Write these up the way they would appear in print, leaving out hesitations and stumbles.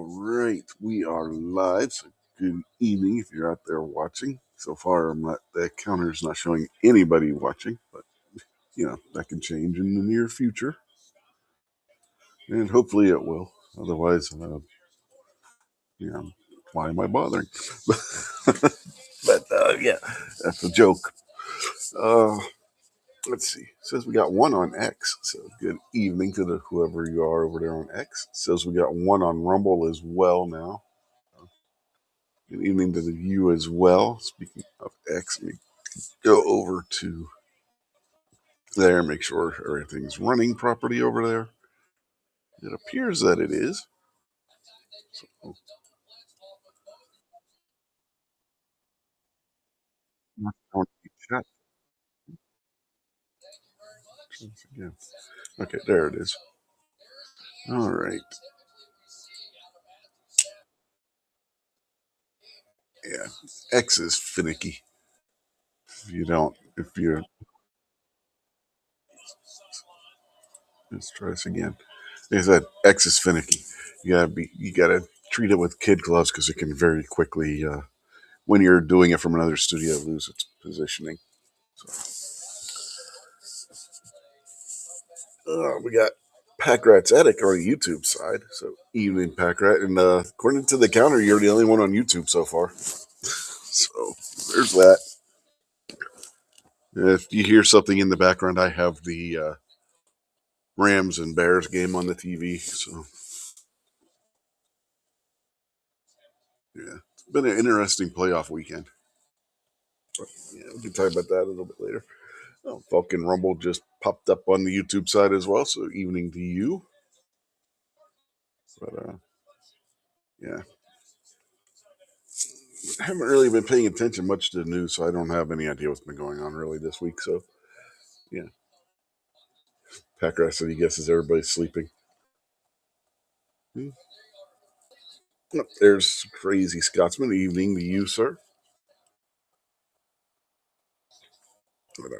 right, we are live. So good evening if you're out there watching. So far, the counter's not showing anybody watching, but that can change in the near future, and hopefully it will. Otherwise, you know, why am I bothering? But yeah, that's a joke. Uh, let's see. It says we got one on X. So good evening to whoever you are over there on X. It says we got one on Rumble as well now. Good evening to you as well. Speaking of X, let me go over to there, make sure everything's running properly over there. It appears that it is. So, chat again. Okay, there it is. All right. Yeah, X is finicky. If you let's try this again. Like I said, X is finicky. You gotta treat it with kid gloves because it can very quickly, when you're doing it from another studio, lose its positioning. We got Pack Rat's Attic on the YouTube side. So, evening, Pack Rat. And according to the counter, you're the only one on YouTube so far. So, there's that. If you hear something in the background, I have the Rams and Bears game on the TV. So, yeah, it's been an interesting playoff weekend. But, yeah, we can talk about that a little bit later. Oh, Falcon Rumble just popped up on the YouTube side as well. So, evening to you. But, yeah, I haven't really been paying attention much to the news, so I don't have any idea what's been going on really this week. So, yeah. Packer said he guesses everybody's sleeping. Hmm. Oh, there's Crazy Scotsman. Evening to you, sir. But,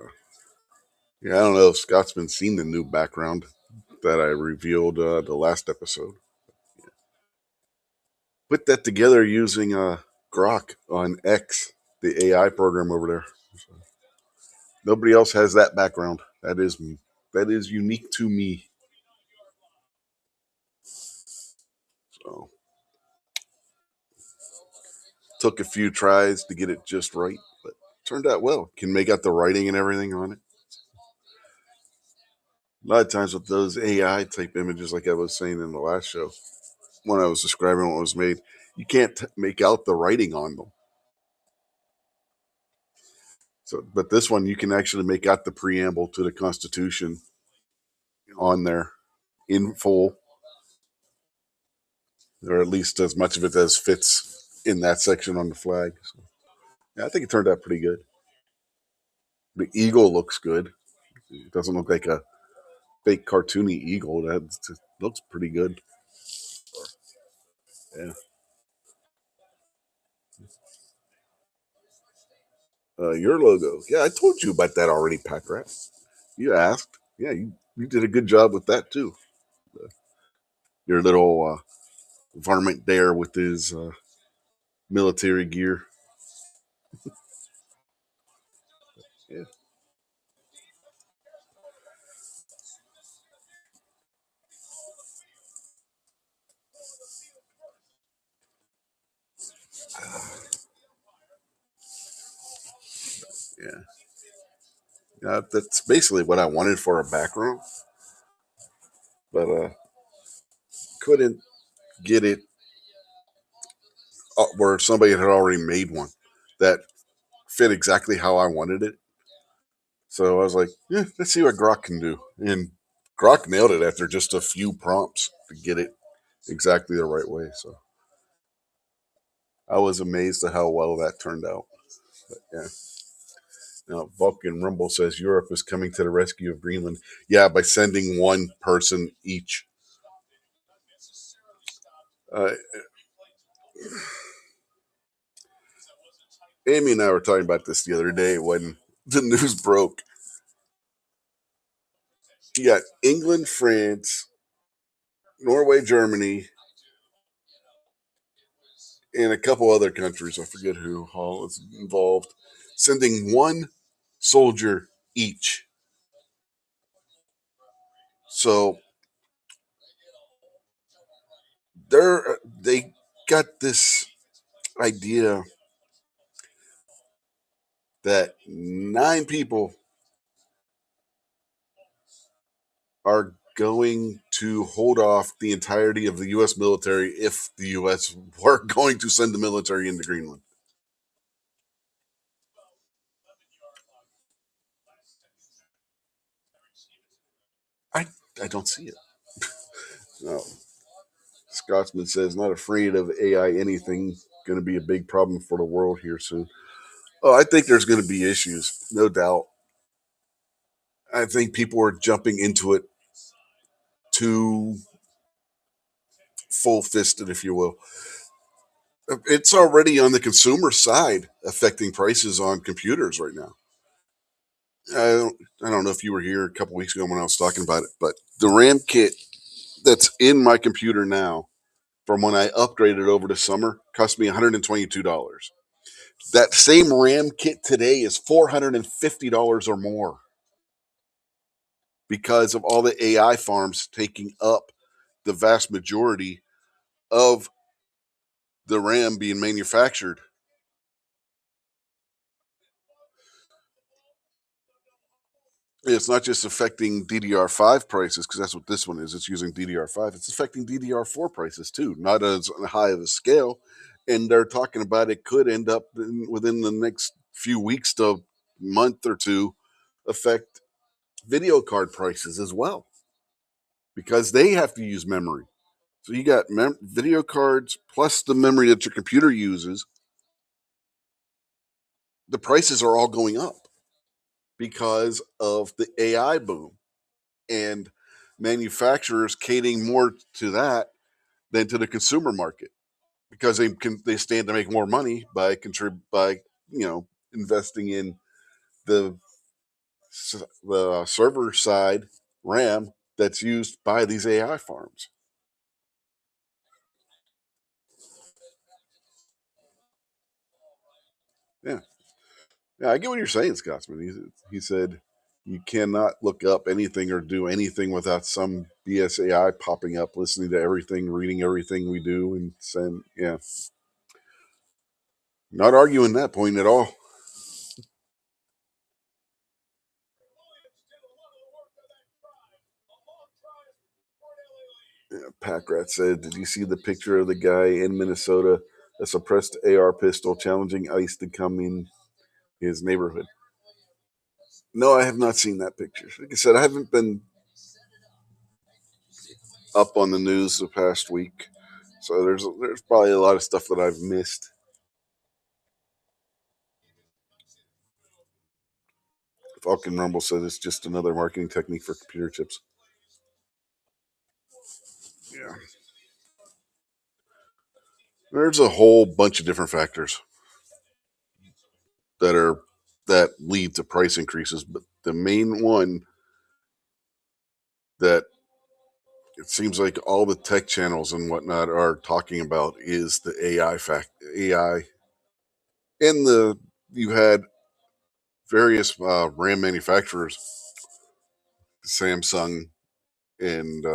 yeah, I don't know if Scotsman's seen the new background that I revealed the last episode. Put that together using Grok on X, the AI program over there. So nobody else has that background. That is unique to me. So took a few tries to get it just right, but turned out well. Can make out the writing and everything on it. A lot of times with those AI type images, like I was saying in the last show, when I was describing what was made, you can't make out the writing on them. So, but this one, you can actually make out the preamble to the Constitution on there in full, or at least as much of it as fits in that section on the flag. So, yeah, I think it turned out pretty good. The eagle looks good. It doesn't look like a fake cartoony eagle. That looks pretty good. Yeah. Your logo. Yeah, I told you about that already, Pack Rat. You asked. Yeah, you did a good job with that too. Your little varmint there with his military gear. Yeah. Yeah. That's basically what I wanted for a background, but couldn't get it where somebody had already made one that fit exactly how I wanted it. So I was like, yeah, let's see what Grok can do. And Grok nailed it after just a few prompts to get it exactly the right way. So I was amazed at how well that turned out. But yeah. Now, Vulcan Rumble says Europe is coming to the rescue of Greenland. Yeah, by sending one person each. Uh, Amy and I were talking about this the other day when the news broke. You got England, France, Norway, Germany, and a couple other countries, I forget who all is involved, sending one soldier each. So they got this idea that 9 people are going to hold off the entirety of the U.S. military if the U.S. were going to send the military into Greenland. I I don't see it. No. Scotsman says not afraid of AI anything. Going to be a big problem for the world here soon. Oh, I think there's going to be issues, no doubt. I think people are jumping into it too full fisted, if you will. It's already on the consumer side affecting prices on computers right now. I don't know if you were here a couple weeks ago when I was talking about it, but the RAM kit that's in my computer now from when I upgraded over to summer cost me $122. That same RAM kit today is $450 or more because of all the AI farms taking up the vast majority of the RAM being manufactured. It's not just affecting DDR5 prices because that's what this one is. It's using DDR5. It's affecting DDR4 prices too, not as high of a scale. And they're talking about it could end up within the next few weeks to month or two affect video card prices as well because they have to use memory. So you got video cards plus the memory that your computer uses. The prices are all going up because of the AI boom and manufacturers catering more to that than to the consumer market because they stand to make more money by investing in the the server side RAM that's used by these AI farms. Yeah, yeah, I get what you're saying, Scotsman. He said you cannot look up anything or do anything without some BSAI popping up, listening to everything, reading everything we do, and saying, yeah, not arguing that point at all. Yeah, Packrat said, did you see the picture of the guy in Minnesota, a suppressed AR pistol challenging ICE to come in his neighborhood? No, I have not seen that picture. Like I said, I haven't been up on the news the past week, so there's probably a lot of stuff that I've missed. Falcon Rumble said it's just another marketing technique for computer chips. Yeah, there's a whole bunch of different factors that are that lead to price increases, but the main one that it seems like all the tech channels and whatnot are talking about is the AI, and the you had various RAM manufacturers, Samsung and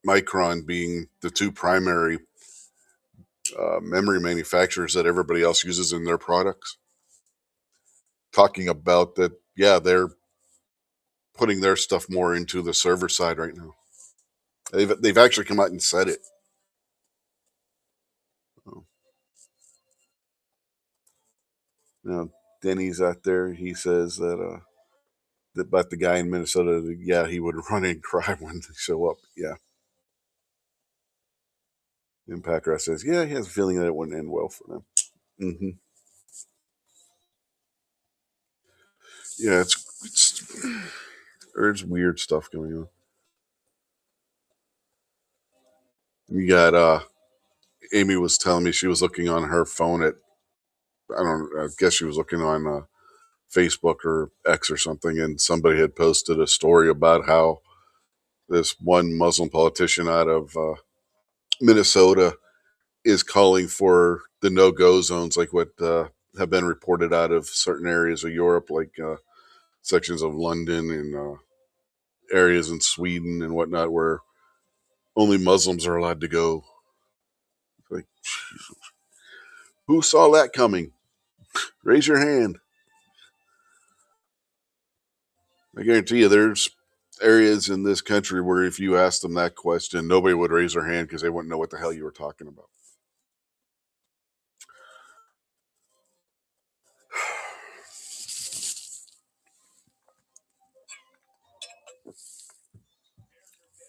Micron being the two primary memory manufacturers that everybody else uses in their products, talking about that. Yeah, they're putting their stuff more into the server side right now. They've actually come out and said it. Oh, now, Denny's out there. He says that about the guy in Minnesota. Yeah, he would run and cry when they show up. Yeah. And Packrat says, yeah, he has a feeling that it wouldn't end well for them. Hmm. Yeah, there's weird stuff going on. You got Amy was telling me she was looking on her phone at I guess she was looking on Facebook or X or something, and somebody had posted a story about how this one Muslim politician out of Minnesota is calling for the no-go zones, like what have been reported out of certain areas of Europe, like sections of London and areas in Sweden and whatnot, where only Muslims are allowed to go. Like, Jesus. Who saw that coming? Raise your hand. I guarantee you, there's areas in this country where if you asked them that question, nobody would raise their hand because they wouldn't know what the hell you were talking about.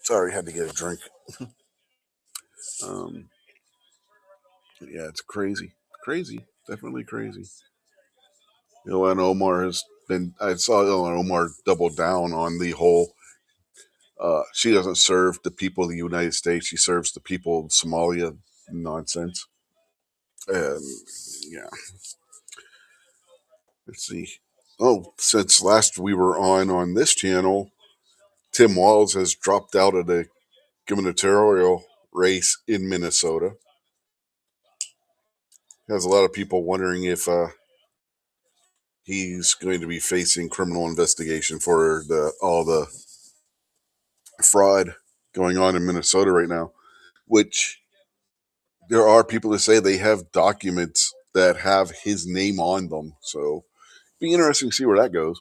Sorry, had to get a drink. Um, yeah, it's crazy. Crazy. Definitely crazy. Ilhan Omar has been, I saw Ilhan Omar double down on the whole, she doesn't serve the people of the United States, she serves the people of Somalia nonsense. And yeah, let's see. Oh, since last we were on this channel, Tim Walz has dropped out of the gubernatorial race in Minnesota. Has a lot of people wondering if he's going to be facing criminal investigation for all the fraud going on in Minnesota right now, which there are people that say they have documents that have his name on them. So be interesting to see where that goes,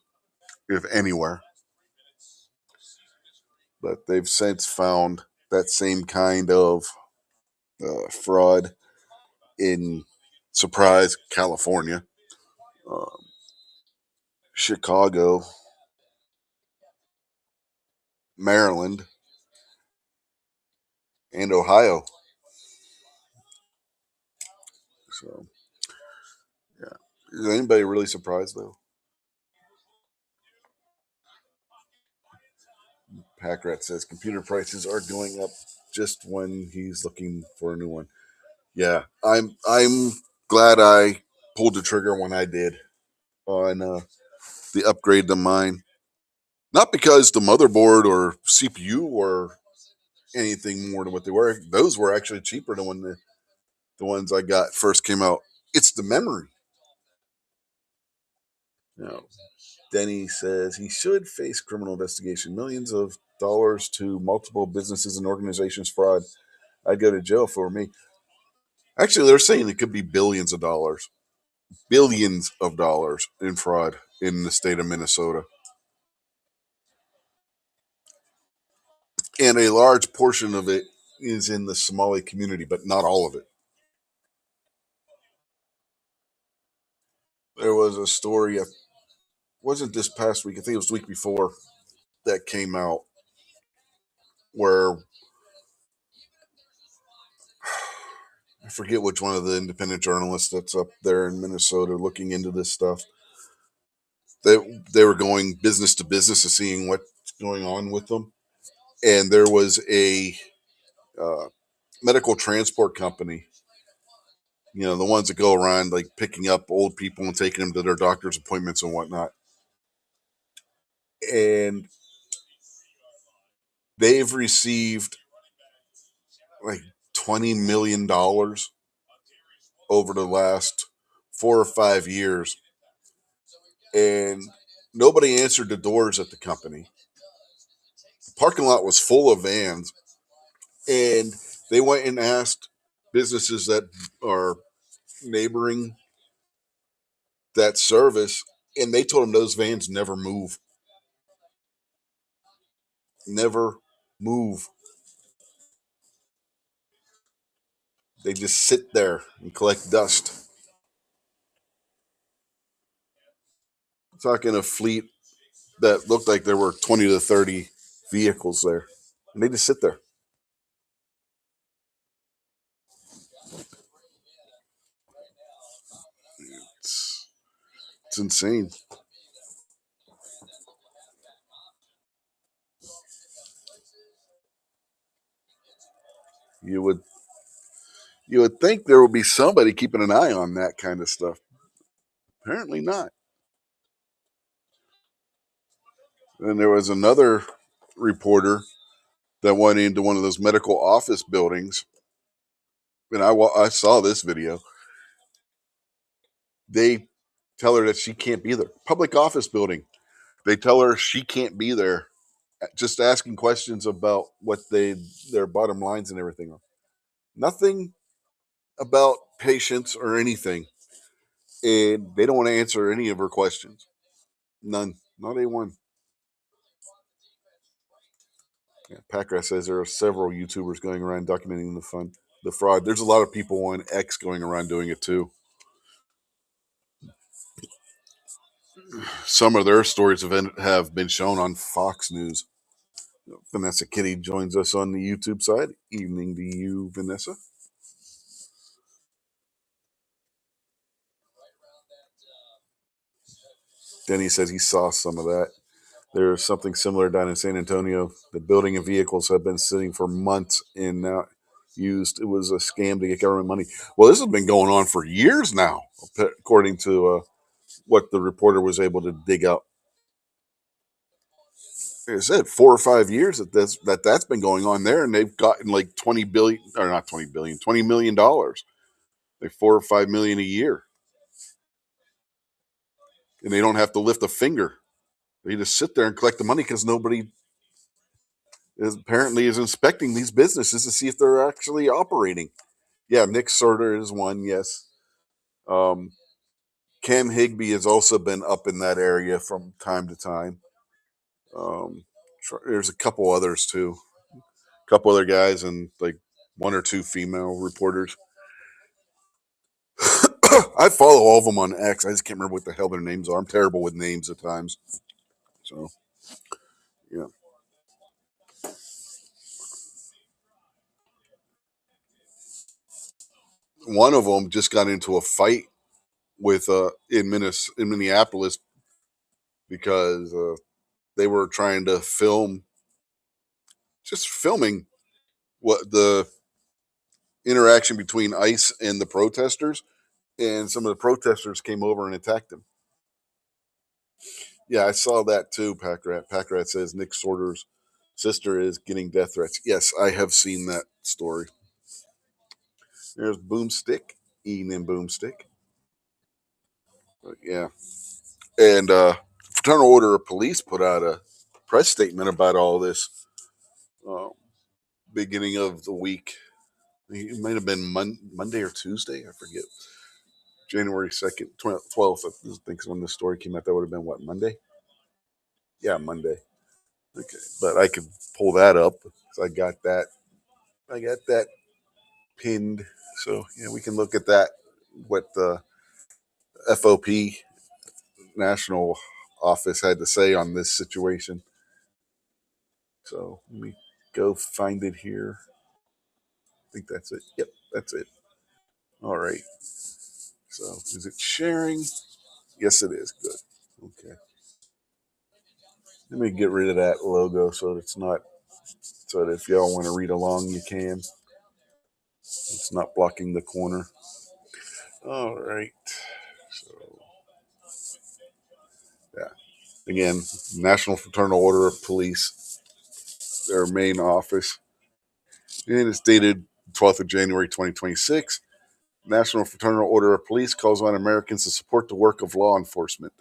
if anywhere. But they've since found that same kind of fraud in Surprise, California, uh, Chicago, Maryland, and Ohio. So, yeah. Is anybody really surprised, though? Packrat says computer prices are going up just when he's looking for a new one. Yeah, I'm glad I pulled the trigger when I did on the upgrade to mine. Not because the motherboard or CPU or anything more than what they were. Those were actually cheaper than when the ones I got first came out. It's the memory. No. Denny says he should face criminal investigation. Millions of dollars to multiple businesses and organizations fraud. I'd go to jail for me. Actually, they're saying it could be billions of dollars. Billions of dollars in fraud in the state of Minnesota. And a large portion of it is in the Somali community, but not all of it. There was a story, wasn't this past week, I think it was the week before, that came out where I forget which one of the independent journalists that's up there in Minnesota looking into this stuff. They were going business to business and seeing what's going on with them. And there was a uh, medical transport company, the ones that go around like picking up old people and taking them to their doctor's appointments and whatnot. And they've received like $20 million over the last 4 or 5 years, and nobody answered the doors at the company. The parking lot was full of vans, and they went and asked businesses that are neighboring that service, and they told them those vans never move. Never move. They just sit there and collect dust. I'm talking a fleet that looked like there were 20 to 30 vehicles there, and they just sit there. It's, it's insane. You would you would think there would be somebody keeping an eye on that kind of stuff. Apparently not. And there was another reporter that went into one of those medical office buildings And I saw this video. They tell her that she can't be there. Public office building. They tell her she can't be there. Just asking questions about what their bottom lines and everything are. Nothing about patients or anything. And they don't want to answer any of her questions. None. Not a one. Yeah, Packrat says there are several YouTubers going around documenting the fraud. There's a lot of people on X going around doing it too. Some of their stories have been shown on Fox News. Vanessa Kitty joins us on the YouTube side. Evening to you, Vanessa. Denny says he saw some of that. There's something similar down in San Antonio. The building and vehicles have been sitting for months and now used. It was a scam to get government money. Well, this has been going on for years now, according to what the reporter was able to dig up. Like I said, 4 or 5 years that's been going on there, and they've gotten like 20 billion, or not 20 billion, $20 million, like 4 or 5 million a year, and they don't have to lift a finger. They just sit there and collect the money because nobody apparently is inspecting these businesses to see if they're actually operating. Yeah, Nick Sorter is one. Yes, um, Cam Higby has also been up in that area from time to time. Um, there's a couple others too. A couple other guys and like one or two female reporters. I follow all of them on X. I just can't remember what the hell their names are. I'm terrible with names at times. So, yeah. One of them just got into a fight with in Minneapolis because they were trying to just filming what the interaction between ICE and the protesters, and some of the protesters came over and attacked him. Yeah, I saw that too. Packrat says Nick Sorter's sister is getting death threats. Yes, I have seen that story. There's Boomstick, eating in Boomstick. But yeah, and Fraternal Order of Police put out a press statement about all this uh, beginning of the week. It might have been Monday or Tuesday. I forget. January 2nd, 12th. I think when this story came out, that would have been what, Monday? Yeah, Monday. Okay, but I could pull that up. So I got that. I got that pinned. So yeah, we can look at that. What the FOP national office had to say on this situation. So let me go find it here. I think that's it. Yep, that's it. All right. So is it sharing? Yes, it is. Good. Okay. Let me get rid of that logo so that it's not, so that if y'all want to read along, you can. It's not blocking the corner. All right. So, yeah. Again, National Fraternal Order of Police, their main office. And it's dated 12th of January 2026. National Fraternal Order of Police calls on Americans to support the work of law enforcement.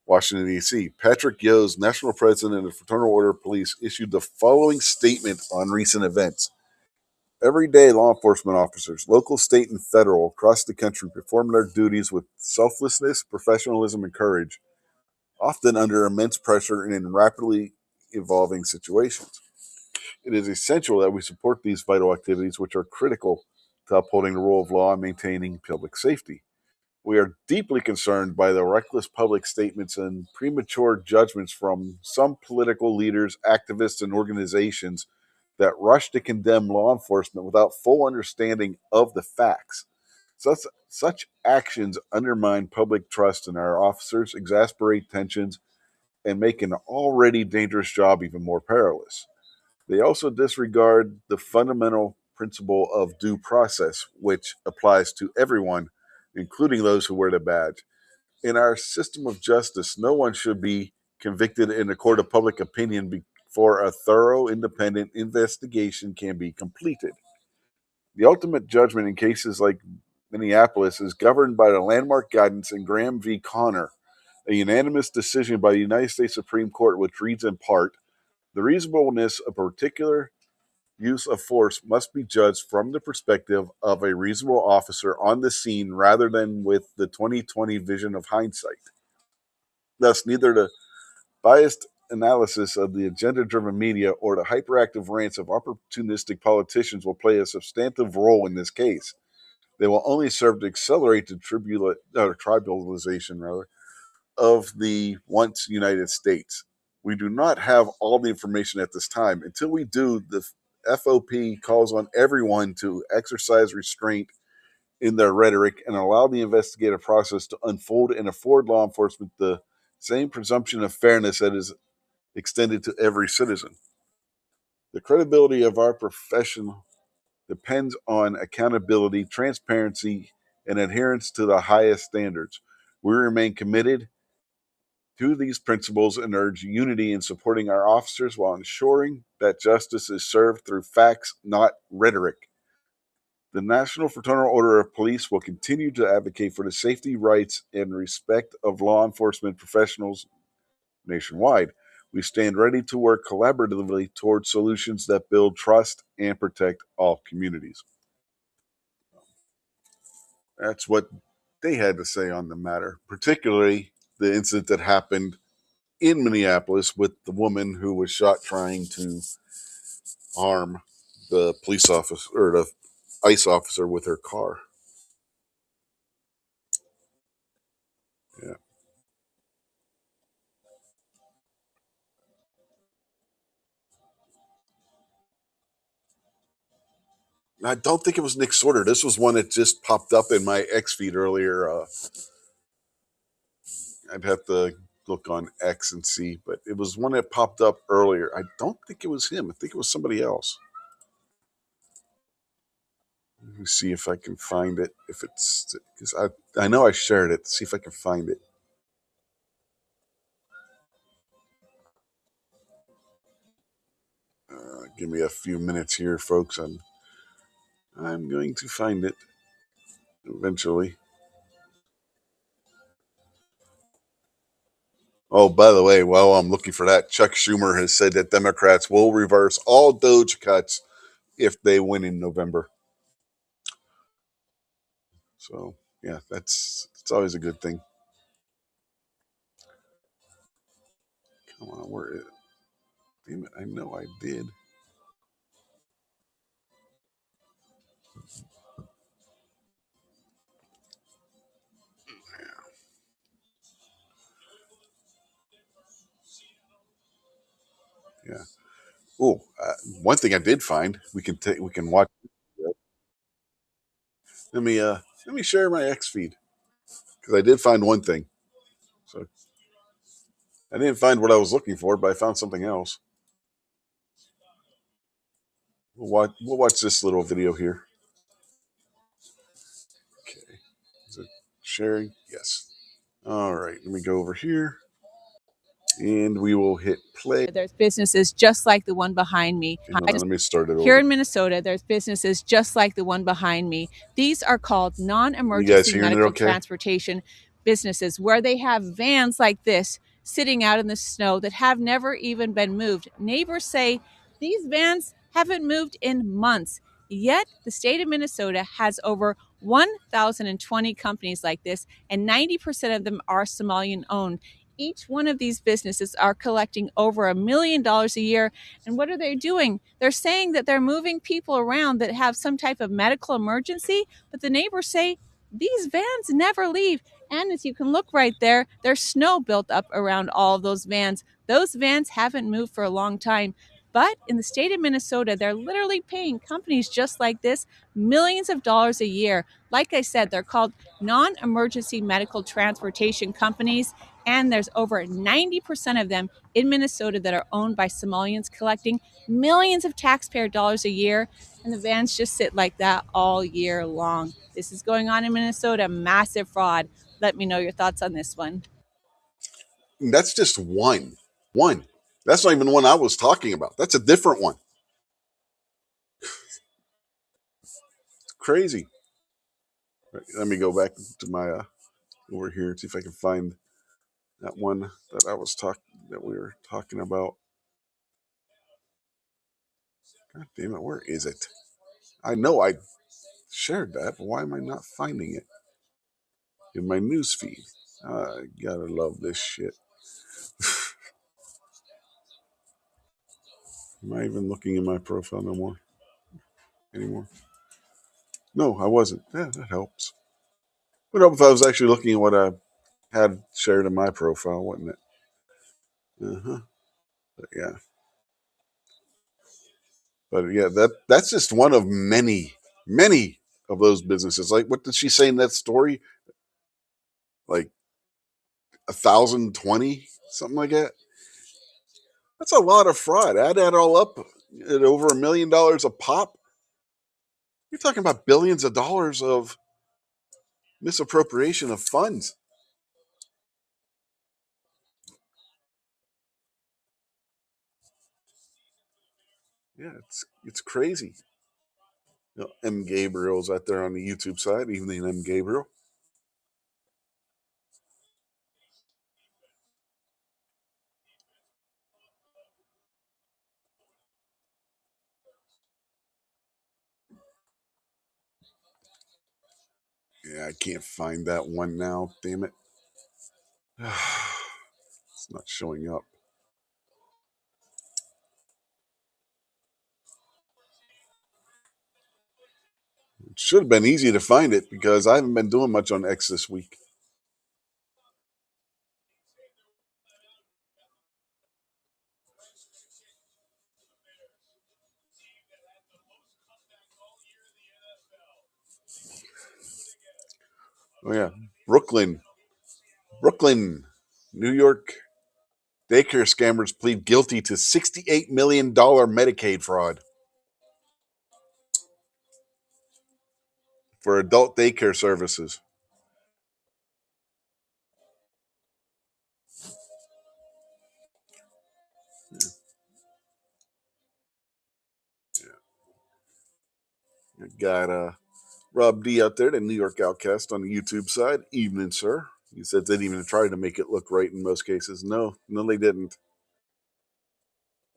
Washington, D.C. Patrick Yoes, National President of the Fraternal Order of Police, issued the following statement on recent events. Every day, law enforcement officers, local, state, and federal, across the country perform their duties with selflessness, professionalism, and courage, often under immense pressure and in rapidly evolving situations. It is essential that we support these vital activities, which are critical to upholding the rule of law and maintaining public safety. We are deeply concerned by the reckless public statements and premature judgments from some political leaders, activists, and organizations that rush to condemn law enforcement without full understanding of the facts. Such actions undermine public trust in our officers, exasperate tensions, and make an already dangerous job even more perilous. They also disregard the fundamental principle of due process, which applies to everyone, including those who wear the badge. In our system of justice, no one should be convicted in a court of public opinion before a thorough, independent investigation can be completed. The ultimate judgment in cases like Minneapolis is governed by the landmark guidance in Graham v. Connor, a unanimous decision by the United States Supreme Court, which reads in part, the reasonableness of a particular use of force must be judged from the perspective of a reasonable officer on the scene rather than with the 2020 vision of hindsight. Thus, neither the biased analysis of the agenda-driven media or the hyperactive rants of opportunistic politicians will play a substantive role in this case. They will only serve to accelerate the tribalization of the once United States. We do not have all the information at this time. Until we do, the FOP calls on everyone to exercise restraint in their rhetoric and allow the investigative process to unfold and afford law enforcement the same presumption of fairness that is extended to every citizen. The credibility of our profession depends on accountability, transparency, and adherence to the highest standards. We remain committed to these principles and urge unity in supporting our officers while ensuring that justice is served through facts, not rhetoric. The National Fraternal Order of Police will continue to advocate for the safety, rights, and respect of law enforcement professionals nationwide. We stand ready to work collaboratively towards solutions that build trust and protect all communities. That's what they had to say on the matter, particularly the incident that happened in Minneapolis with the woman who was shot trying to harm the police officer or the ICE officer with her car. Yeah. I don't think it was Nick Sorter. This was one that just popped up in my X feed earlier. I'd have to look on X and see, but it was one that popped up earlier. I don't think it was him. I think it was somebody else. Let me see if I can find it. If it's because I know I shared it. See if I can find it. Give me a few minutes here, folks. I'm going to find it eventually. Oh, by the way, while I'm looking for that, Chuck Schumer has said that Democrats will reverse all Doge cuts if they win in November. So yeah, it's always a good thing. Come on, where is it? Damn it, I know I did. Yeah. Oh, one thing I did find we can watch. Let me share my X feed because I did find one thing. So I didn't find what I was looking for, but I found something else. We'll watch this little video here. Okay. Is it sharing? Yes. All right. Let me go over here and we will hit play. There's businesses just like the one behind me. Let me start it over. Here in Minnesota, there's businesses just like the one behind me. These are called non-emergency medical transportation businesses where they have vans like this sitting out in the snow that have never even been moved. Neighbors say these vans haven't moved in months. Yet the state of Minnesota has over 1,020 companies like this, and 90% of them are Somalian owned. Each one of these businesses are collecting over $1 million a year. And what are they doing? They're saying that they're moving people around that have some type of medical emergency, but the neighbors say these vans never leave. And as you can look right there, there's snow built up around all of those vans. Those vans haven't moved for a long time. But in the state of Minnesota, they're literally paying companies just like this millions of dollars a year. Like I said, they're called non emergency medical transportation companies. And there's over 90% of them in Minnesota that are owned by Somalians, collecting millions of taxpayer dollars a year. And the vans just sit like that all year long. This is going on in Minnesota, massive fraud. Let me know your thoughts on this one. That's just one. One. That's not even the one I was talking about. That's a different one. crazy. Right, let me go back to my over here and see if I can find that one that we were talking about. God damn it, where is it? I know I shared that, but why am I not finding it in my news feed? I gotta love this shit. Am I even looking in my profile no more anymore? No, I wasn't. Yeah, that helps. Would help if I was actually looking at what I had shared in my profile, wouldn't it? Uh-huh. But yeah. But yeah, that's just one of many, many of those businesses. Like, what did she say in that story? Like 1,020, something like that. That's a lot of fraud. Add that all up at over $1 million a pop. You're talking about billions of dollars of misappropriation of funds. Yeah, it's crazy. M. Gabriel's out there on the YouTube side, Evening M. Gabriel. Yeah, I can't find that one now. Damn it. It's not showing up. It should have been easy to find it because I haven't been doing much on X this week. Oh, yeah. Brooklyn, New York daycare scammers plead guilty to $68 million Medicaid fraud for adult daycare services. Yeah. Got Rob D out there, the New York Outcast on the YouTube side. Evening, sir. He said they didn't even try to make it look right in most cases. No, they didn't.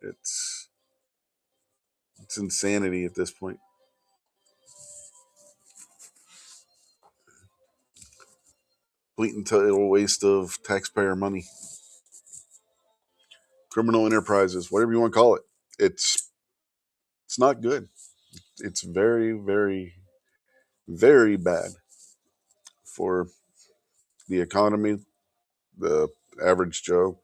It's it's insanity at this point. Blatant total waste of taxpayer money. Criminal enterprises, whatever you want to call it. It's not good. It's very, very, very bad for the economy, the average Joe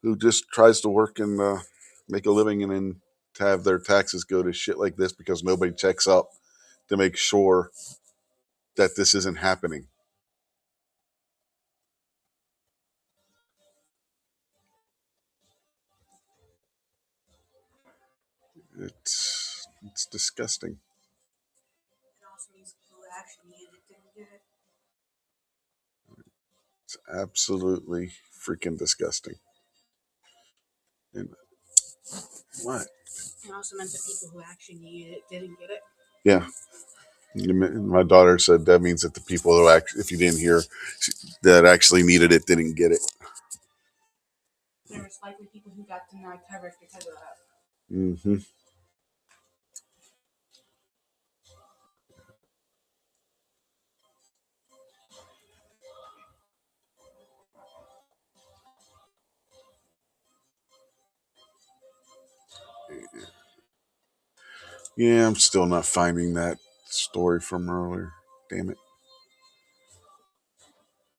who just tries to work and make a living and then to have their taxes go to shit like this because nobody checks up to make sure that this isn't happening. It's disgusting. It's absolutely freaking disgusting. And what? It also meant the people who actually needed it didn't get it. Yeah. My daughter said that means that the people who actually, if you didn't hear, that actually needed it didn't get it. There was likely people who got denied coverage because of that. Mm-hmm. Yeah, I'm still not finding that story from earlier. Damn it.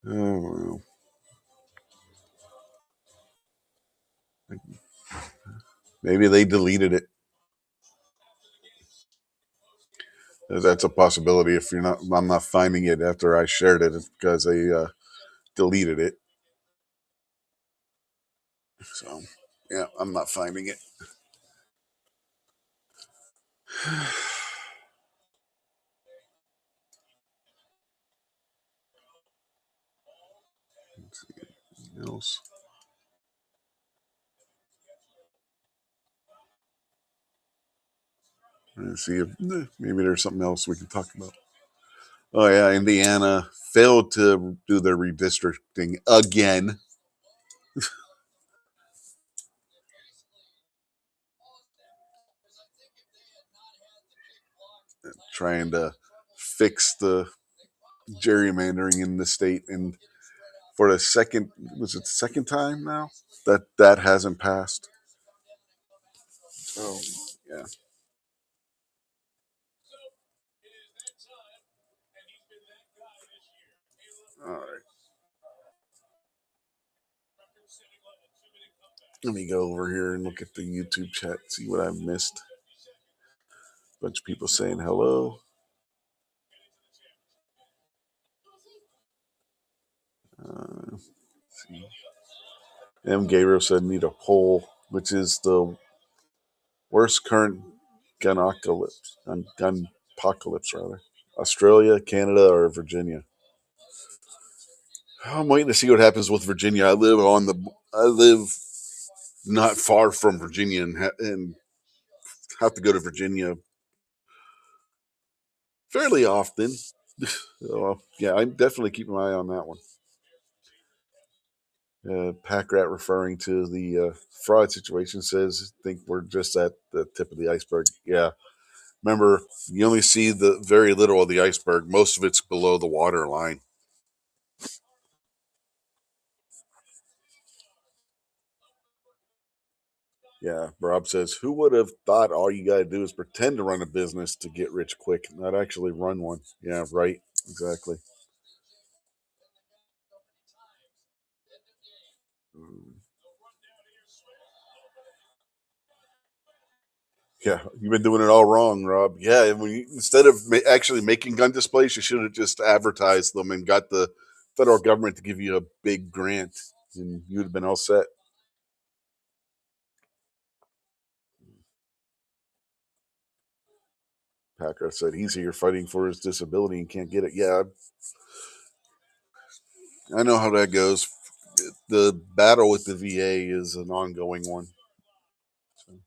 Oh, well. Maybe they deleted it. That's a possibility. If I'm not finding it after I shared it, it's because they deleted it. So, yeah, I'm not finding it. Let's see anything else. Let's see if maybe there's something else we can talk about. Oh yeah, Indiana failed to do their redistricting again. Trying to fix the gerrymandering in the state, and for the second, was it the second time now that hasn't passed? Oh yeah. All right. Let me go over here and look at the YouTube chat, see what I've missed. Bunch of people saying hello. See. M. Gabriel said need a poll, which is the worst current gun apocalypse rather. Australia, Canada, or Virginia. I'm waiting to see what happens with Virginia. I live not far from Virginia and have to go to Virginia fairly often. So, yeah, I'm definitely keeping my eye on that one. Pack Rat, referring to the fraud situation, says, think we're just at the tip of the iceberg. Yeah. Remember, you only see the very little of the iceberg. Most of it's below the water line. Yeah, Rob says, who would have thought all you got to do is pretend to run a business to get rich quick, not actually run one? Yeah, right. Exactly. Yeah, you've been doing it all wrong, Rob. Yeah, instead of actually making gun displays, you should have just advertised them and got the federal government to give you a big grant, and you'd have been all set. Packer said he's here fighting for his disability and can't get it. Yeah, I know how that goes. The battle with the VA is an ongoing one. So,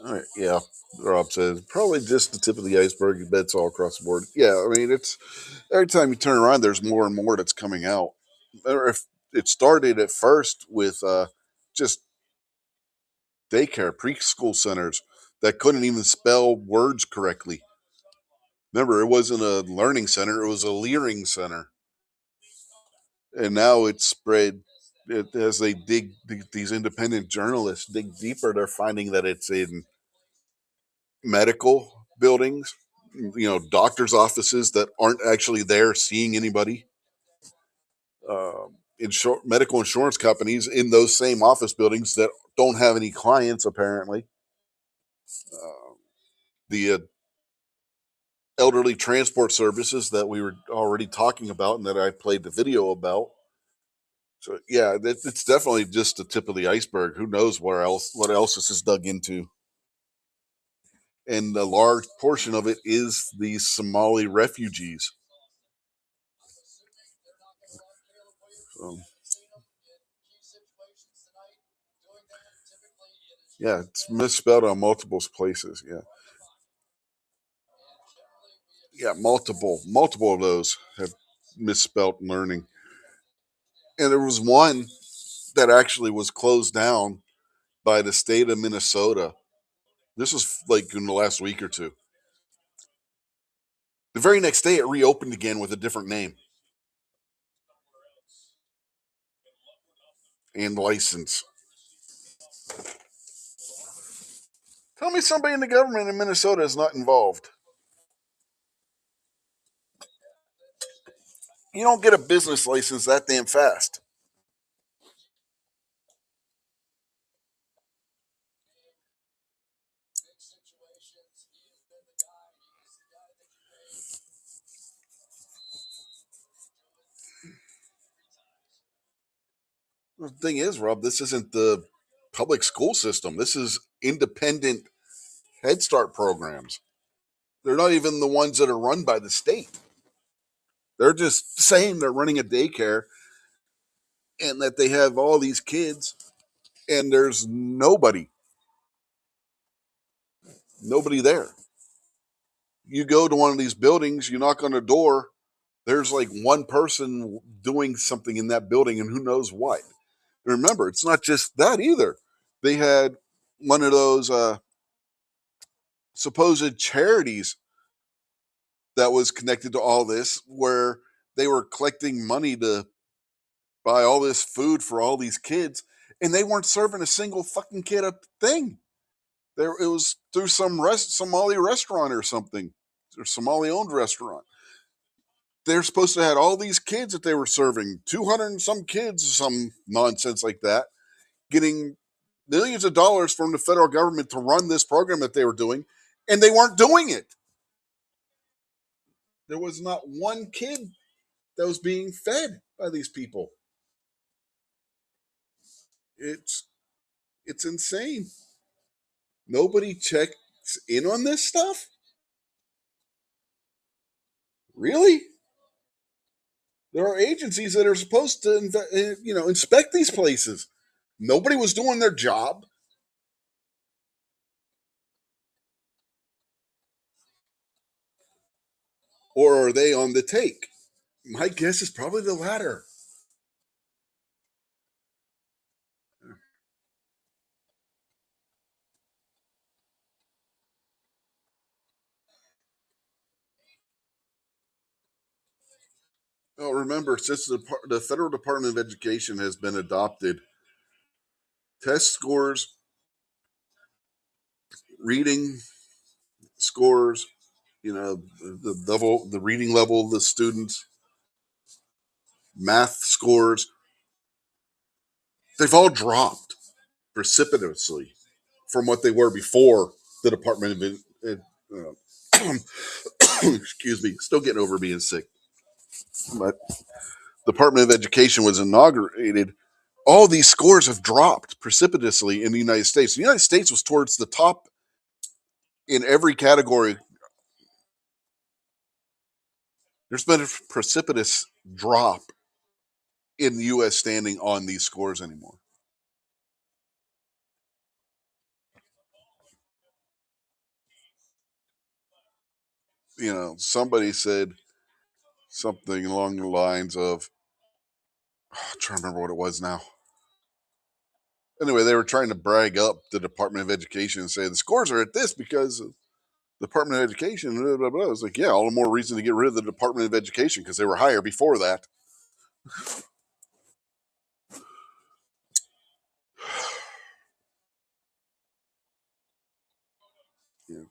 all right, yeah, Rob says probably just the tip of the iceberg. You bet it's all across the board. Yeah, I mean it's every time you turn around, there's more and more that's coming out. Or if it started at first with just daycare, preschool centers that couldn't even spell words correctly. Remember, it wasn't a learning center; it was a leering center. And now it's spread. As they dig, these independent journalists dig deeper, they're finding that it's in medical buildings, doctors' offices that aren't actually there seeing anybody. Medical insurance companies in those same office buildings that don't have any clients, apparently. The elderly transport services that we were already talking about and that I played the video about. So yeah, it's definitely just the tip of the iceberg. Who knows what else this is dug into? And a large portion of it is these Somali refugees. So, yeah, it's misspelled on multiple places. Yeah, yeah, multiple of those have misspelled learning. And there was one that actually was closed down by the state of Minnesota. This was like in the last week or two. The very next day, it reopened again with a different name and license. Tell me somebody in the government in Minnesota is not involved. You don't get a business license that damn fast. The thing is, Rob, this isn't the public school system. This is independent Head Start programs. They're not even the ones that are run by the state. They're just saying they're running a daycare and that they have all these kids, and there's nobody Nobody there. You go to one of these buildings, you knock on a door, there's like one person doing something in that building and who knows what. Remember, it's not just that either. They had one of those supposed charities that was connected to all this where they were collecting money to buy all this food for all these kids, and they weren't serving a single fucking kid a thing. There, it was through some Somali restaurant or something, or Somali owned restaurant. They're supposed to have all these kids that they were serving, 200 and some kids, some nonsense like that, getting millions of dollars from the federal government to run this program that they were doing, and they weren't doing it. There was not one kid that was being fed by these people. It's it's insane. Nobody checks in on this stuff? Really? There are agencies that are supposed to inspect these places. Nobody was doing their job. Or are they on the take? My guess is probably the latter. Oh, remember, since the Federal Department of Education has been adopted, test scores, reading scores, the reading level of the students, math scores, they've all dropped precipitously from what they were before the Department of excuse me, still getting over being sick. But Department of Education was inaugurated. All these scores have dropped precipitously in the United States. The United States was towards the top in every category. There's been a precipitous drop in the U.S. standing on these scores anymore. Somebody said something along the lines of, I'm trying to remember what it was now. Anyway, they were trying to brag up the Department of Education and say the scores are at this because of the Department of Education. Blah, blah, blah. I was like, yeah, all the more reason to get rid of the Department of Education because they were higher before that. Yeah.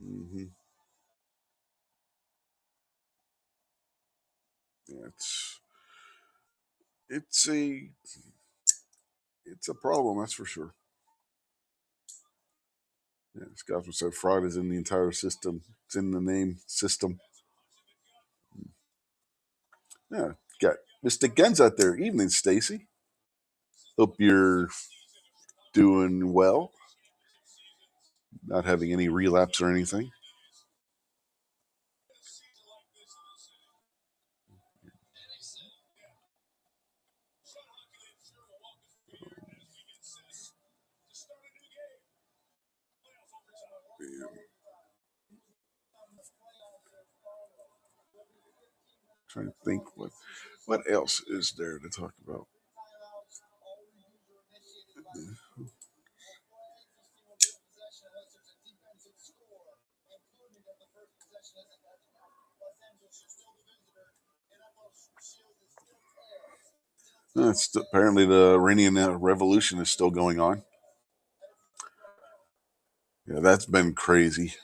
Mm-hmm. Yeah, it's a it's a problem, that's for sure. Yeah, Scotsman said fraud is in the entire system. It's in the name system. Yeah, got Mr. Gens out there. Evening, Stacy. Hope you're doing well. Not having any relapse or anything. Yeah, trying to think what else is there to talk about. Apparently the Iranian Revolution is still going on. Yeah, that's been crazy.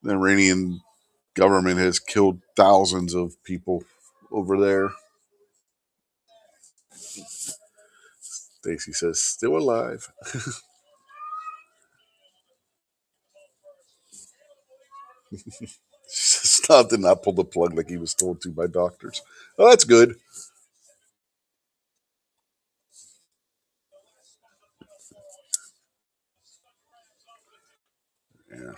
The Iranian government has killed thousands of people over there. Stacy says, still alive. Stop did not pull the plug like he was told to by doctors. Oh, that's good. Yeah.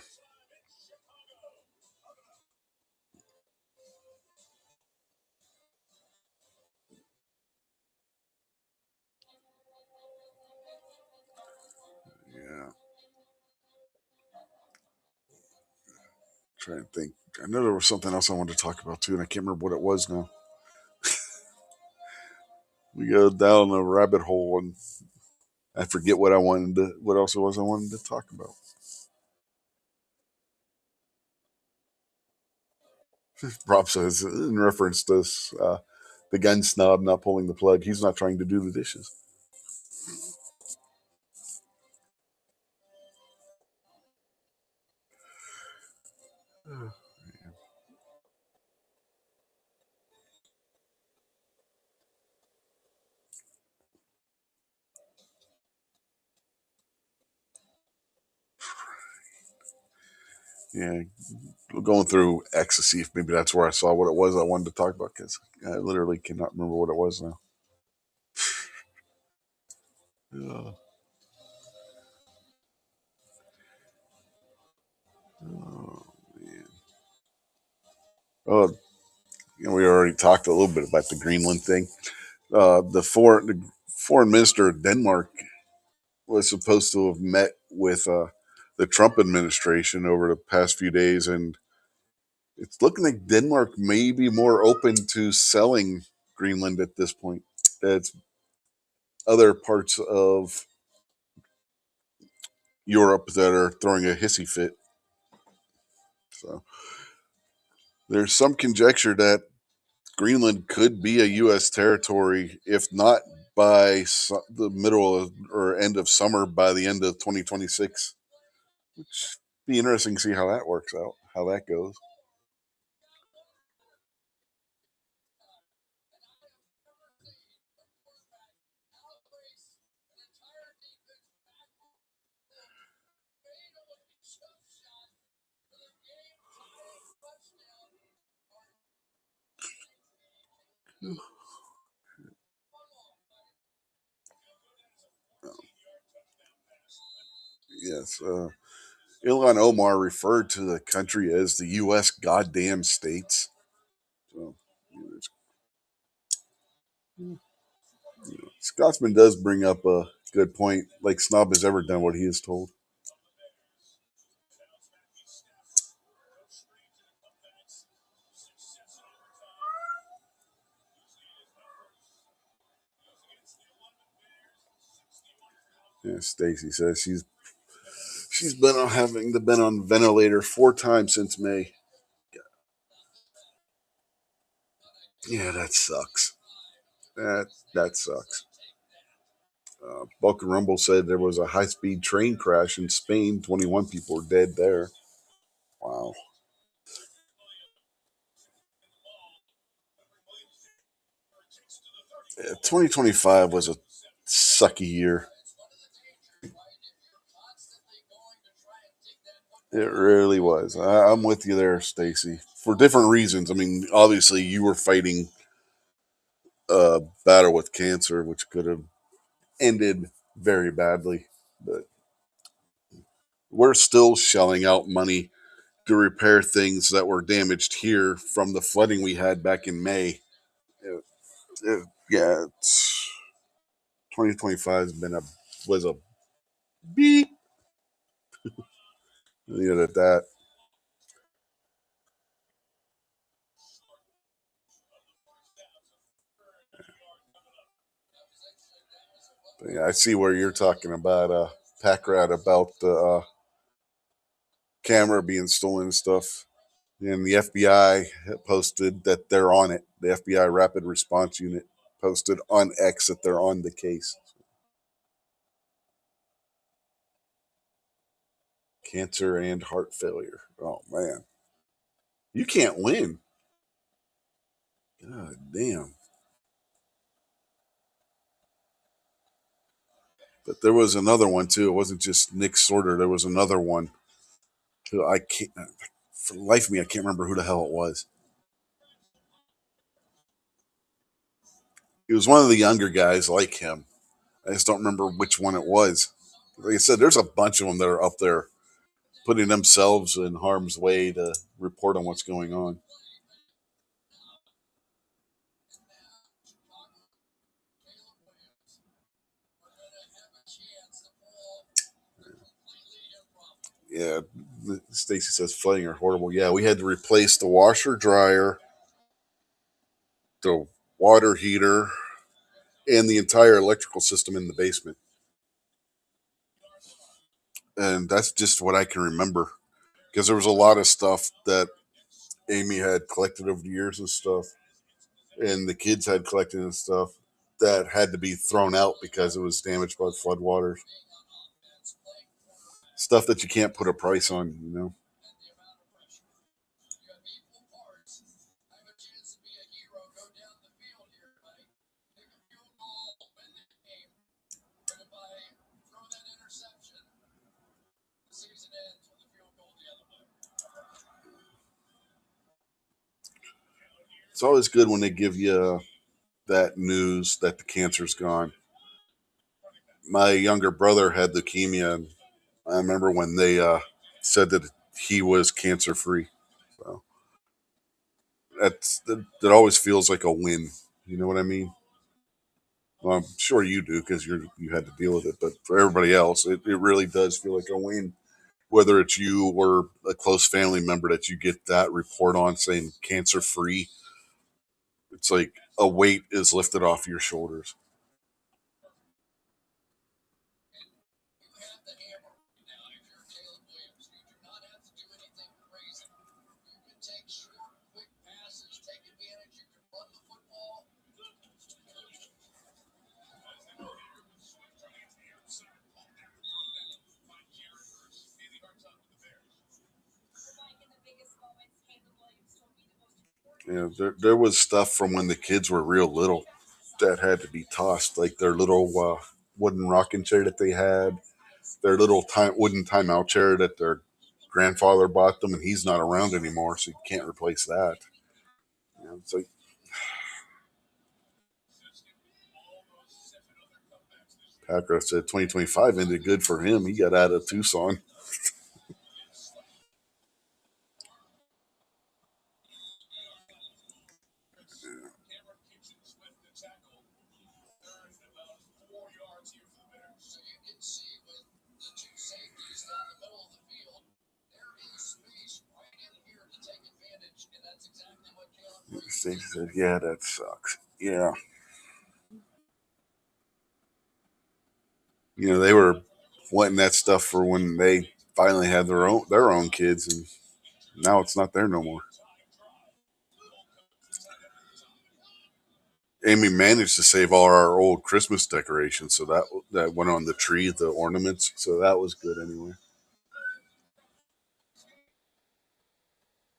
Trying to think. I know there was something else I wanted to talk about too, and I can't remember what it was now. We go down a rabbit hole, and I forget what I wanted to. What else it was I wanted to talk about? Rob says in reference to the gun snob not pulling the plug. He's not trying to do the dishes. Yeah, going through X to see if maybe that's where I saw what it was I wanted to talk about, because I literally cannot remember what it was now. Uh, oh, man. Oh, we already talked a little bit about the Greenland thing. The foreign minister of Denmark was supposed to have met with the Trump administration over the past few days, and it's looking like Denmark may be more open to selling Greenland at this point. That's other parts of Europe that are throwing a hissy fit. So there's some conjecture that Greenland could be a U.S. territory, if not by the middle of, or end of summer, by the end of 2026. Which be interesting to see how that works out, how that goes. Yes, Ilhan Omar referred to the country as the U.S. goddamn states. So, Scotsman does bring up a good point. Like Snob has ever done what he is told. Yeah, Stacy says she's been on been on ventilator 4 times since May. Yeah, that sucks. That sucks. Bulk and Rumble said there was a high speed train crash in Spain. 21 people were dead there. Wow. 2025 was a sucky year. It really was. I'm with you there, Stacy. For different reasons. I mean, obviously, you were fighting a battle with cancer, which could have ended very badly. But we're still shelling out money to repair things that were damaged here from the flooding we had back in May. It, yeah, 2025 has been was a beep. Leave it at that. But yeah, I see where you're talking about Pack Rat about the camera being stolen and stuff. And the FBI posted that they're on it. The FBI Rapid Response Unit posted on X that they're on the case. Cancer and heart failure. Oh man, you can't win. God damn. But there was another one too. It wasn't just Nick Sorter. There was another one who I can't. For the life of me, I can't remember who the hell it was. He was one of the younger guys like him. I just don't remember which one it was. Like I said, there's a bunch of them that are up there putting themselves in harm's way to report on what's going on. Yeah, Stacy says flooding are horrible. Yeah, we had to replace the washer dryer, the water heater, and the entire electrical system in the basement. And that's just what I can remember, because there was a lot of stuff that Amy had collected over the years and stuff, and the kids had collected and stuff that had to be thrown out because it was damaged by the floodwaters. Stuff that you can't put a price on, you know. It's always good when they give you that news that the cancer's gone. My younger brother had leukemia, and I remember when they said that he was cancer free. So that always feels like a win. You know what I mean? Well, I'm sure you do because you had to deal with it. But for everybody else, it really does feel like a win. Whether it's you or a close family member that you get that report on saying cancer free, it's like a weight is lifted off your shoulders. There was stuff from when the kids were real little that had to be tossed, like their little wooden rocking chair that they had, their little wooden timeout chair that their grandfather bought them, and he's not around anymore, so you can't replace that. It's like, Packer said 2025 ended good for him. He got out of Tucson. Stacey said, "Yeah, that sucks." Yeah, they were wanting that stuff for when they finally had their own kids, and now it's not there no more. Amy managed to save all our old Christmas decorations, so that went on the tree, the ornaments. So that was good anyway.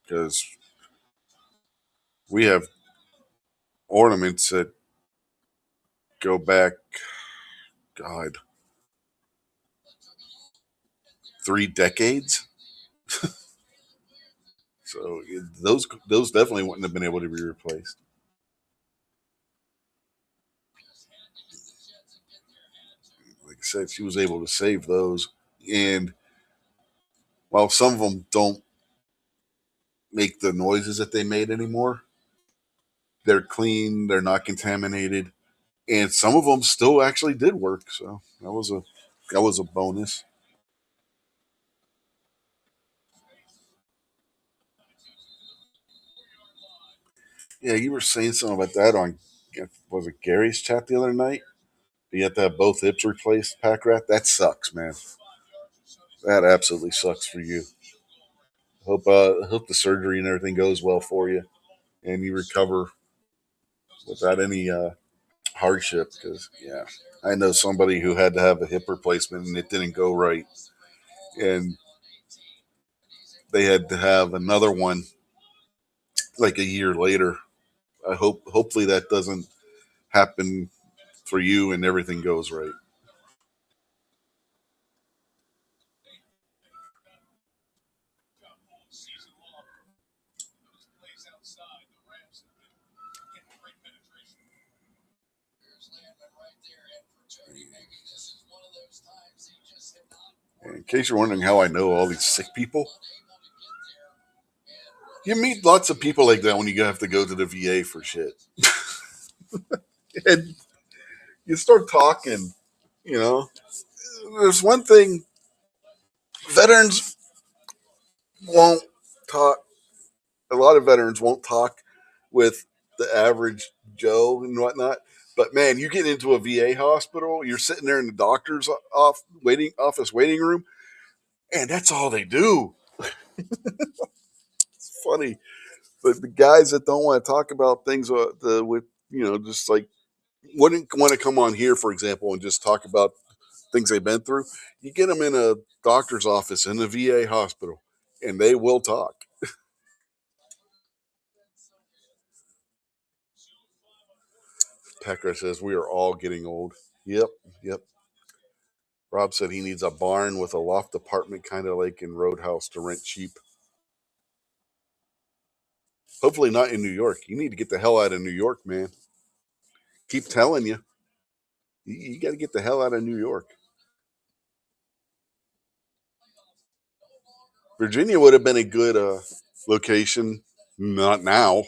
Because we have ornaments that go back, God, 3 decades. So those definitely wouldn't have been able to be replaced. Like I said, she was able to save those, and while some of them don't make the noises that they made anymore, they're clean, they're not contaminated, and some of them still actually did work. So that was a bonus. Yeah, you were saying something about that on, was it Gary's chat the other night? You have to have both hips replaced, Pack Rat. That sucks, man. That absolutely sucks for you. Hope the surgery and everything goes well for you, and you recover without any hardship. Because yeah, I know somebody who had to have a hip replacement and it didn't go right, and they had to have another one like a year later. Hopefully that doesn't happen for you and everything goes right. And in case you're wondering how I know all these sick people, you meet lots of people like that when you have to go to the VA for shit. And you start talking, you know. There's one thing, veterans won't talk. A lot of veterans won't talk with the average Joe and whatnot. But man, you get into a VA hospital, you're sitting there in the doctor's office waiting room, and that's all they do. It's funny, but the guys that don't want to talk about things with just like wouldn't want to come on here, for example, and just talk about things they've been through. You get them in a doctor's office in a VA hospital, and they will talk. Pecker says we are all getting old. Yep, yep. Rob said he needs a barn with a loft apartment, kind of like in Roadhouse, to rent cheap. Hopefully not in New York. You need to get the hell out of New York, man. Keep telling you. You got to get the hell out of New York. Virginia would have been a good location. Not now.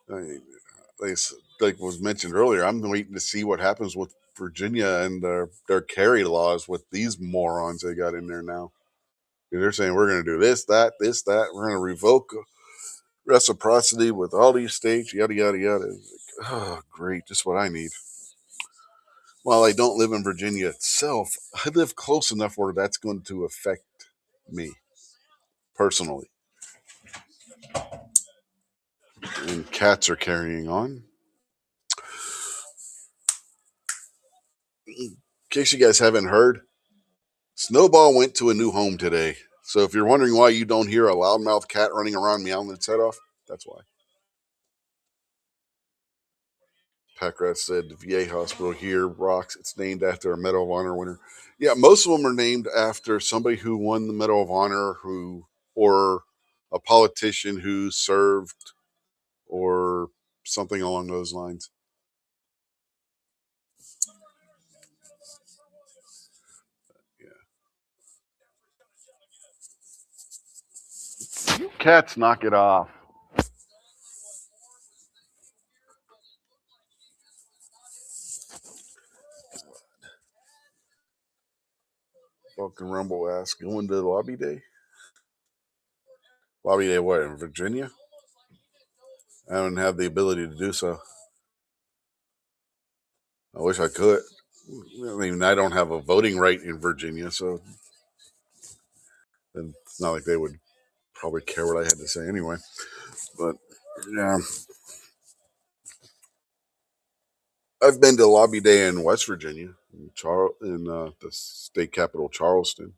I mean, like was mentioned earlier, I'm waiting to see what happens with Virginia and their carry laws with these morons they got in there now. They're saying we're going to do this, that, this, that. We're going to revoke reciprocity with all these states, yada, yada, yada. Like, oh, great. Just what I need. While I don't live in Virginia itself, I live close enough where that's going to affect me personally. And cats are carrying on. In case you guys haven't heard, Snowball went to a new home today. So if you're wondering why you don't hear a loudmouth cat running around meowing its head off, that's why. Packrat said the VA hospital here rocks. It's named after a Medal of Honor winner. Yeah, most of them are named after somebody who won the Medal of Honor, or a politician who served, or something along those lines. Yeah. You cats knock it off. Vulcan Rumble asks, going to lobby day? Lobby day what, in Virginia? I don't have the ability to do so. I wish I could. I mean, I don't have a voting right in Virginia, so it's not like they would probably care what I had to say anyway. But yeah, I've been to lobby day in West Virginia, in the state capital, Charleston.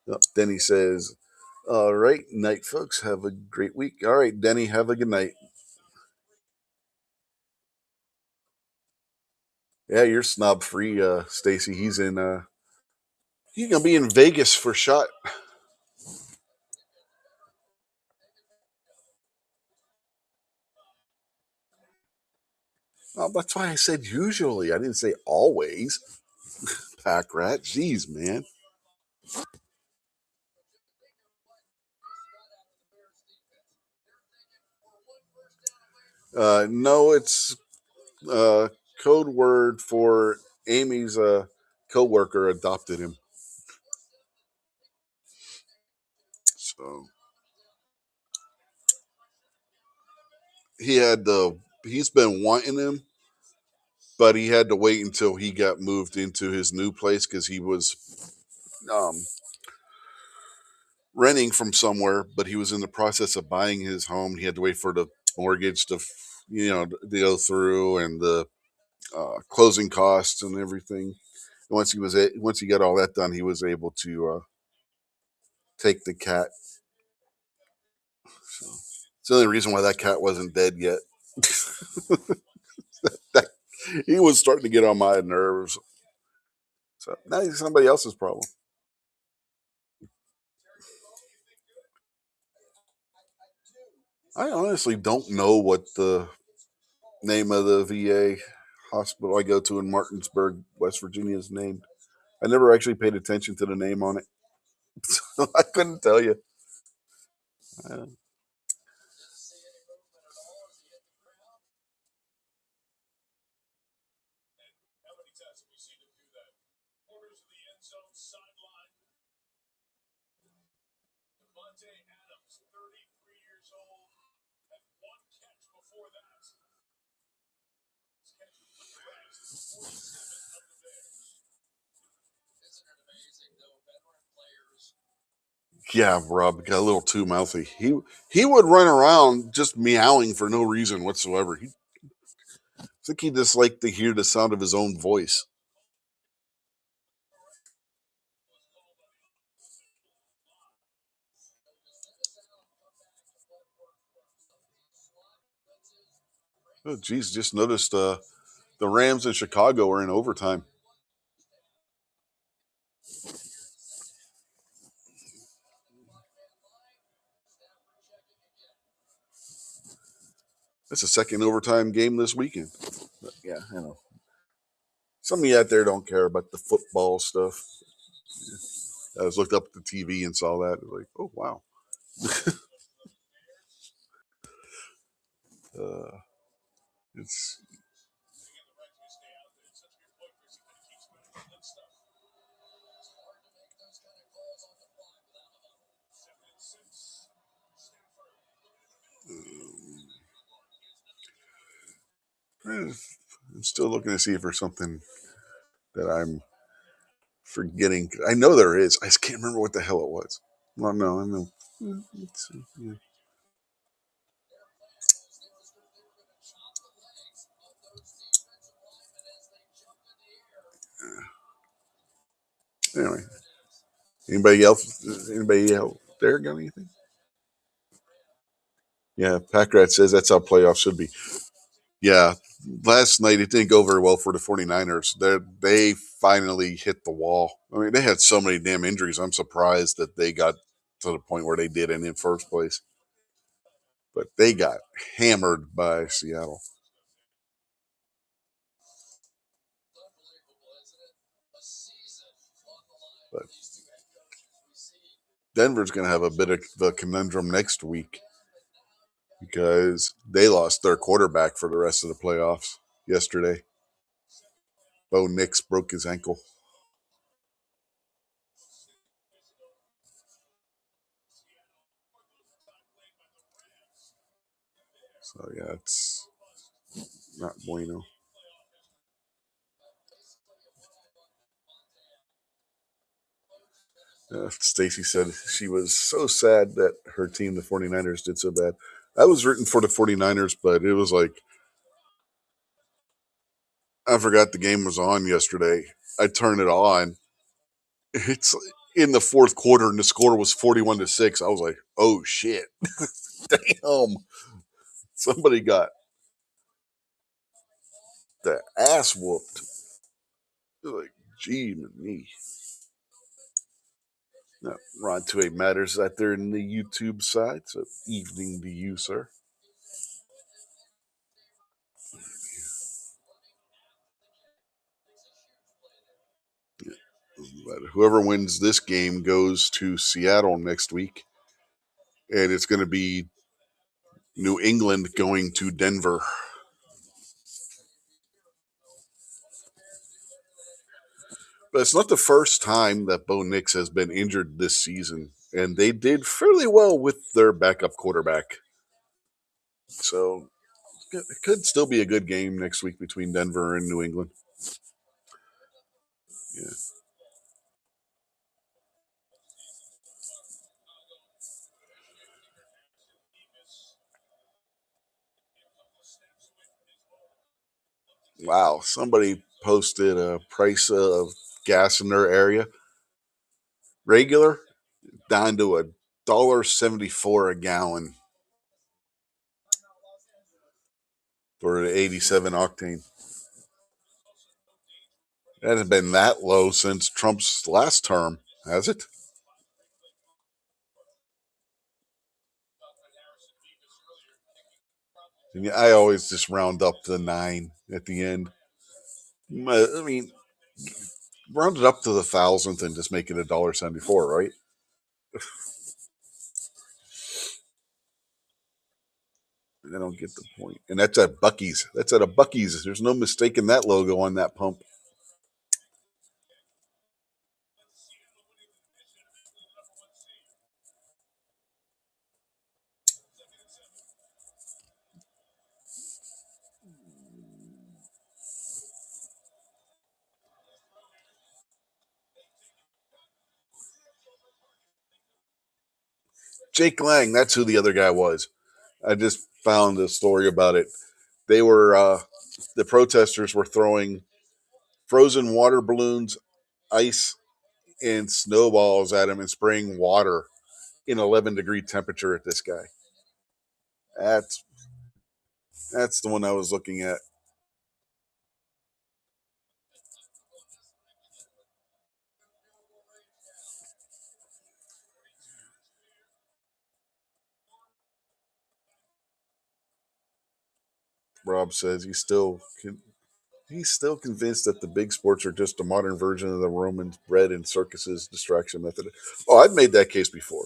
But, Denny says, "All right, night, folks. Have a great week." All right, Denny, have a good night. Yeah, you're snob free, Stacy. He's gonna be in Vegas for shot. Well, that's why I said usually. I didn't say always. Pack rat. Jeez, man. No, it's uh, code word for Amy's co-worker adopted him. So he's been wanting him, but he had to wait until he got moved into his new place because he was um, renting from somewhere, but he was in the process of buying his home. He had to wait for the mortgage to go through, and the closing costs and everything. And once he got all that done, he was able to take the cat. So it's the only reason why that cat wasn't dead yet. that, he was starting to get on my nerves. So now he's somebody else's problem. I honestly don't know what the name of the VA hospital I go to in Martinsburg, West Virginia is named. I never actually paid attention to the name on it. So I couldn't tell you. Yeah, Rob got a little too mouthy. He would run around just meowing for no reason whatsoever. I think he just liked to hear the sound of his own voice. Oh, geez, just noticed the Rams in Chicago are in overtime. That's a second overtime game this weekend. But yeah, I know. Some of you out there don't care about the football stuff. I was looked up at the TV and saw that. Like, oh wow. It's I'm still looking to see if there's something that I'm forgetting. I know there is. I just can't remember what the hell it was. Well, no, I know. Let's see. Yeah. Anyway, anybody else? Anybody out there got anything? Yeah, Packrat says that's how playoffs should be. Yeah, last night it didn't go very well for the 49ers. They finally hit the wall. I mean, they had so many damn injuries. I'm surprised that they got to the point where they did in the first place. But they got hammered by Seattle. But Denver's going to have a bit of the conundrum next week because they lost their quarterback for the rest of the playoffs yesterday. Bo Nix broke his ankle. So, yeah, it's not bueno. Stacy said she was so sad that her team, the 49ers, did so bad. I was rooting for the 49ers, but it was like I forgot the game was on yesterday. I turned it on. It's in the fourth quarter, and the score was 41-6. I was like, "Oh shit, damn!" Somebody got the ass whooped. Like, gee, me. Now, Ron 28 Matters out there in the YouTube side. So, evening to you, sir. But whoever wins this game goes to Seattle next week, and it's going to be New England going to Denver. But it's not the first time that Bo Nix has been injured this season, and they did fairly well with their backup quarterback. So it could still be a good game next week between Denver and New England. Yeah. Wow, somebody posted a price of gas in their area. Regular down to $1.74 a gallon for the 87 octane. It hasn't been that low since Trump's last term, has it? And I always just round up to 9 at the end. I mean, round it up to the thousandth and just make it $1.74, right? I don't get the point. And that's at Buc-ee's. That's at a Buc-ee's. There's no mistaking that logo on that pump. Jake Lang, that's who the other guy was. I just found a story about it. They were the protesters were throwing frozen water balloons, ice, and snowballs at him and spraying water in 11-degree temperature at this guy. That's the one I was looking at. Rob says he's still convinced that the big sports are just a modern version of the Romans bred in circuses distraction method. Oh, I've made that case before.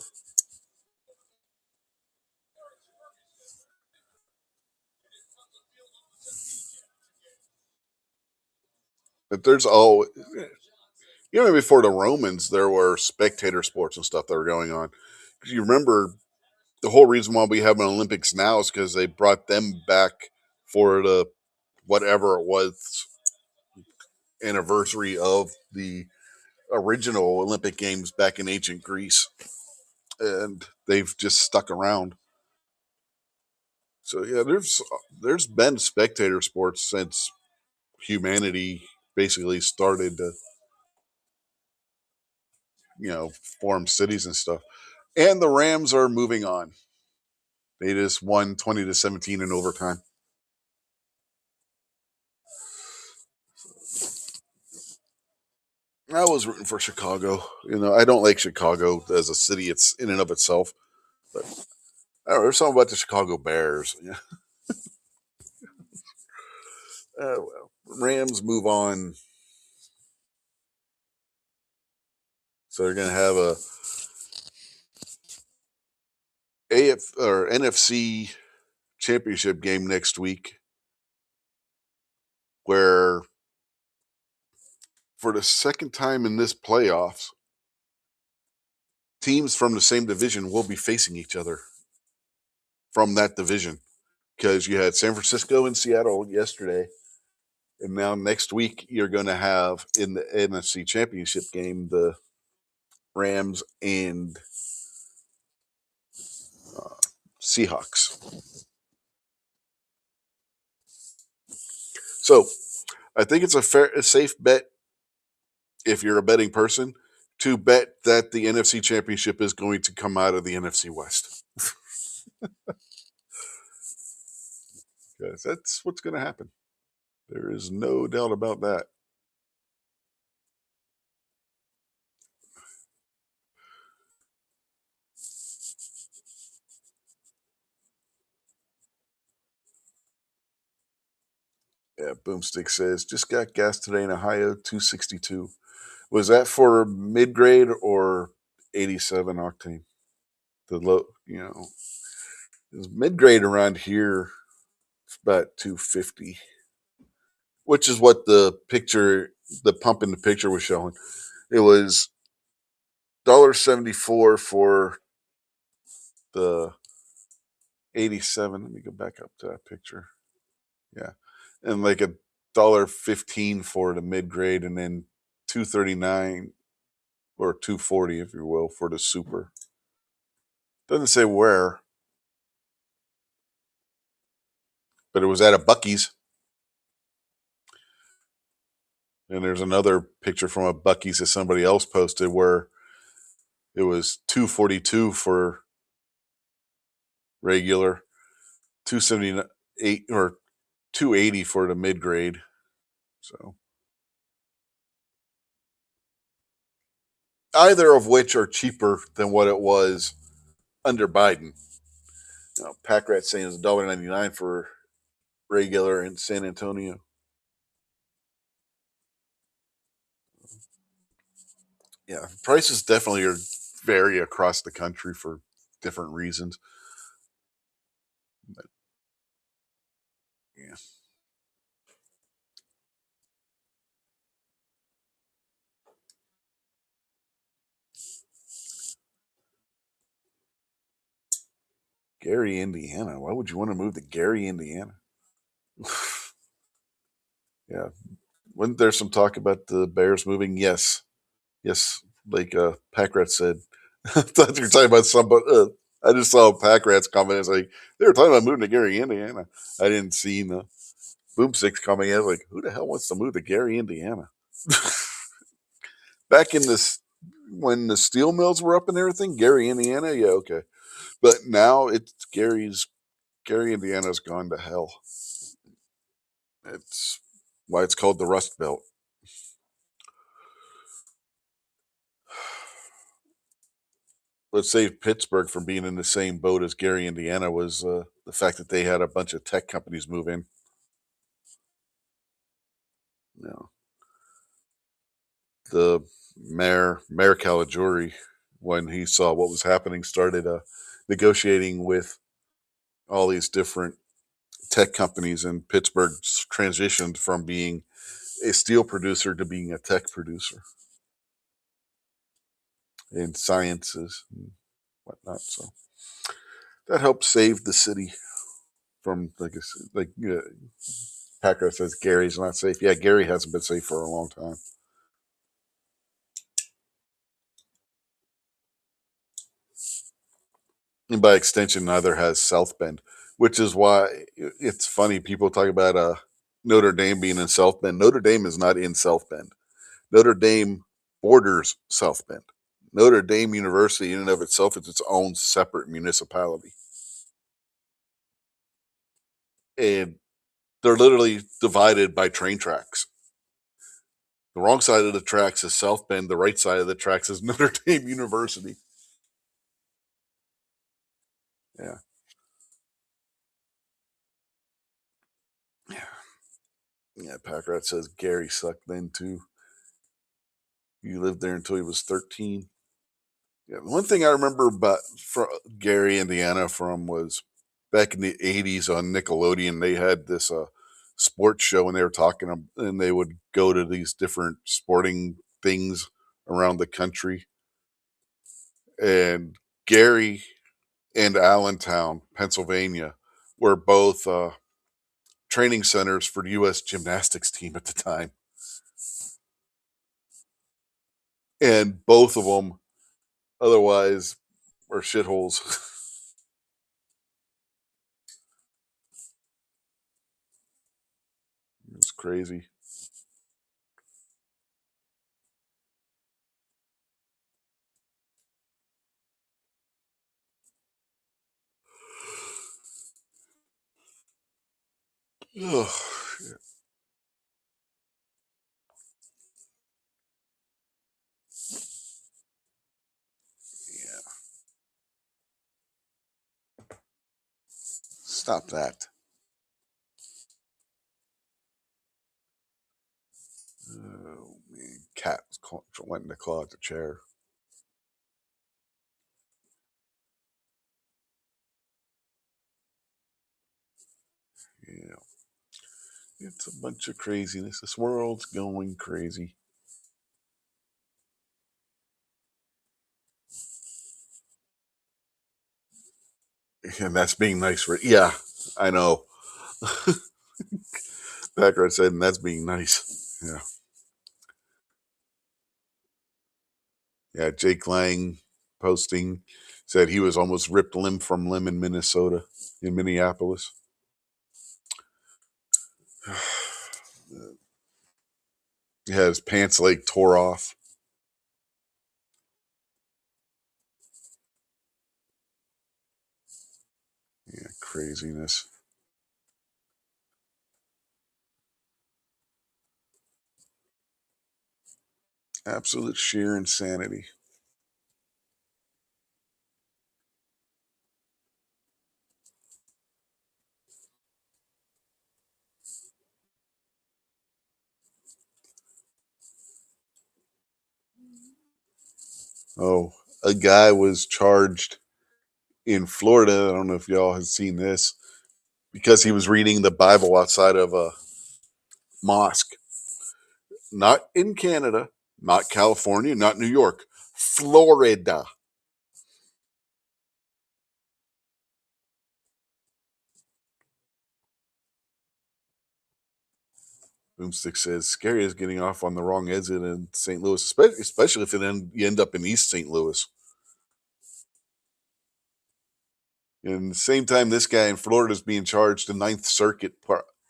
But there's even before the Romans, there were spectator sports and stuff that were going on. Because you remember the whole reason why we have an Olympics now is because they brought them back for the whatever it was anniversary of the original Olympic Games back in ancient Greece, and they've just stuck around. So yeah, there's been spectator sports since humanity basically started to form cities and stuff. And the Rams are moving on. They just won 20-17 in overtime. I was rooting for Chicago. I don't like Chicago as a city. It's in and of itself, but I don't know. There's something about the Chicago Bears. Yeah. Well, Rams move on. So they're going to have a AF or NFC championship game next week, where for the second time in this playoffs, teams from the same division will be facing each other from that division. Because you had San Francisco and Seattle yesterday, and now next week you're going to have in the NFC Championship game the Rams and Seahawks. So I think it's a safe bet if you're a betting person to bet that the NFC Championship is going to come out of the NFC West. Because that's what's going to happen. There is no doubt about that. Yeah, Boomstick says, just got gas today in Ohio, 262. Was that for mid-grade or 87 octane? The low, mid-grade around here, it's about 250, which is what the pump in the picture was showing. It was $1.74 for the 87. Let me go back up to that picture. Yeah. And like $1.15 for the mid-grade, and then $2.39 or $2.40, if you will, for the super. Doesn't say where, but it was at a Buc-ee's. And there's another picture from a Buc-ee's that somebody else posted where it was $2.42 for regular, $2.78 or $2.80 for the mid-grade. So either of which are cheaper than what it was under Biden. Pack Rat saying it's $1.99 for regular in San Antonio. Yeah, prices definitely vary across the country for different reasons. But, yeah. Gary, Indiana. Why would you want to move to Gary, Indiana? Yeah. Wasn't there some talk about the Bears moving? Yes. Like Pack Rat said. I thought you were talking about somebody. I just saw Pack Rat's comment. It's like they were talking about moving to Gary, Indiana. I didn't see the Boomsticks coming in. Like, who the hell wants to move to Gary, Indiana? Back in this when the steel mills were up and everything, Gary, Indiana, yeah, okay. But now it's Gary, Indiana's gone to hell. It's why it's called the Rust Belt. Let's save Pittsburgh from being in the same boat as Gary, Indiana was the fact that they had a bunch of tech companies move in. You know, the Mayor Caligiuri, when he saw what was happening, started negotiating with all these different tech companies, and Pittsburgh transitioned from being a steel producer to being a tech producer in sciences and whatnot. So that helped save the city from Packer says Gary's not safe. Yeah, Gary hasn't been safe for a long time. And by extension, neither has South Bend, which is why it's funny. People talk about Notre Dame being in South Bend. Notre Dame is not in South Bend. Notre Dame borders South Bend. Notre Dame University, in and of itself, is its own separate municipality. And they're literally divided by train tracks. The wrong side of the tracks is South Bend. The right side of the tracks is Notre Dame University. Yeah. Yeah, Packrat says Gary sucked then too. He lived there until he was 13. Yeah, the one thing I remember about from Gary, Indiana, from was back in the 80s on Nickelodeon. They had this sports show, and they were talking, and they would go to these different sporting things around the country. And Gary and Allentown, Pennsylvania, were both training centers for the U.S. gymnastics team at the time. And both of them otherwise were shitholes. It's crazy. Ugh. Yeah. Stop that. Oh, man. Cat went to claw at the chair. Yeah. It's a bunch of craziness. This world's going crazy. And that's being nice. Yeah, I know. Packard said, and that's being nice. Yeah. Yeah, Jake Lang posting said he was almost ripped limb from limb in Minnesota, in Minneapolis. Yeah, his pants leg tore off. Yeah, craziness. Absolute sheer insanity. Oh, a guy was charged in Florida. I don't know if y'all have seen this, because he was reading the Bible outside of a mosque. Not in Canada, not California, not New York, Florida. Boomstick says, scary is getting off on the wrong exit in St. Louis, especially if you end up in East St. Louis. And the same time, this guy in Florida is being charged, the Ninth Circuit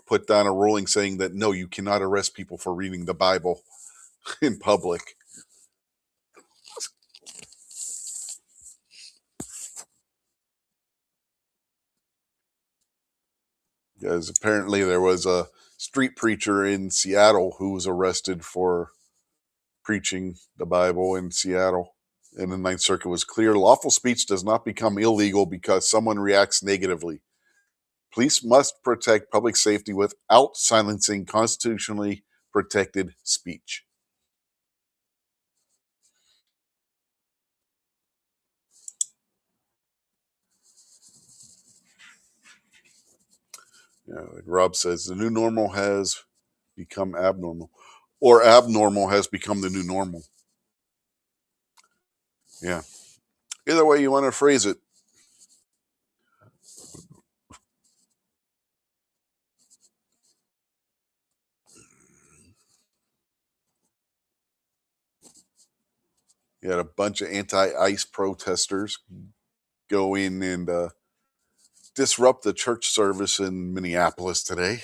put down a ruling saying that no, you cannot arrest people for reading the Bible in public. Because apparently there was a street preacher in Seattle who was arrested for preaching the Bible in Seattle. And the Ninth Circuit was clear. Lawful speech does not become illegal because someone reacts negatively. Police must protect public safety without silencing constitutionally protected speech. Like Rob says, the new normal has become abnormal, or abnormal has become the new normal. Yeah. Either way you want to phrase it. You had a bunch of anti-ICE protesters go in and disrupt the church service in Minneapolis today.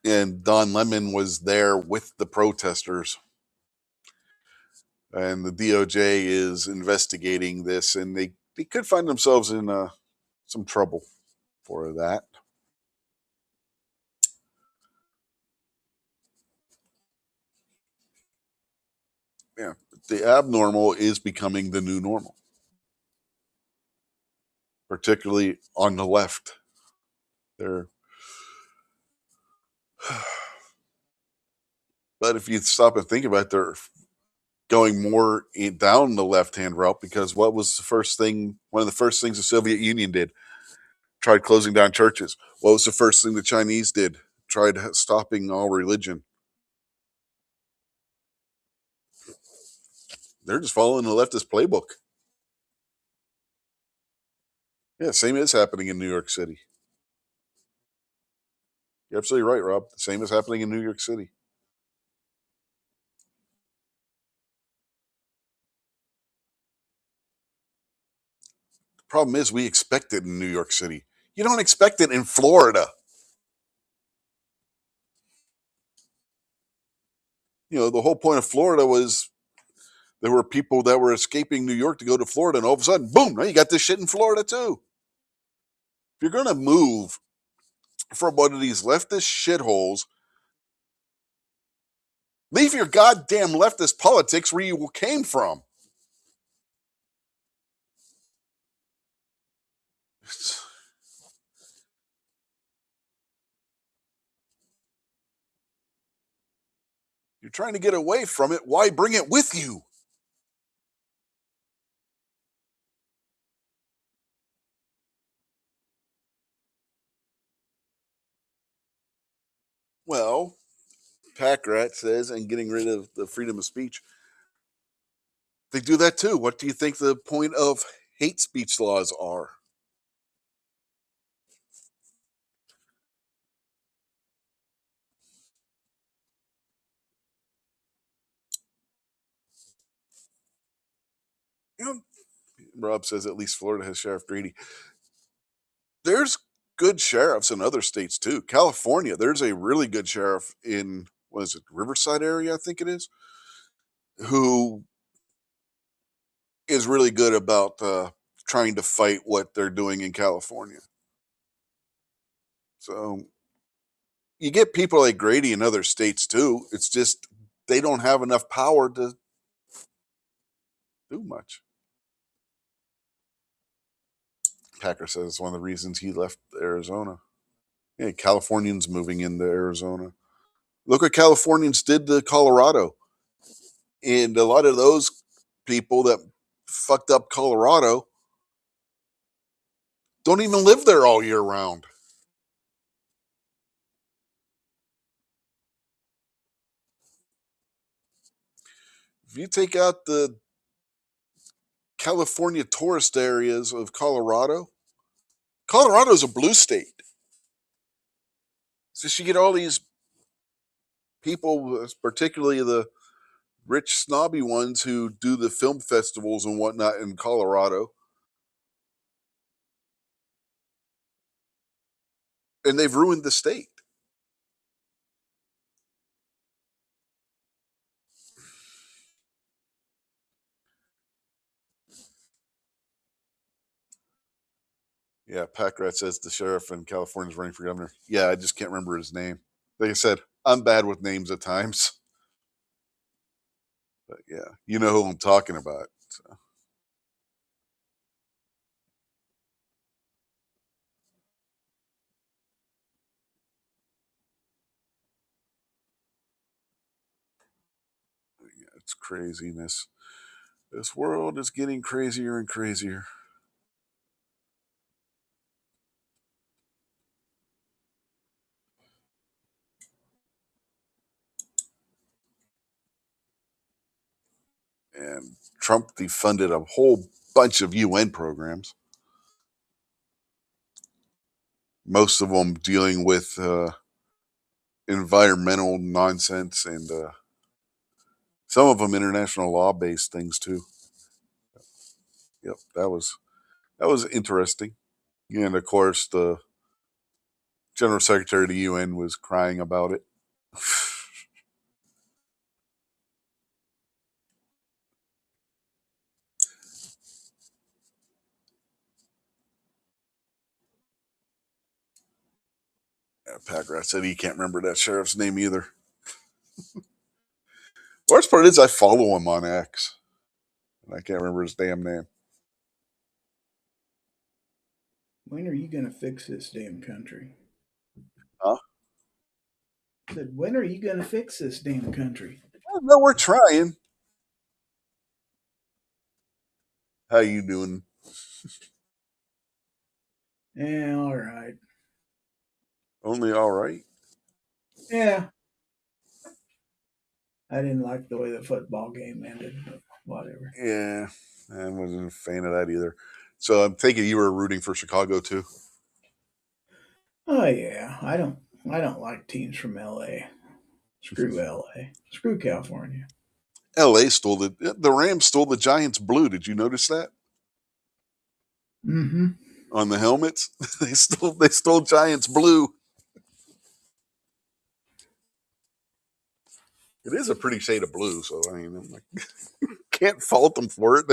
And Don Lemon was there with the protesters. And the DOJ is investigating this, and they could find themselves in some trouble for that. Yeah, the abnormal is becoming the new normal, particularly on the left. But if you stop and think about it, they're going more down the left-hand route, because what was the first thing? One of the first things the Soviet Union did, tried closing down churches. What was the first thing the Chinese did? Tried stopping all religion. They're just following the leftist playbook. Yeah, same is happening in New York City. You're absolutely right, Rob. The same is happening in New York City. The problem is we expect it in New York City. You don't expect it in Florida. The whole point of Florida was there were people that were escaping New York to go to Florida, and all of a sudden, boom, now you got this shit in Florida too. If you're going to move from one of these leftist shitholes, leave your goddamn leftist politics where you came from. You're trying to get away from it. Why bring it with you? Well, Packrat says, and getting rid of the freedom of speech, they do that too. What do you think the point of hate speech laws are? Rob says at least Florida has Sheriff Grady. There's good sheriffs in other states too. California, there's a really good sheriff in, what is it, Riverside area, I think it is, who is really good about trying to fight what they're doing in California. So you get people like Grady in other states too. It's just they don't have enough power to do much. Packer says it's one of the reasons he left Arizona. Yeah, Californians moving into Arizona. Look what Californians did to Colorado. And a lot of those people that fucked up Colorado don't even live there all year round. If you take out the California tourist areas of Colorado, Colorado's a blue state. So you get all these people, particularly the rich snobby ones who do the film festivals and whatnot in Colorado. And they've ruined the state. Yeah, Packrat says the sheriff in California is running for governor. Yeah, I just can't remember his name. Like I said, I'm bad with names at times. But yeah, you know who I'm talking about. So. Yeah, it's craziness. This world is getting crazier and crazier. And Trump defunded a whole bunch of UN programs. Most of them dealing with environmental nonsense and some of them international law-based things too. Yep, that was interesting. And of course, the General Secretary of the UN was crying about it. Packrat said he can't remember that sheriff's name either. Worst part is I follow him on X, and I can't remember his damn name. When are you going to fix this damn country? Huh? I said, when are you going to fix this damn country? No, we're trying. How you doing? Yeah, all right. Only all right? Yeah. I didn't like the way the football game ended, but whatever. Yeah, I wasn't a fan of that either. So I'm thinking you were rooting for Chicago too. Oh yeah, I don't like teams from LA. Screw LA. Screw California. LA stole the Rams stole the Giants blue. Did you notice that? Mm-hmm. On the helmets, they stole Giants blue. It is a pretty shade of blue, so I mean, I'm like, can't fault them for it.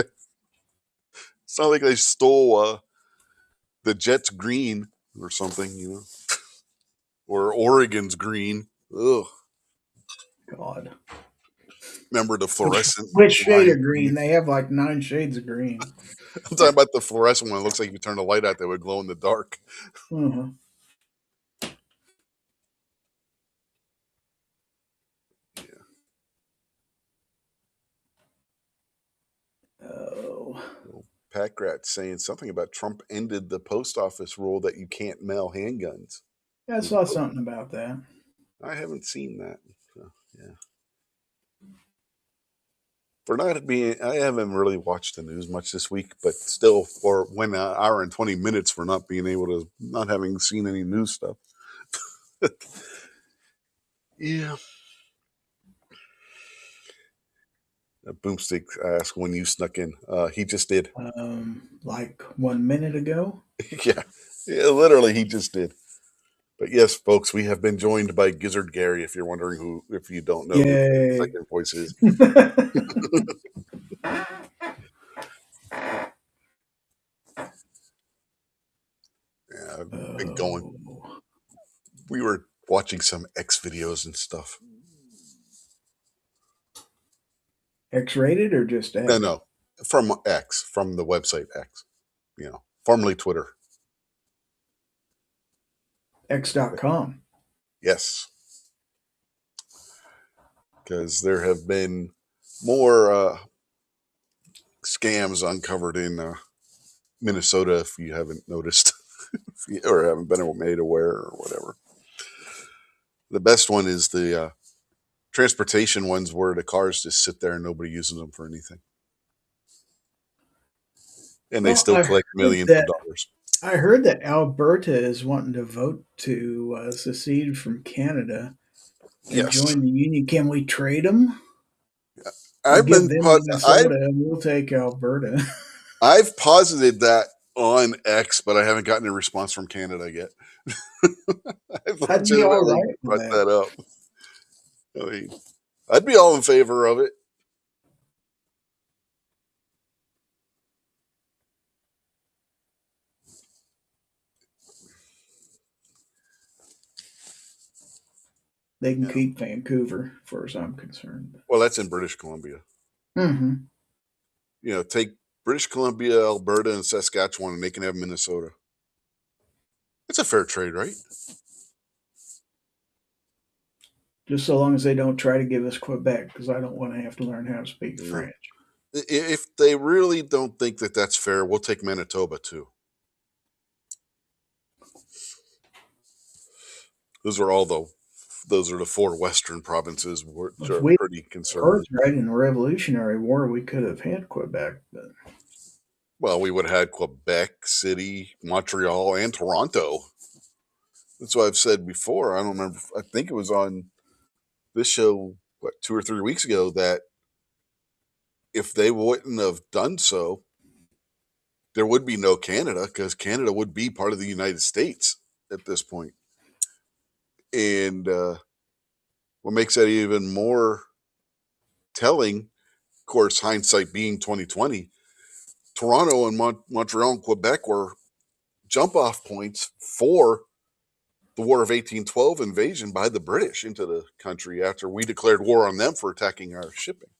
It's not like they stole the Jets green or something, you know, or Oregon's green. Ugh. God. Remember the fluorescent? Which shade of green? They have like 9 shades of green. I'm talking about the fluorescent one. It looks like if you turn the light out, they would glow in the dark. Uh-huh. Oh. Packrat saying something about Trump ended the post office rule that you can't mail handguns. Yeah, I saw something about that. I haven't seen that. So, yeah. For not being, I haven't really watched the news much this week, but still, for when an hour and 20 minutes for not being able to, not having seen any news stuff. Yeah. Boomstick asked when you snuck in. He just did. Like 1 minute ago. Yeah, literally, he just did. But yes, folks, we have been joined by Gizzard Gary. If you're wondering who, if you don't know who the second voice is. Yeah, I've been going. We were watching some X videos and stuff. X-rated or just X? No, from X, from the website X. You know, formerly Twitter. X.com. Yes. Because there have been more scams uncovered in Minnesota, if you haven't noticed, or haven't been made aware or whatever. The best one is the transportation ones where the cars just sit there and nobody uses them for anything. And they still collect millions of dollars. I heard that Alberta is wanting to vote to secede from Canada and join the union. Can we trade them? I've been Minnesota, and we'll take Alberta. I've posited that on X, but I haven't gotten a response from Canada yet. I legitimately brought that up. I mean, I'd be all in favor of it. They can keep Vancouver, as far as I'm concerned. Well, that's in British Columbia. Mm-hmm. You know, take British Columbia, Alberta, and Saskatchewan, and they can have Minnesota. It's a fair trade, right? Just so long as they don't try to give us Quebec, because I don't want to have to learn how to speak French. If they really don't think that that's fair, we'll take Manitoba too. Those are the 4 western provinces, which are pretty conservative. Right in the Revolutionary War, we could have had Quebec, but well, we would have had Quebec City, Montreal, and Toronto. That's what I've said before. I don't remember. I think it was on this show 2 or 3 weeks ago that if they wouldn't have done so, there would be no Canada, because Canada would be part of the United States at this point. And what makes that even more telling, of course, hindsight being 2020, Toronto and Montreal and Quebec were jump-off points for the War of 1812 invasion by the British into the country after we declared war on them for attacking our shipping.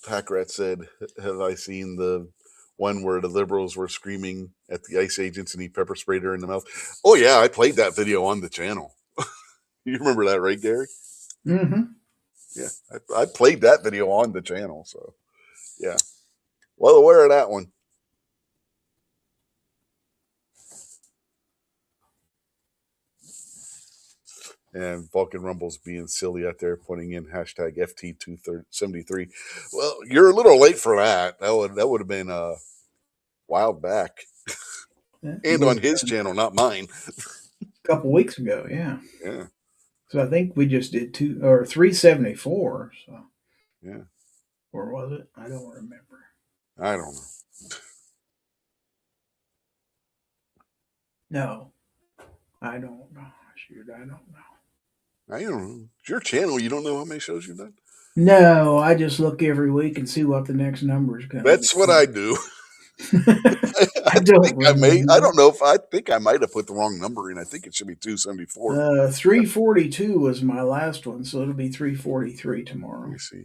Packrat said, have I seen the one where the liberals were screaming at the ICE agents and he pepper sprayed her in the mouth? Oh, yeah, I played that video on the channel. You remember that, right, Gary? Mm-hmm. Yeah, I played that video on the channel, so yeah. Well aware of that one. And Vulcan Rumble's being silly out there, putting in hashtag FT273. Well, you're a little late for that. That would have been a while back. And on his channel, not mine. A couple weeks ago, yeah. Yeah. So I think we just did 374. So yeah. Or was it? I don't remember. I don't know. No, I don't know. Shoot, I don't know. I don't know. It's your channel. You don't know how many shows you've done? No, I just look every week and see what the next number is going to be. That's what I do. I don't know if I think I might have put the wrong number in. I think it should be 274. 342 was my last one, so it'll be 343 tomorrow. Let me see.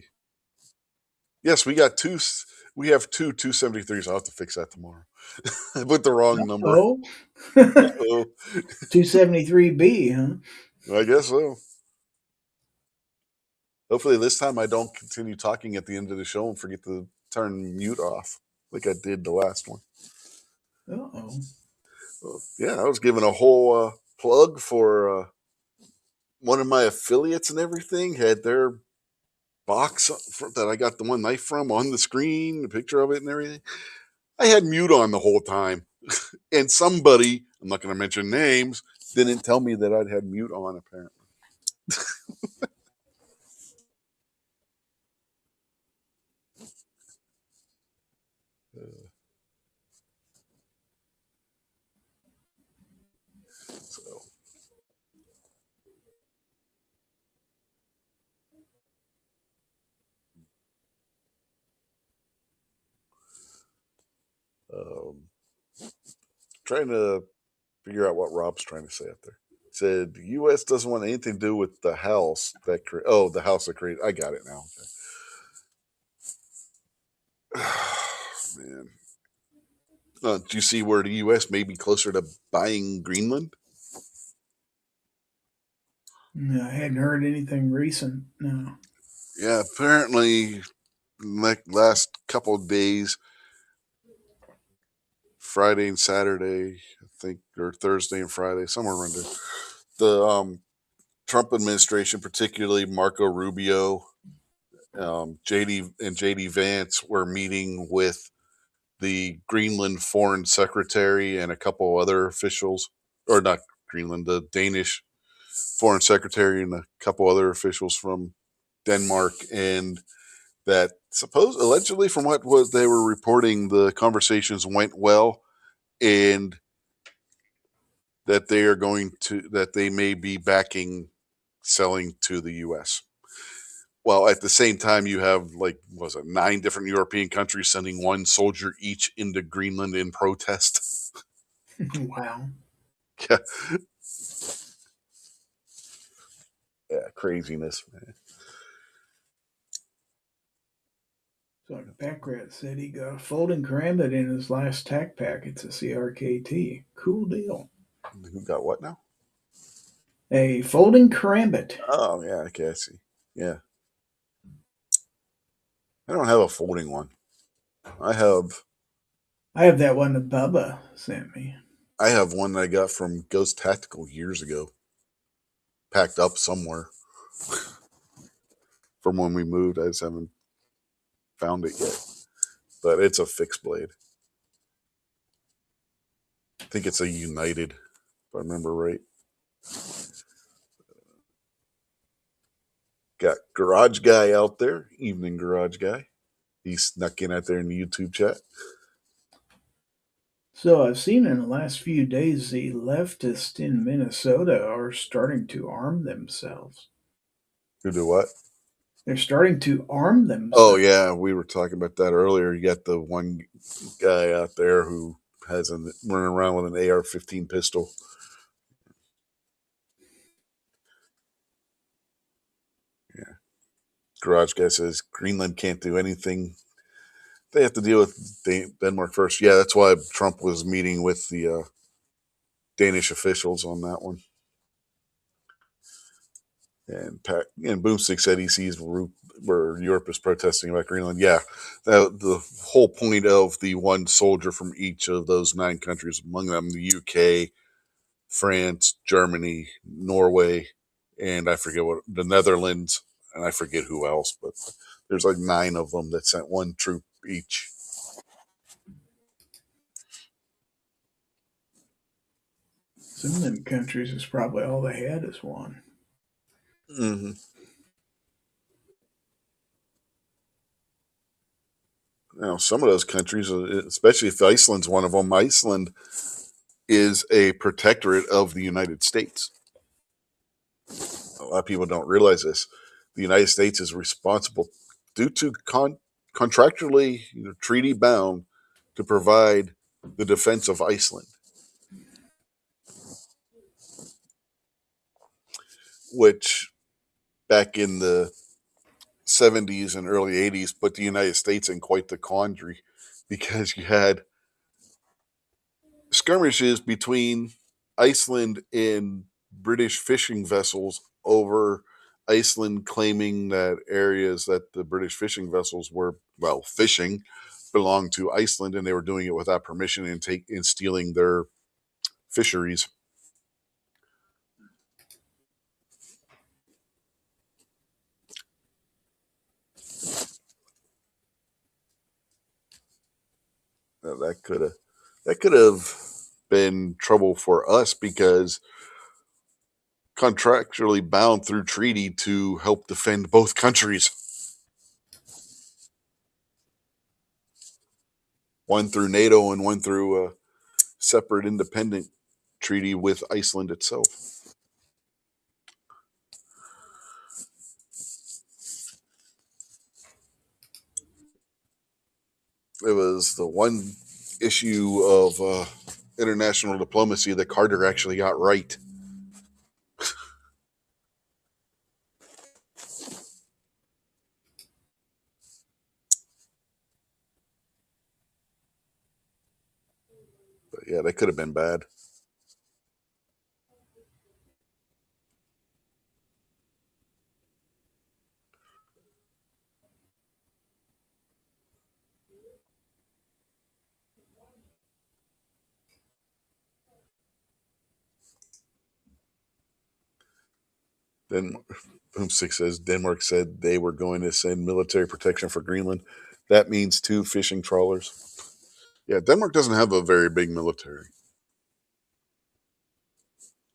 Yes, we got two. We have two 273s. I'll have to fix that tomorrow. I put the wrong number. 273B, huh? I guess so. Hopefully this time I don't continue talking at the end of the show and forget to turn mute off like I did the last one. Uh-oh. Well, yeah, I was giving a whole plug for one of my affiliates and everything. Had their box that I got the one knife from on the screen, the picture of it and everything. I had mute on the whole time. And somebody, I'm not going to mention names, didn't tell me that I'd had mute on, apparently. Trying to figure out what Rob's trying to say up there. Said the U.S. doesn't want anything to do with the house that the house that created. I got it now. Okay. Man, do you see where the U.S. may be closer to buying Greenland? No, I hadn't heard anything recent. No. Yeah, apparently, like last couple of days, Friday and Saturday, I think, or Thursday and Friday, somewhere around there. The Trump administration, particularly Marco Rubio, JD Vance, were meeting with the Greenland Foreign Secretary and a couple other officials, or not Greenland, the Danish Foreign Secretary and a couple other officials from Denmark, and that allegedly from what they were reporting, the conversations went well, and that they may be backing selling to the U.S. Well, at the same time, you have 9 different European countries sending 1 soldier each into Greenland in protest. Wow. Yeah. Yeah, craziness, man. So Packrat said he got a folding karambit in his last tack pack. It's a CRKT. Cool deal. Who got what now? A folding karambit. Oh, yeah, okay, I see. Yeah. I don't have a folding one. I have that one that Bubba sent me. I have one that I got from Ghost Tactical years ago. Packed up somewhere. From when we moved. I just haven't found it yet. But it's a fixed blade. I think it's a United, if I remember right. Got Garage Guy out there. Evening Garage Guy. He snuck in out there in the YouTube chat. So I've seen in the last few days the leftists in Minnesota are starting to arm themselves. Who do what? They're starting to arm themselves. Oh, yeah. We were talking about that earlier. You got the one guy out there who has running around with an AR-15 pistol. Yeah. Garage Guy says Greenland can't do anything. They have to deal with Denmark first. Yeah, that's why Trump was meeting with the Danish officials on that one. And Boomstick said he sees where Europe is protesting about Greenland. Yeah, the whole point of the 1 soldier from each of those 9 countries, among them the UK, France, Germany, Norway, and I forget the Netherlands, and I forget who else, but there's 9 of them that sent 1 troop each. Some of them countries is probably all they had is 1. Mm-hmm. Now, some of those countries, especially if Iceland's one of them, Iceland is a protectorate of the United States. A lot of people don't realize this. The United States is responsible, due to contractually, treaty bound, to provide the defense of Iceland, which back in the 70s and early 80s put the United States in quite the quandary, because you had skirmishes between Iceland and British fishing vessels over Iceland claiming that areas that the British fishing vessels were, fishing belonged to Iceland, and they were doing it without permission and stealing their fisheries. That could have been trouble for us, because contractually bound through treaty to help defend both countries. One through NATO and one through a separate independent treaty with Iceland itself. It was the one issue of international diplomacy that Carter actually got right. But yeah, that could have been bad. Then Boomstick says Denmark said they were going to send military protection for Greenland. That means 2 fishing trawlers. Yeah, Denmark doesn't have a very big military.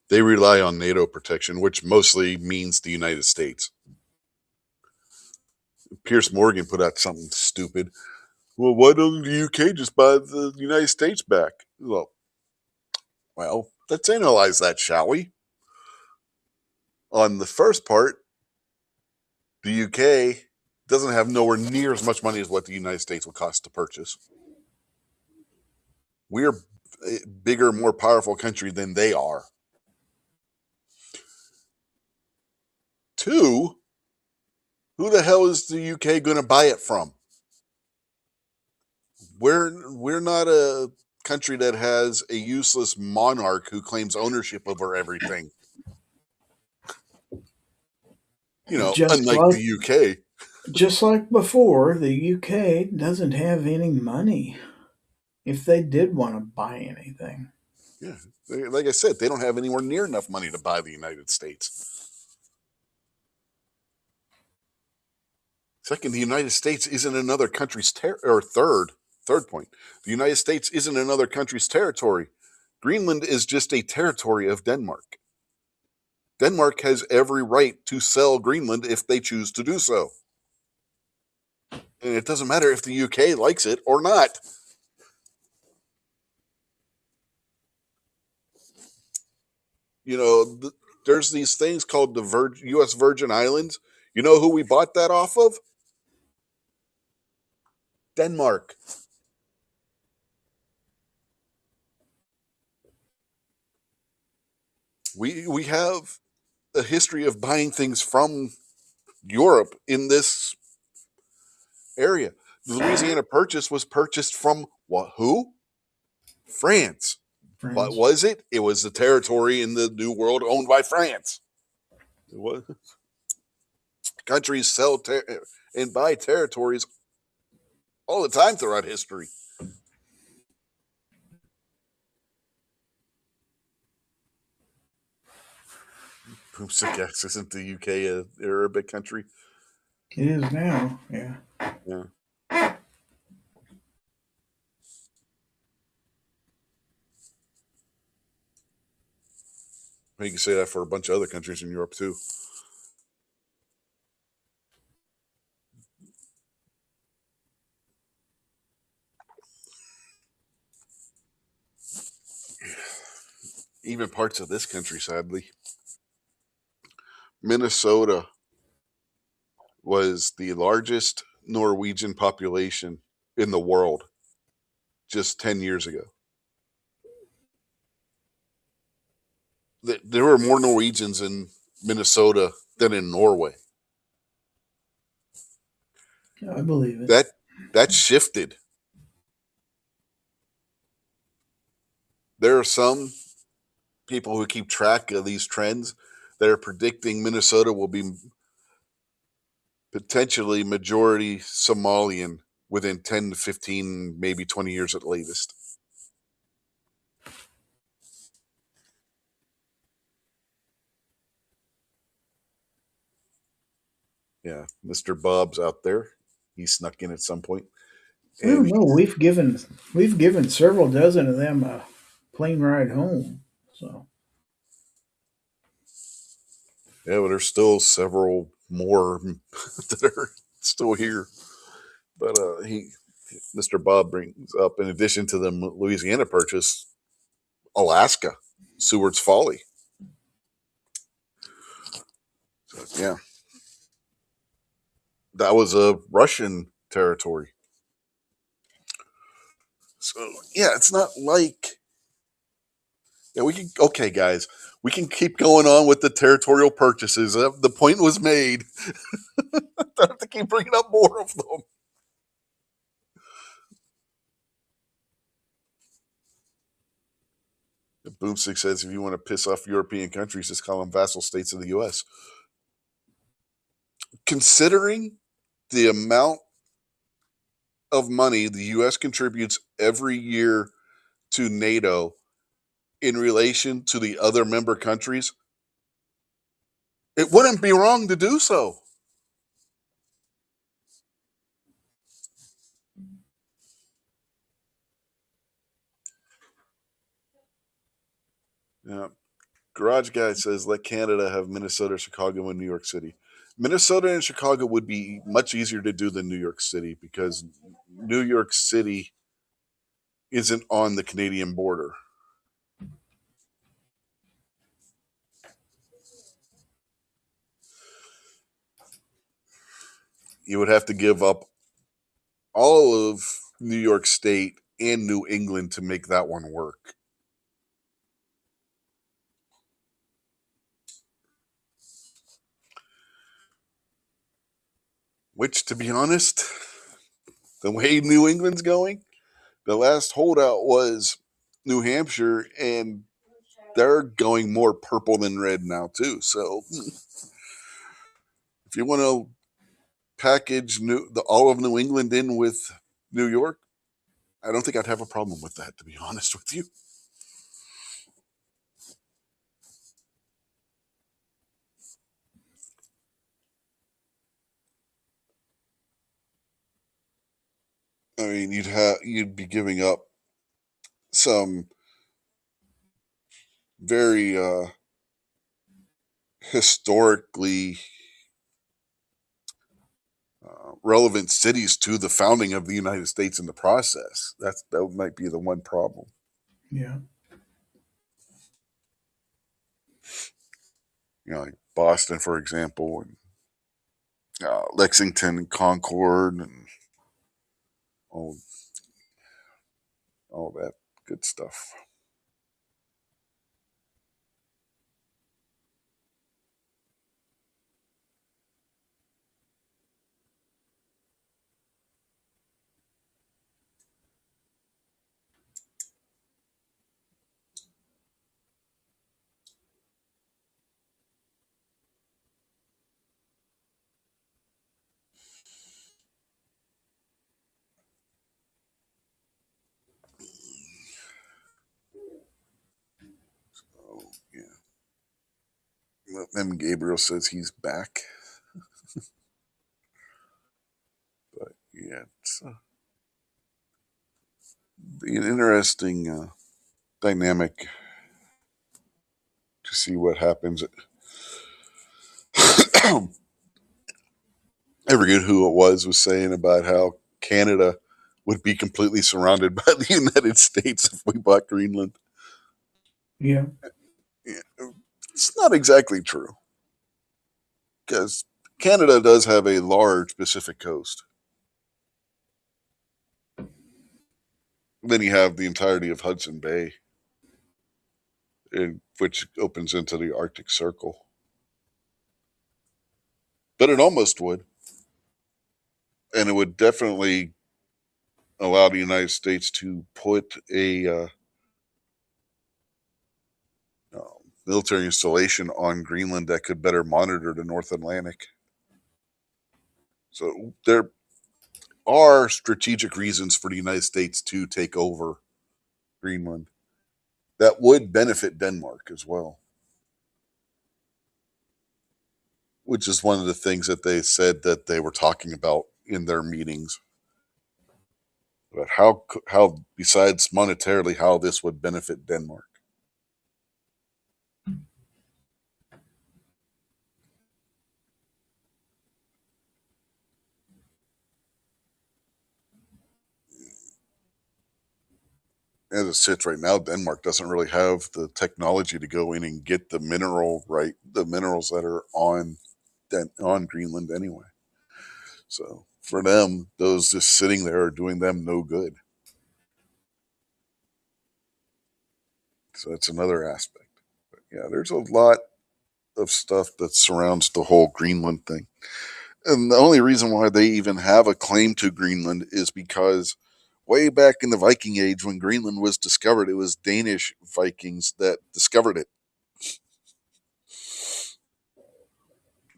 They rely on NATO protection, which mostly means the United States. Piers Morgan put out something stupid. Well, why don't the UK just buy the United States back? Well, let's analyze that, shall we? On the first part, the UK doesn't have nowhere near as much money as what the United States would cost to purchase. We're a bigger, more powerful country than they are. 2, who the hell is the UK going to buy it from? We're not a country that has a useless monarch who claims ownership over everything. Unlike the UK. Just like before, the UK doesn't have any money if they did want to buy anything. Yeah, like I said, they don't have anywhere near enough money to buy the United States. Second, the United States isn't another country's third point. The United States isn't another country's territory. Greenland is just a territory of Denmark. Denmark has every right to sell Greenland if they choose to do so. And it doesn't matter if the UK likes it or not. There's these things called the U.S. Virgin Islands. You know who we bought that off of? Denmark. We have a history of buying things from Europe in this area. The Louisiana Purchase was purchased from what? Who? France. What was it? It was the territory in the New World owned by France. It was. Countries sell and buy territories all the time throughout history. Isn't the UK an Arabic country? It is now, yeah. Yeah. You can say that for a bunch of other countries in Europe too. Even parts of this country, sadly. Minnesota was the largest Norwegian population in the world just 10 years ago. There were more Norwegians in Minnesota than in Norway. I believe it. That shifted. There are some people who keep track of these trends that are predicting Minnesota will be potentially majority Somalian within 10 to 15, maybe 20 years at latest. Yeah, Mr. Bob's out there. He snuck in at some point. I don't know. We've given several dozen of them a plane ride home. So yeah, but there's still several more that are still here. But Mr. Bob brings up, in addition to the Louisiana Purchase, Alaska, Seward's Folly. So, yeah. That was a Russian territory. So, yeah, it's not like... Yeah, okay, guys, we can keep going on with the territorial purchases. The point was made. Don't have to keep bringing up more of them. Boomstick says if you want to piss off European countries, just call them vassal states of the U.S. Considering the amount of money the U.S. contributes every year to NATO in relation to the other member countries, it wouldn't be wrong to do so. Yeah. Garage Guy says, let Canada have Minnesota, Chicago, and New York City. Minnesota and Chicago would be much easier to do than New York City because New York City isn't on the Canadian border. You would have to give up all of New York State and New England to make that one work. Which, to be honest, the way New England's going, the last holdout was New Hampshire, and they're going more purple than red now, too. So if you want to package all of New England in with New York, I don't think I'd have a problem with that, to be honest with you. I mean, you'd be giving up some very historically relevant cities to the founding of the United States in the process. That might be the one problem. Yeah. Like Boston, for example, and Lexington and Concord and all that good stuff. Yeah. Then Gabriel says he's back. But yeah, it's be an interesting dynamic to see what happens. I forget who it was saying about how Canada would be completely surrounded by the United States if we bought Greenland. Yeah. It's not exactly true, because Canada does have a large Pacific coast. Then you have the entirety of Hudson Bay, which opens into the Arctic Circle. But it almost would. And it would definitely allow the United States to put a military installation on Greenland that could better monitor the North Atlantic. So there are strategic reasons for the United States to take over Greenland that would benefit Denmark as well, which is one of the things that they said that they were talking about in their meetings. But how besides monetarily, how this would benefit Denmark. As it sits right now, Denmark doesn't really have the technology to go in and get the minerals that are on Greenland anyway. So for them, those just sitting there are doing them no good. So that's another aspect. But yeah, there's a lot of stuff that surrounds the whole Greenland thing. And the only reason why they even have a claim to Greenland is because way back in the Viking Age, when Greenland was discovered, it was Danish Vikings that discovered it.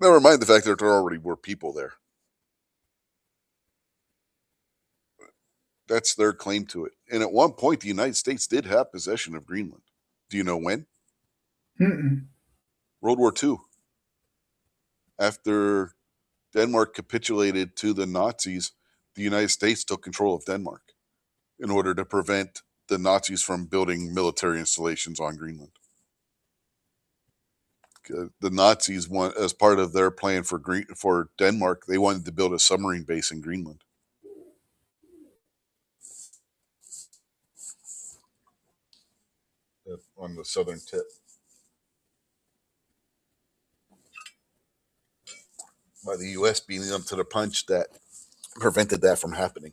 Never mind the fact that there already were people there. That's their claim to it. And at one point, the United States did have possession of Greenland. Do you know when? Mm-mm. World War II. After Denmark capitulated to the Nazis, the United States took control of Denmark in order to prevent the Nazis from building military installations on Greenland. The Nazis want, as part of their plan for Denmark, they wanted to build a submarine base in Greenland. On the southern tip. By the U.S. beating them to the punch that prevented that from happening.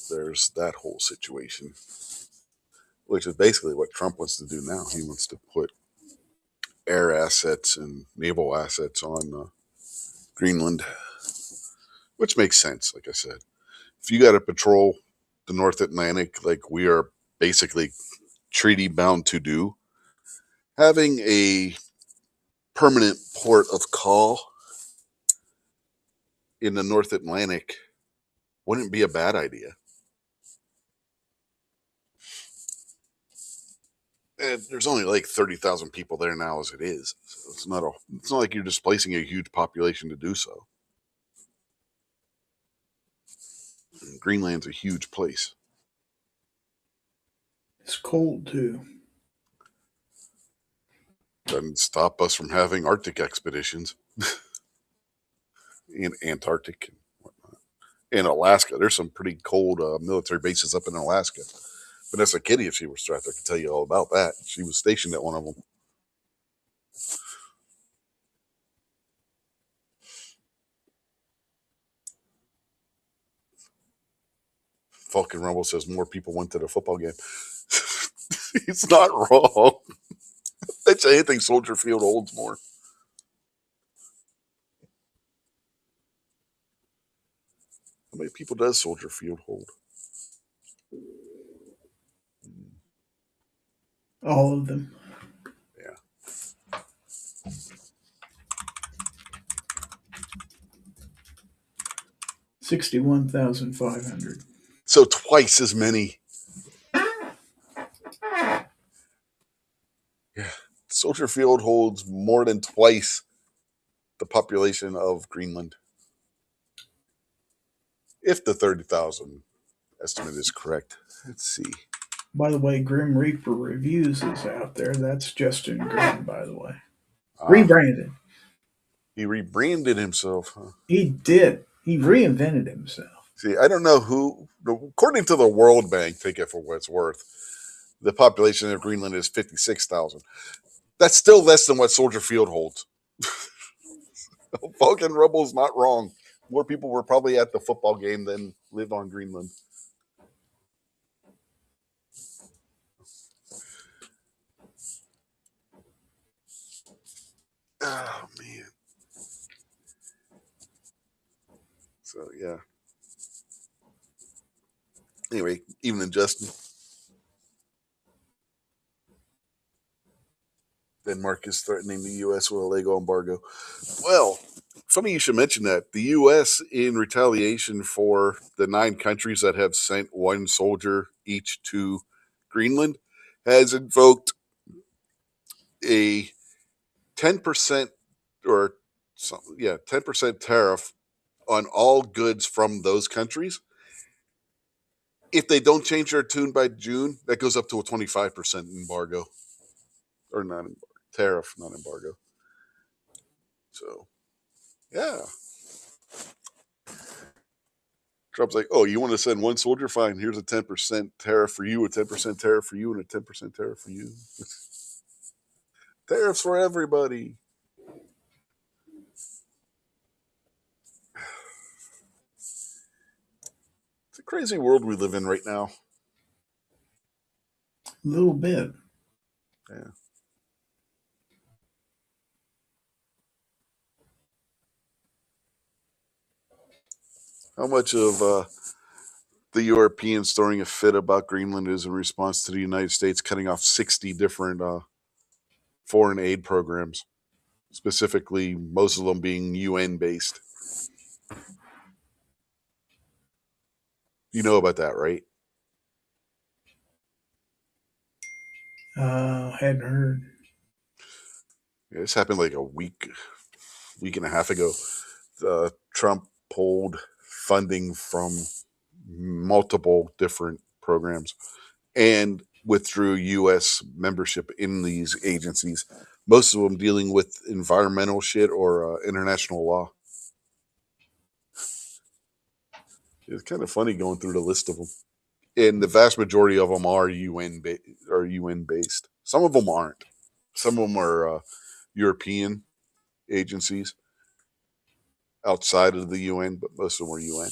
There's that whole situation, which is basically what Trump wants to do now. He wants to put air assets and naval assets on Greenland, which makes sense. Like I said, if you got to patrol the North Atlantic like we are basically treaty bound to do, having a permanent port of call in the North Atlantic wouldn't be a bad idea. And there's only like 30,000 people there now as it is. So it's not like you're displacing a huge population to do so. And Greenland's a huge place. It's cold too. Doesn't stop us from having Arctic expeditions. In Antarctic and whatnot. In Alaska, there's some pretty cold military bases up in Alaska. Vanessa Kitty, if she was strapped, I could tell you all about that. She was stationed at one of them. Falcon Rumble says more people went to the football game. He's not wrong. I'd say anything Soldier Field holds more. How many people does Soldier Field hold? All of them. Yeah. 61,500. So twice as many. Yeah. Soldier Field holds more than twice the population of Greenland. If the 30,000 estimate is correct. Let's see. By the way, Grim Reaper Reviews is out there. That's Justin Green, by the way. Rebranded. He rebranded himself, huh? He did. He reinvented himself. See, I don't know who, according to the World Bank, take it for what it's worth, the population of Greenland is 56,000. That's still less than what Soldier Field holds. Falcon Rumble's not wrong. More people were probably at the football game than live on Greenland. Oh, man. So, yeah. Anyway, evening, Justin. Denmark is threatening the U.S. with a Lego embargo. Well, funny you should mention that. The U.S., in retaliation for the 9 countries that have sent 1 soldier each to Greenland, has invoked a 10% 10% tariff on all goods from those countries. If they don't change their tune by June, that goes up to a 25% embargo. Or not tariff, not embargo. So, yeah. Trump's like, oh, you want to send 1 soldier? Fine. Here's a 10% tariff for you, a 10% tariff for you, and a 10% tariff for you. Tariffs for everybody. It's a crazy world we live in right now. A little bit. Yeah. How much of the Europeans throwing a fit about Greenland is in response to the United States cutting off 60 different foreign aid programs, specifically most of them being UN-based? You know about that, right? Hadn't heard. Yeah, this happened like a week and a half ago. Trump pulled funding from multiple different programs and withdrew U.S. membership in these agencies, most of them dealing with environmental shit or international law. It's kind of funny going through the list of them. And the vast majority of them are UN based. Some of them aren't. Some of them are European agencies outside of the UN, but most of them are UN.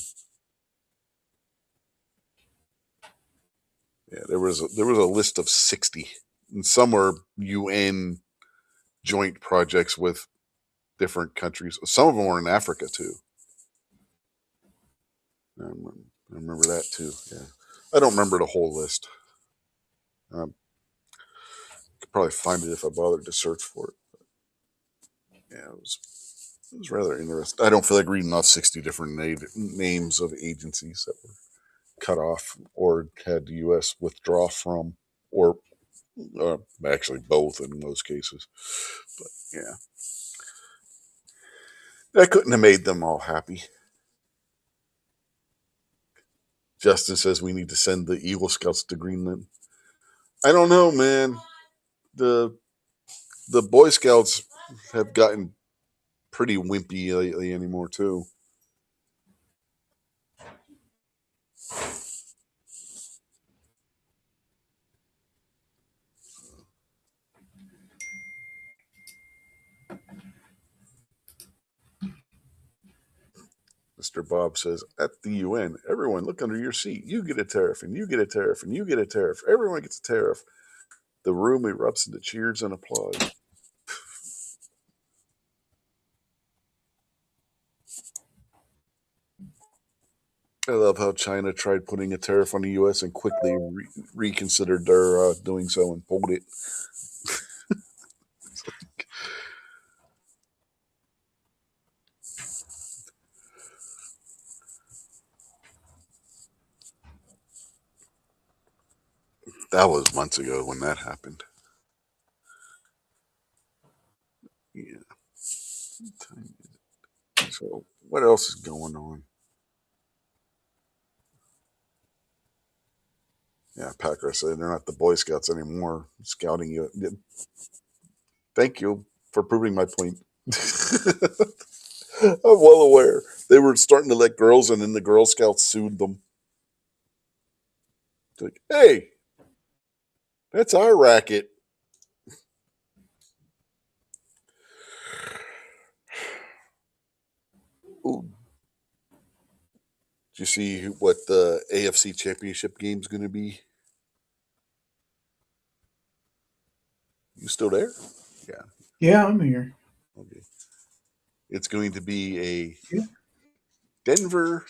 Yeah, there was a list of 60, and some were UN joint projects with different countries. Some of them were in Africa too. I remember that too. Yeah, I don't remember the whole list. Could probably find it if I bothered to search for it. But yeah, it was rather interesting. I don't feel like reading off 60 different names of agencies that were cut off or had the U.S. withdraw from, or actually both in most cases. But yeah, that couldn't have made them all happy. Justin says we need to send the Eagle Scouts to Greenland. I don't know, man. The Boy Scouts have gotten pretty wimpy lately anymore too. Mr. Bob says, at the UN, everyone look under your seat. You get a tariff, and you get a tariff, and you get a tariff. Everyone gets a tariff. The room erupts into cheers and applause. I love how China tried putting a tariff on the U.S. and quickly reconsidered their doing so and pulled it. That was months ago when that happened. Yeah. So what else is going on? Yeah, Packer said they're not the Boy Scouts anymore. Scouting you. Thank you for proving my point. I'm well aware. They were starting to let girls in, and the Girl Scouts sued them. It's like, hey, that's our racket. Ooh. Do you see what the AFC Championship game is going to be? You still there? Yeah. Yeah, I'm here. Okay. It's going to be a Denver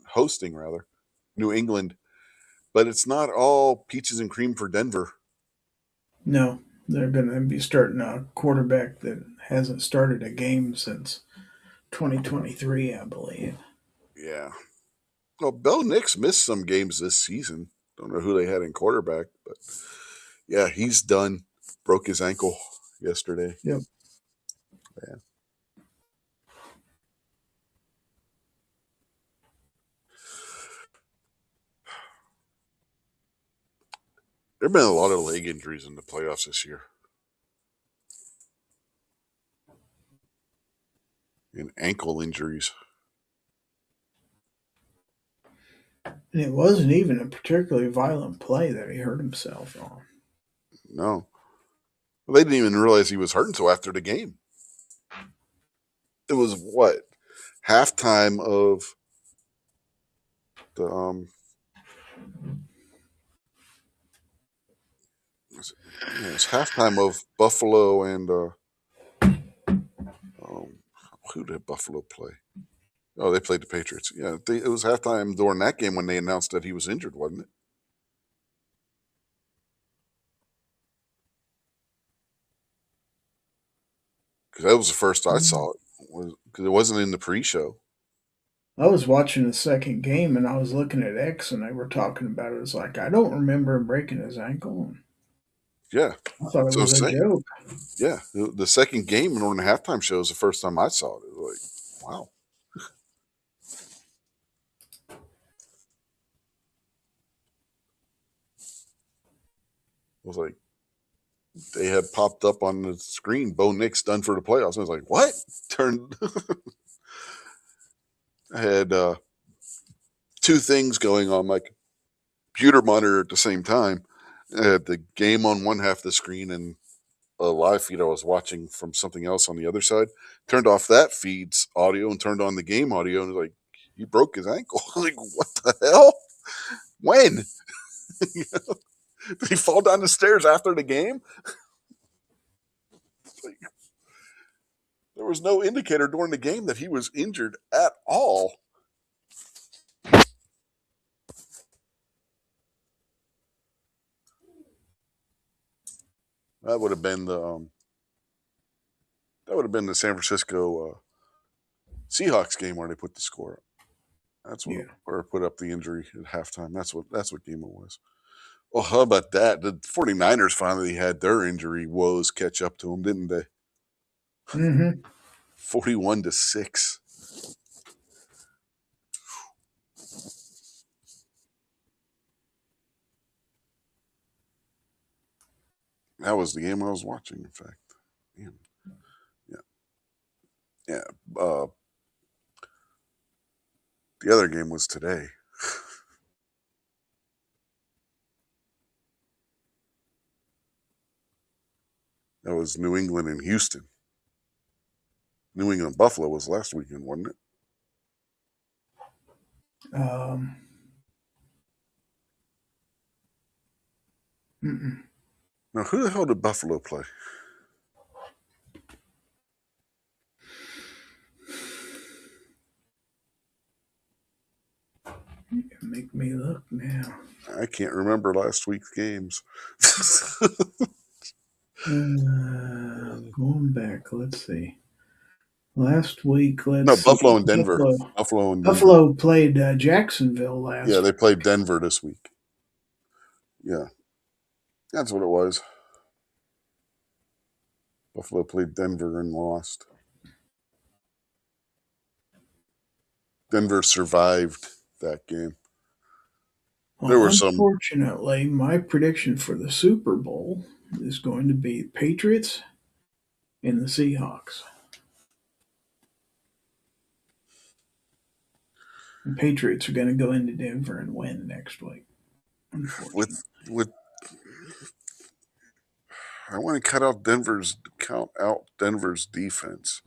hosting New England, but it's not all peaches and cream for Denver. No, they're going to be starting a quarterback that hasn't started a game since 2023, I believe. Yeah. Well, Bell Nix missed some games this season. Don't know who they had in quarterback, but yeah, he's done. Broke his ankle yesterday. Yep. Yeah. There have been a lot of leg injuries in the playoffs this year. And ankle injuries. And it wasn't even a particularly violent play that he hurt himself on. No. Well, they didn't even realize he was hurt until after the game. It was what? Halftime of the it's halftime of Buffalo and who did Buffalo play? Oh, they played the Patriots. Yeah, it was halftime during that game when they announced that he was injured, wasn't it? Because that was the first I saw it. Because it wasn't in the pre-show. I was watching the second game and I was looking at X and they were talking about it. It's like, I don't remember him breaking his ankle. Yeah. I thought it was a joke. Yeah. The second game during the halftime show was the first time I saw it. It was like, wow. It was like, they had popped up on the screen, Bo Nix done for the playoffs. I was like, what? I had two things going on my computer monitor at the same time. I had the game on one half of the screen and a live feed I was watching from something else on the other side. Turned off that feed's audio and turned on the game audio, and like, he broke his ankle. Like, what the hell? When? Did he fall down the stairs after the game? Like, there was no indicator during the game that he was injured at all. That would have been the San Francisco Seahawks game where they put the score up. That's what, or put up the injury at halftime. That's what game it was. Well, how about that? The 49ers finally had their injury woes catch up to them, didn't they? 41-6. That was the game I was watching, in fact. Damn. Yeah. The other game was today. That was New England and Houston. New England Buffalo was last weekend, wasn't it? Now, who the hell did Buffalo play? Make me look now. I can't remember last week's games. Going back, let's see. Last week, Buffalo and Denver. Buffalo played Jacksonville last week. Yeah, they played Denver this week. Yeah. That's what it was. Buffalo played Denver and lost. Denver survived that game. Well, unfortunately, my prediction for the Super Bowl is going to be Patriots and the Seahawks. The Patriots are going to go into Denver and win next week. I want to count out Denver's defense.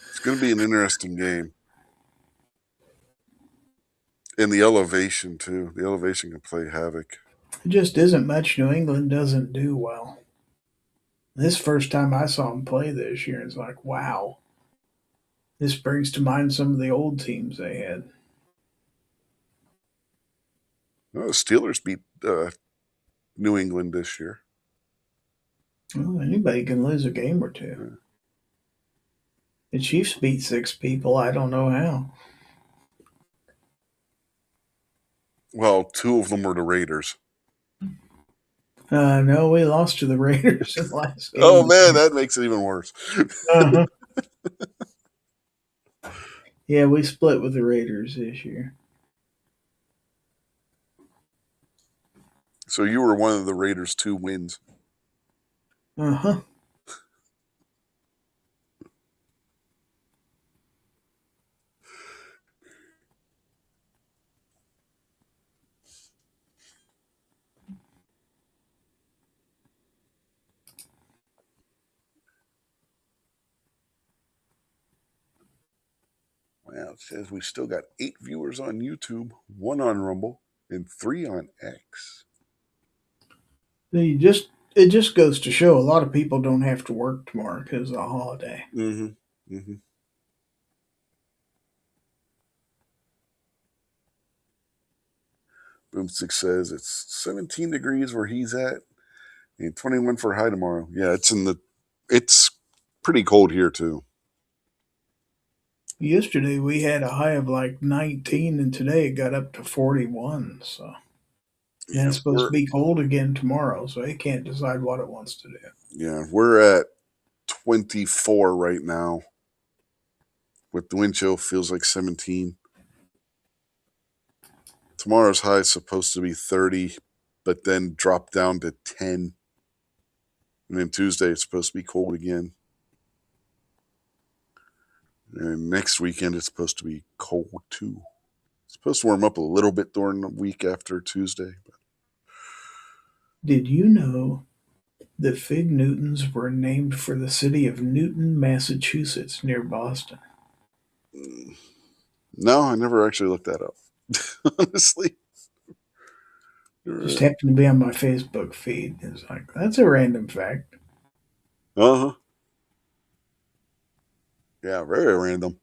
It's going to be an interesting game. And the elevation, too. The elevation can play havoc. It just isn't much New England doesn't do well. This first time I saw them play this year, it's like, wow. This brings to mind some of the old teams they had. Well, the Steelers beat New England this year. Well, anybody can lose a game or two. Yeah. The Chiefs beat 6 people. I don't know how. Well, 2 of them were the Raiders. No, we lost to the Raiders in the last game. Oh, man, that makes it even worse. Yeah, we split with the Raiders this year. So you were one of the Raiders' 2 wins. Uh-huh. Well, it says we still got 8 viewers on YouTube, 1 on Rumble, and 3 on X. It just goes to show a lot of people don't have to work tomorrow because of the holiday. Boomstick says it's 17 degrees where he's at and 21 for high tomorrow. Yeah, it's pretty cold here too. Yesterday we had a high of like 19, and today it got up to 41. So, and Yeah, it's supposed to be cold again tomorrow, so it can't decide what it wants to do. Yeah, we're at 24 right now. With the wind chill, feels like 17. Tomorrow's high is supposed to be 30, but then drop down to 10. And then Tuesday, it's supposed to be cold again. And next weekend, it's supposed to be cold too. It's supposed to warm up a little bit during the week after Tuesday. Did you know that Fig Newtons were named for the city of Newton, Massachusetts, near Boston? No, I never actually looked that up. Honestly. Just happened to be on my Facebook feed. It's like, that's a random fact. Uh-huh. Yeah, very random.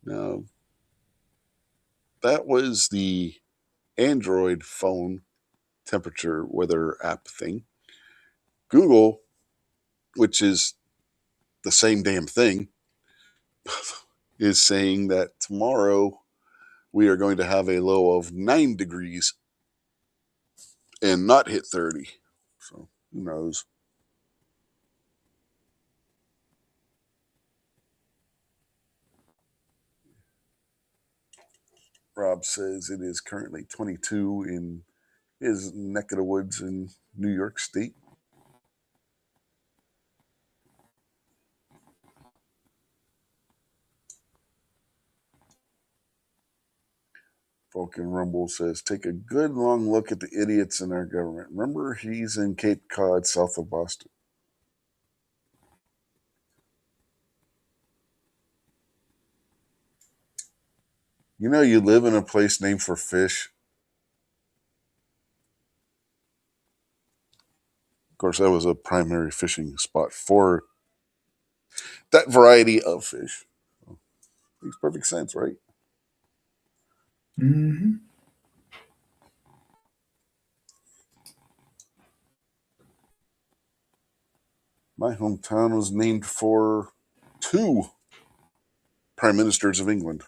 Now, that was the Android phone temperature weather app thing. Google, which is the same damn thing, is saying that tomorrow we are going to have a low of 9 degrees and not hit 30. So who knows? Rob says it is currently 22 in his neck of the woods in New York State. Vulcan Rumble says, take a good long look at the idiots in our government. Remember, he's in Cape Cod, south of Boston. You know, you live in a place named for fish. Of course, that was a primary fishing spot for that variety of fish. Makes perfect sense, right? Mm-hmm. My hometown was named for 2 prime ministers of England.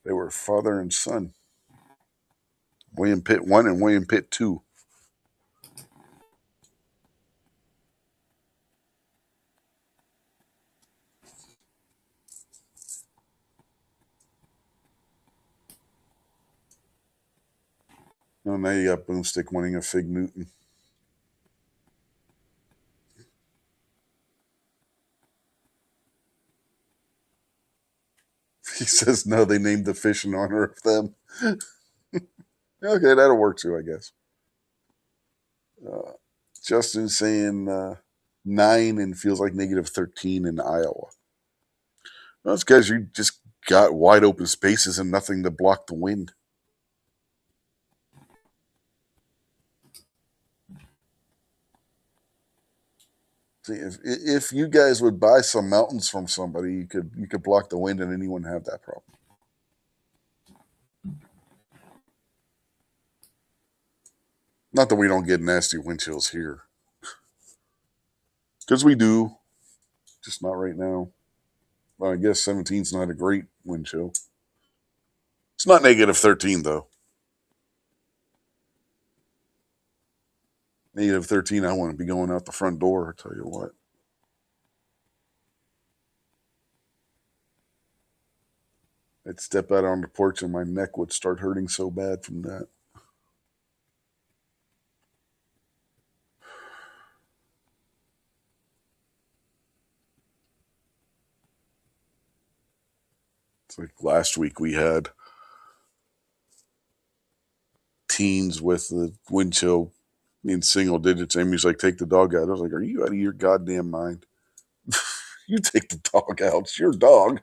They were father and son. William Pitt 1 and William Pitt 2. Oh, now you got Boomstick wanting a Fig Newton. He says no, they named the fish in honor of them. Okay, that'll work too, I guess. Justin saying 9 and feels like negative 13 in Iowa. Well, that's because you just got wide open spaces and nothing to block the wind. See, if you guys would buy some mountains from somebody, you could block the wind and anyone have that problem. Not that we don't get nasty wind chills here, because we do, just not right now. Well, I guess 17 is not a great wind chill. It's not negative 13 though. Negative 13, I want to be going out the front door. I tell you what. I'd step out on the porch and my neck would start hurting so bad from that. It's like last week we had teens with the wind chill in single digits. Amy's like, take the dog out. I was like, are you out of your goddamn mind? You take the dog out. It's your dog.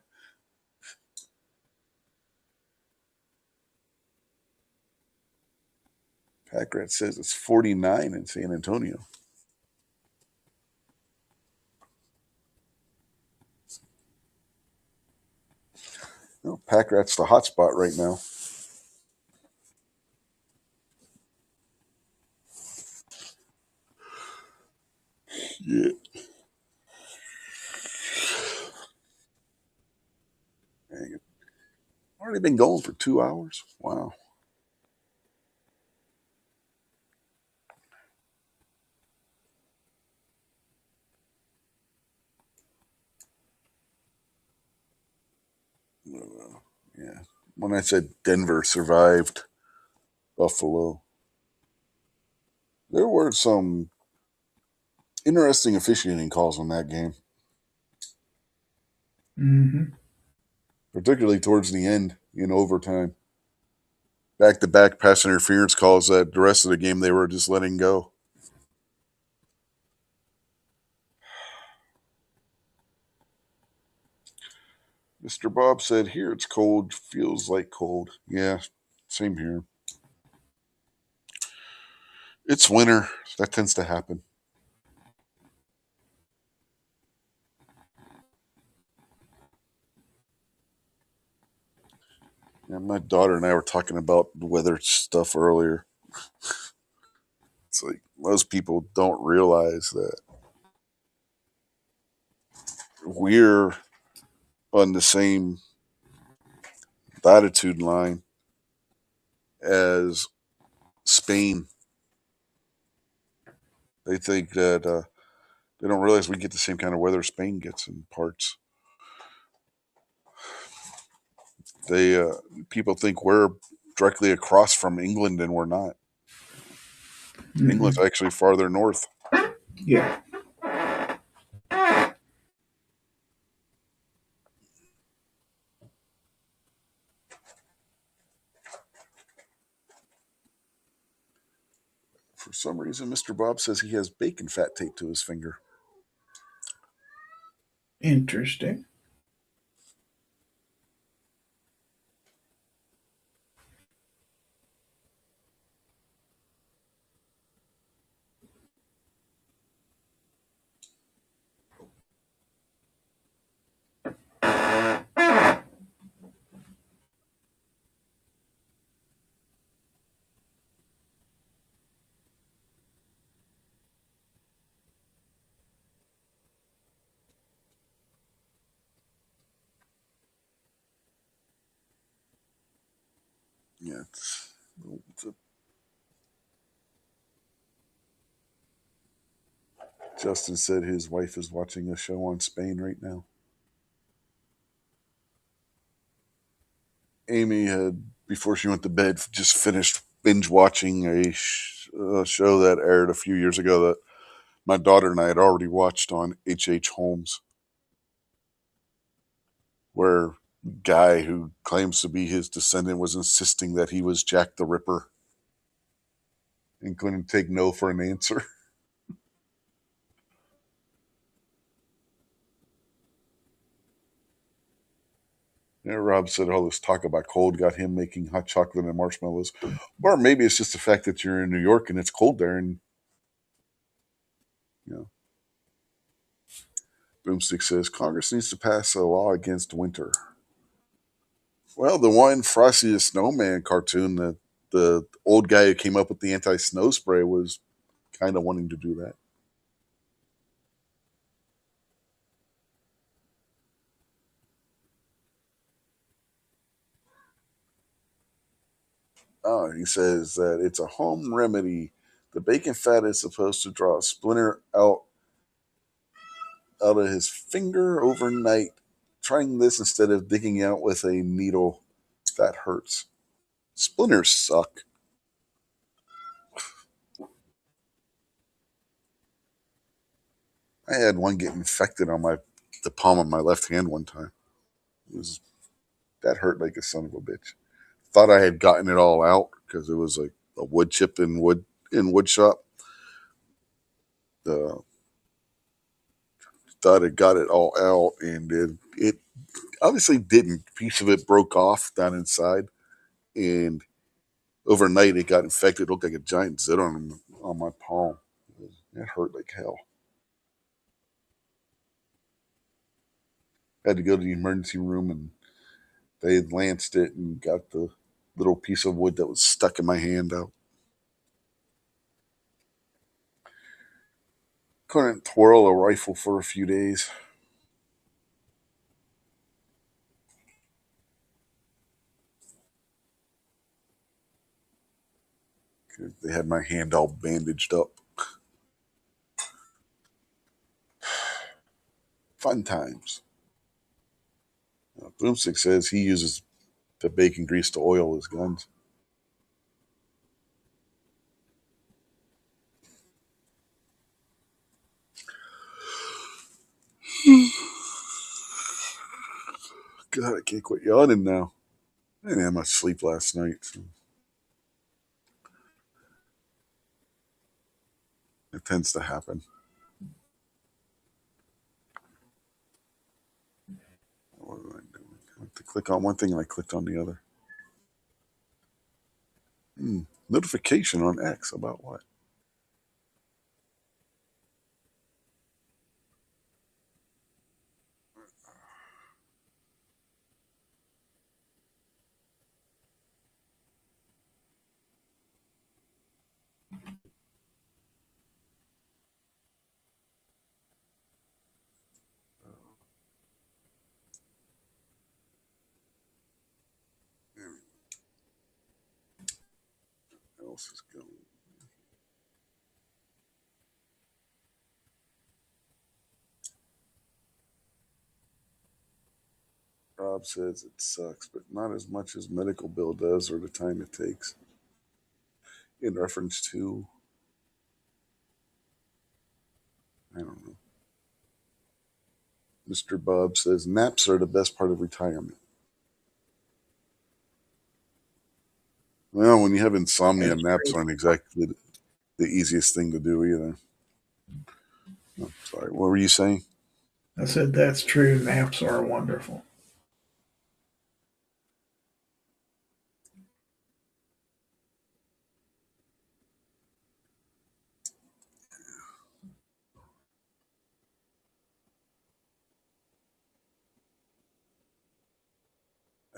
Packrat says it's 49 in San Antonio. Well, Pack Rat's the hot spot right now. Yeah. Dang it. Already been going for 2 hours? Wow. Yeah. When I said Denver survived Buffalo, there were some interesting officiating calls on that game. Mm-hmm. Particularly towards the end in overtime. Back-to-back pass interference calls that the rest of the game they were just letting go. Mr. Bob said, here it's cold, feels like cold. Yeah, same here. It's winter. That tends to happen. Yeah, my daughter and I were talking about weather stuff earlier. It's like most people don't realize that we're on the same latitude line as Spain. They think that they don't realize we get the same kind of weather Spain gets in parts. They people think we're directly across from England, and we're not. Mm-hmm. England's actually farther north. Yeah. For some reason, Mr. Bob says he has bacon fat taped to his finger. Interesting. Yeah, Justin said his wife is watching a show on Spain right now. Amy had, before she went to bed, just finished binge watching a show that aired a few years ago that my daughter and I had already watched on H.H. Holmes, where guy who claims to be his descendant was insisting that he was Jack the Ripper and couldn't take no for an answer. Yeah, Rob said all this talk about cold got him making hot chocolate and marshmallows. Or maybe it's just the fact that you're in New York and it's cold there, and you know. Boomstick says Congress needs to pass a law against winter. Well, the one Frosty the Snowman cartoon, that the old guy who came up with the anti-snow spray was kind of wanting to do that. Oh, he says that it's a home remedy. The bacon fat is supposed to draw a splinter out of his finger overnight. Trying this instead of digging out with a needle, that hurts. Splinters suck. I had one get infected on the palm of my left hand one time. That hurt like a son of a bitch. Thought I had gotten it all out because it was like a wood chip in wood shop. Thought it got it all out, and it obviously didn't. A piece of it broke off down inside, and overnight it got infected. It looked like a giant zit on my palm. It hurt like hell. Had to go to the emergency room and They lanced it and got the little piece of wood that was stuck in my hand out. Couldn't twirl a rifle for a few days. They had my hand all bandaged up. Fun times. Boomstick says he uses the bacon grease to oil his guns. God, I can't quit yawning now. I didn't have much sleep last night. So it tends to happen. What was I doing? I went to click on one thing and I clicked on the other. Notification on X about what? What else is going? Rob says it sucks, but not as much as medical bill does or the time it takes. In reference to, I don't know. Mr. Bob says naps are the best part of retirement. Well, when you have insomnia, naps aren't exactly the easiest thing to do either. Oh, sorry, what were you saying? I said that's true. Naps are wonderful.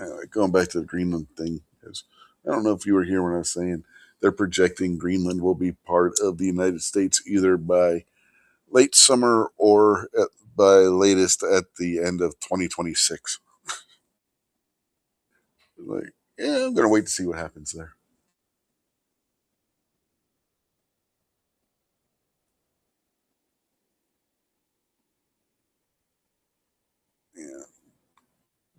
Anyway, going back to the Greenland thing, because I don't know if you were here when I was saying they're projecting Greenland will be part of the United States either by late summer or by latest at the end of 2026. Like, yeah, I'm gonna wait to see what happens there. Yeah.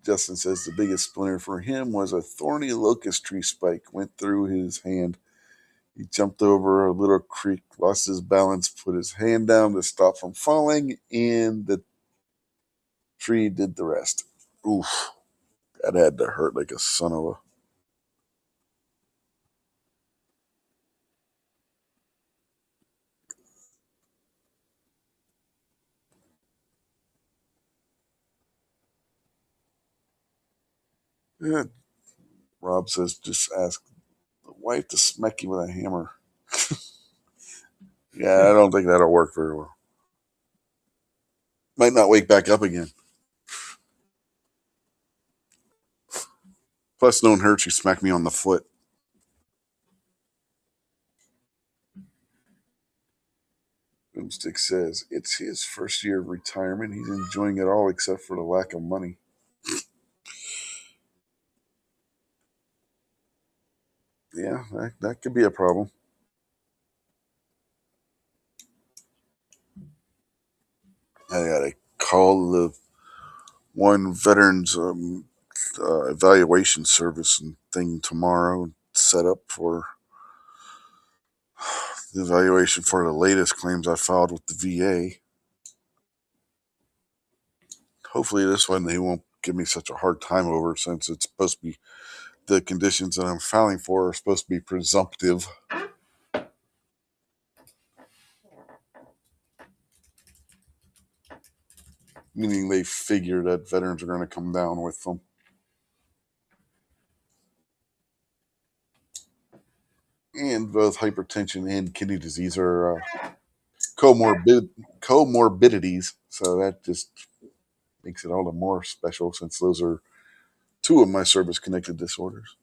Justin says the biggest splinter for him was a thorny locust tree spike went through his hand. He jumped over a little creek, lost his balance, put his hand down to stop from falling, and the tree did the rest. Oof. That had to hurt like a son of a. Yeah. Rob says just ask the wife to smack you with a hammer. Yeah, I don't think that'll work very well. Might not wake back up again. Plus, no one hurt you. Smack me on the foot. Boomstick says it's his first year of retirement. He's enjoying it all except for the lack of money. Yeah, that could be a problem. I gotta call the one veterans evaluation service and thing tomorrow and set up for the evaluation for the latest claims I filed with the VA. Hopefully this one they won't give me such a hard time over, since it's supposed to be the conditions that I'm filing for are supposed to be presumptive. Meaning they figure that veterans are going to come down with them. And both hypertension and kidney disease are comorbidities, so that just makes it all the more special, since those are 2 of my service-connected disorders.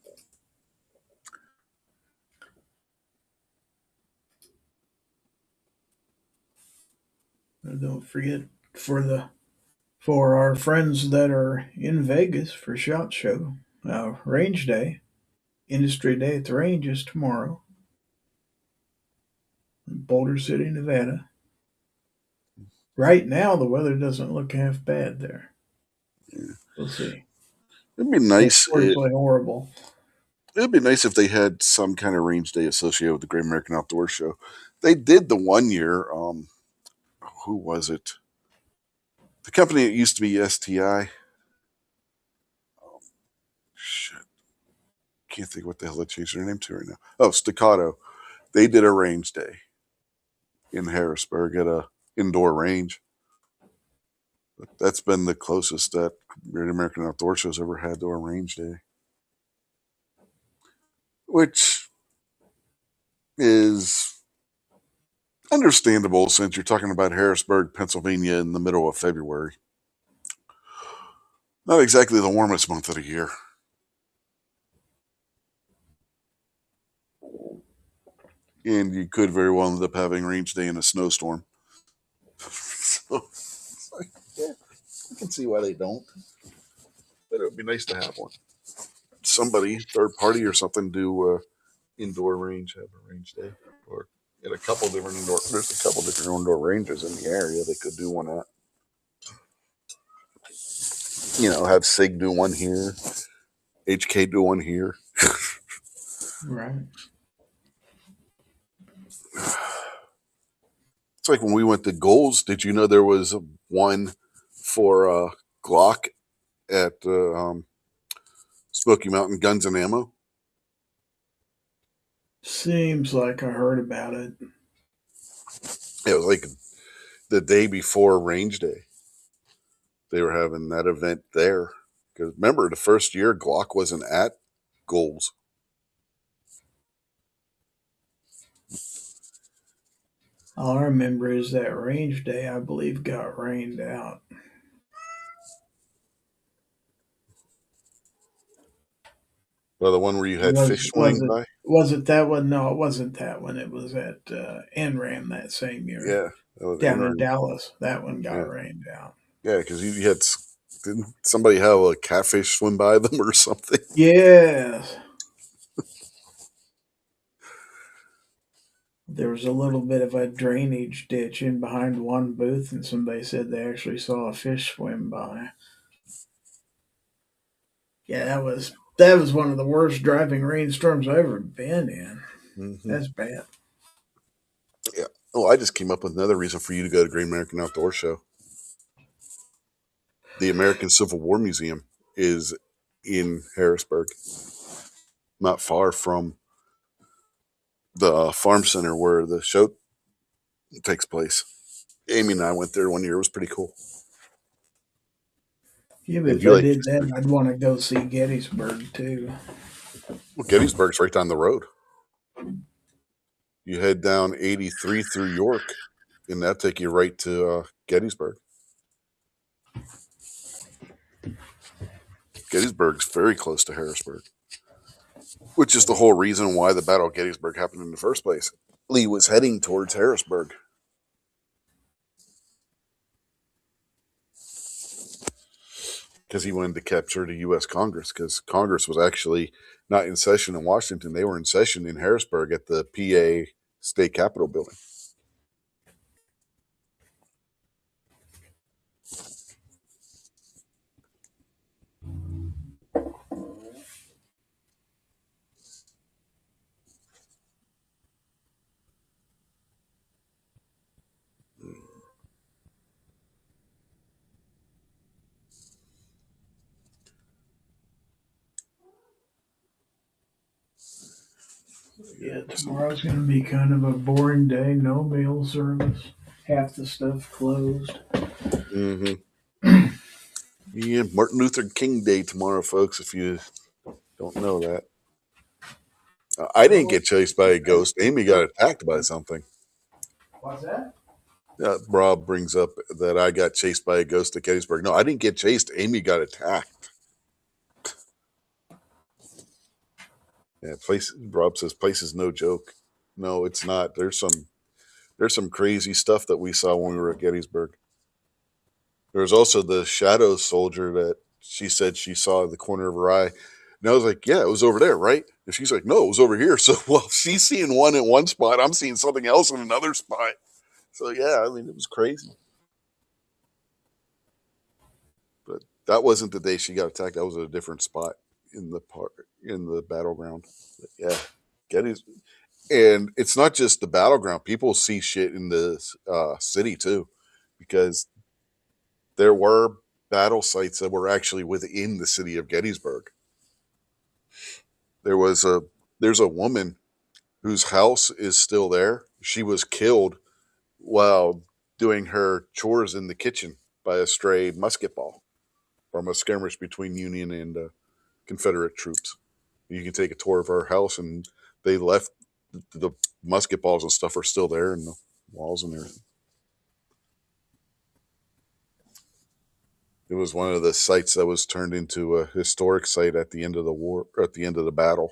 Don't forget for our friends that are in Vegas for SHOT Show, Range Day, Industry Day at the Range is tomorrow in Boulder City, Nevada. Right now, the weather doesn't look half bad there. Yeah. We'll see. It'd be nice. It's horrible. It'd be nice if they had some kind of range day associated with the Great American Outdoor Show. They did the one year. Who was it? The company that used to be STI. Shit. Can't think what the hell they changed their name to right now. Oh, Staccato. They did a range day in Harrisburg at a indoor range. But that's been the closest that Great American Outdoor Show's ever had to a range day. Which is understandable since you're talking about Harrisburg, Pennsylvania in the middle of February. Not exactly the warmest month of the year. And you could very well end up having range day in a snowstorm. So, it's like, yeah, I can see why they don't. But it would be nice to have one. Somebody, third party or something, do indoor range, have a range day. Or in a couple different there's a couple different indoor ranges in the area they could do one at. Have SIG do one here, HK do one here. Right. It's like when we went to Goals, did you know there was one for Glock at Smoky Mountain Guns and Ammo? Seems like I heard about it. It was like the day before range day. They were having that event there. Because remember, the first year Glock wasn't at Goals. All I remember is that range day, I believe, got rained out. Well, the one where you had fish swimming by? Was it that one? No, it wasn't that one. It was at NRAM that same year. Yeah. That was down in Dallas. That one got rained out. Yeah, because you had... Didn't somebody have a catfish swim by them or something? Yes. There was a little bit of a drainage ditch in behind one booth, and somebody said they actually saw a fish swim by. Yeah, that was one of the worst driving rainstorms I've ever been in. Mm-hmm. That's bad. Yeah. Oh, I just came up with another reason for you to go to Great American Outdoor Show. The American Civil War Museum is in Harrisburg, not far from the farm center where the show takes place. Amy and I went there one year. It was pretty cool. Yeah, but if I did that, I'd want to go see Gettysburg too. Well, Gettysburg's right down the road. You head down 83 through York, and that'll take you right to Gettysburg. Gettysburg's very close to Harrisburg, which is the whole reason why the Battle of Gettysburg happened in the first place. Lee was heading towards Harrisburg. Because he wanted to capture the U.S. Congress, because Congress was actually not in session in Washington. They were in session in Harrisburg at the PA State Capitol building. Yeah, tomorrow's going to be kind of a boring day. No mail service. Half the stuff closed. Mm-hmm. Yeah, Martin Luther King Day tomorrow, folks, if you don't know that. I didn't get chased by a ghost. Amy got attacked by something. What's that? Rob brings up that I got chased by a ghost at Gettysburg. No, I didn't get chased. Amy got attacked. Yeah, Rob says place is no joke. No, it's not. There's some crazy stuff that we saw when we were at Gettysburg. There was also the shadow soldier that she said she saw in the corner of her eye. And I was like, yeah, it was over there, right? And she's like, no, it was over here. So, well, she's seeing one in one spot. I'm seeing something else in another spot. So, yeah, I mean, it was crazy. But that wasn't the day she got attacked. That was a different spot in the battleground. But yeah, Gettysburg. And it's not just the battleground. People see shit in the city too, because there were battle sites that were actually within the city of Gettysburg. There's a woman whose house is still there. She was killed while doing her chores in the kitchen by a stray musket ball from a skirmish between Union and Confederate troops. You can take a tour of her house, and they left the musket balls and stuff are still there, and the walls and everything. It was one of the sites that was turned into a historic site at the end of the war, or at the end of the battle.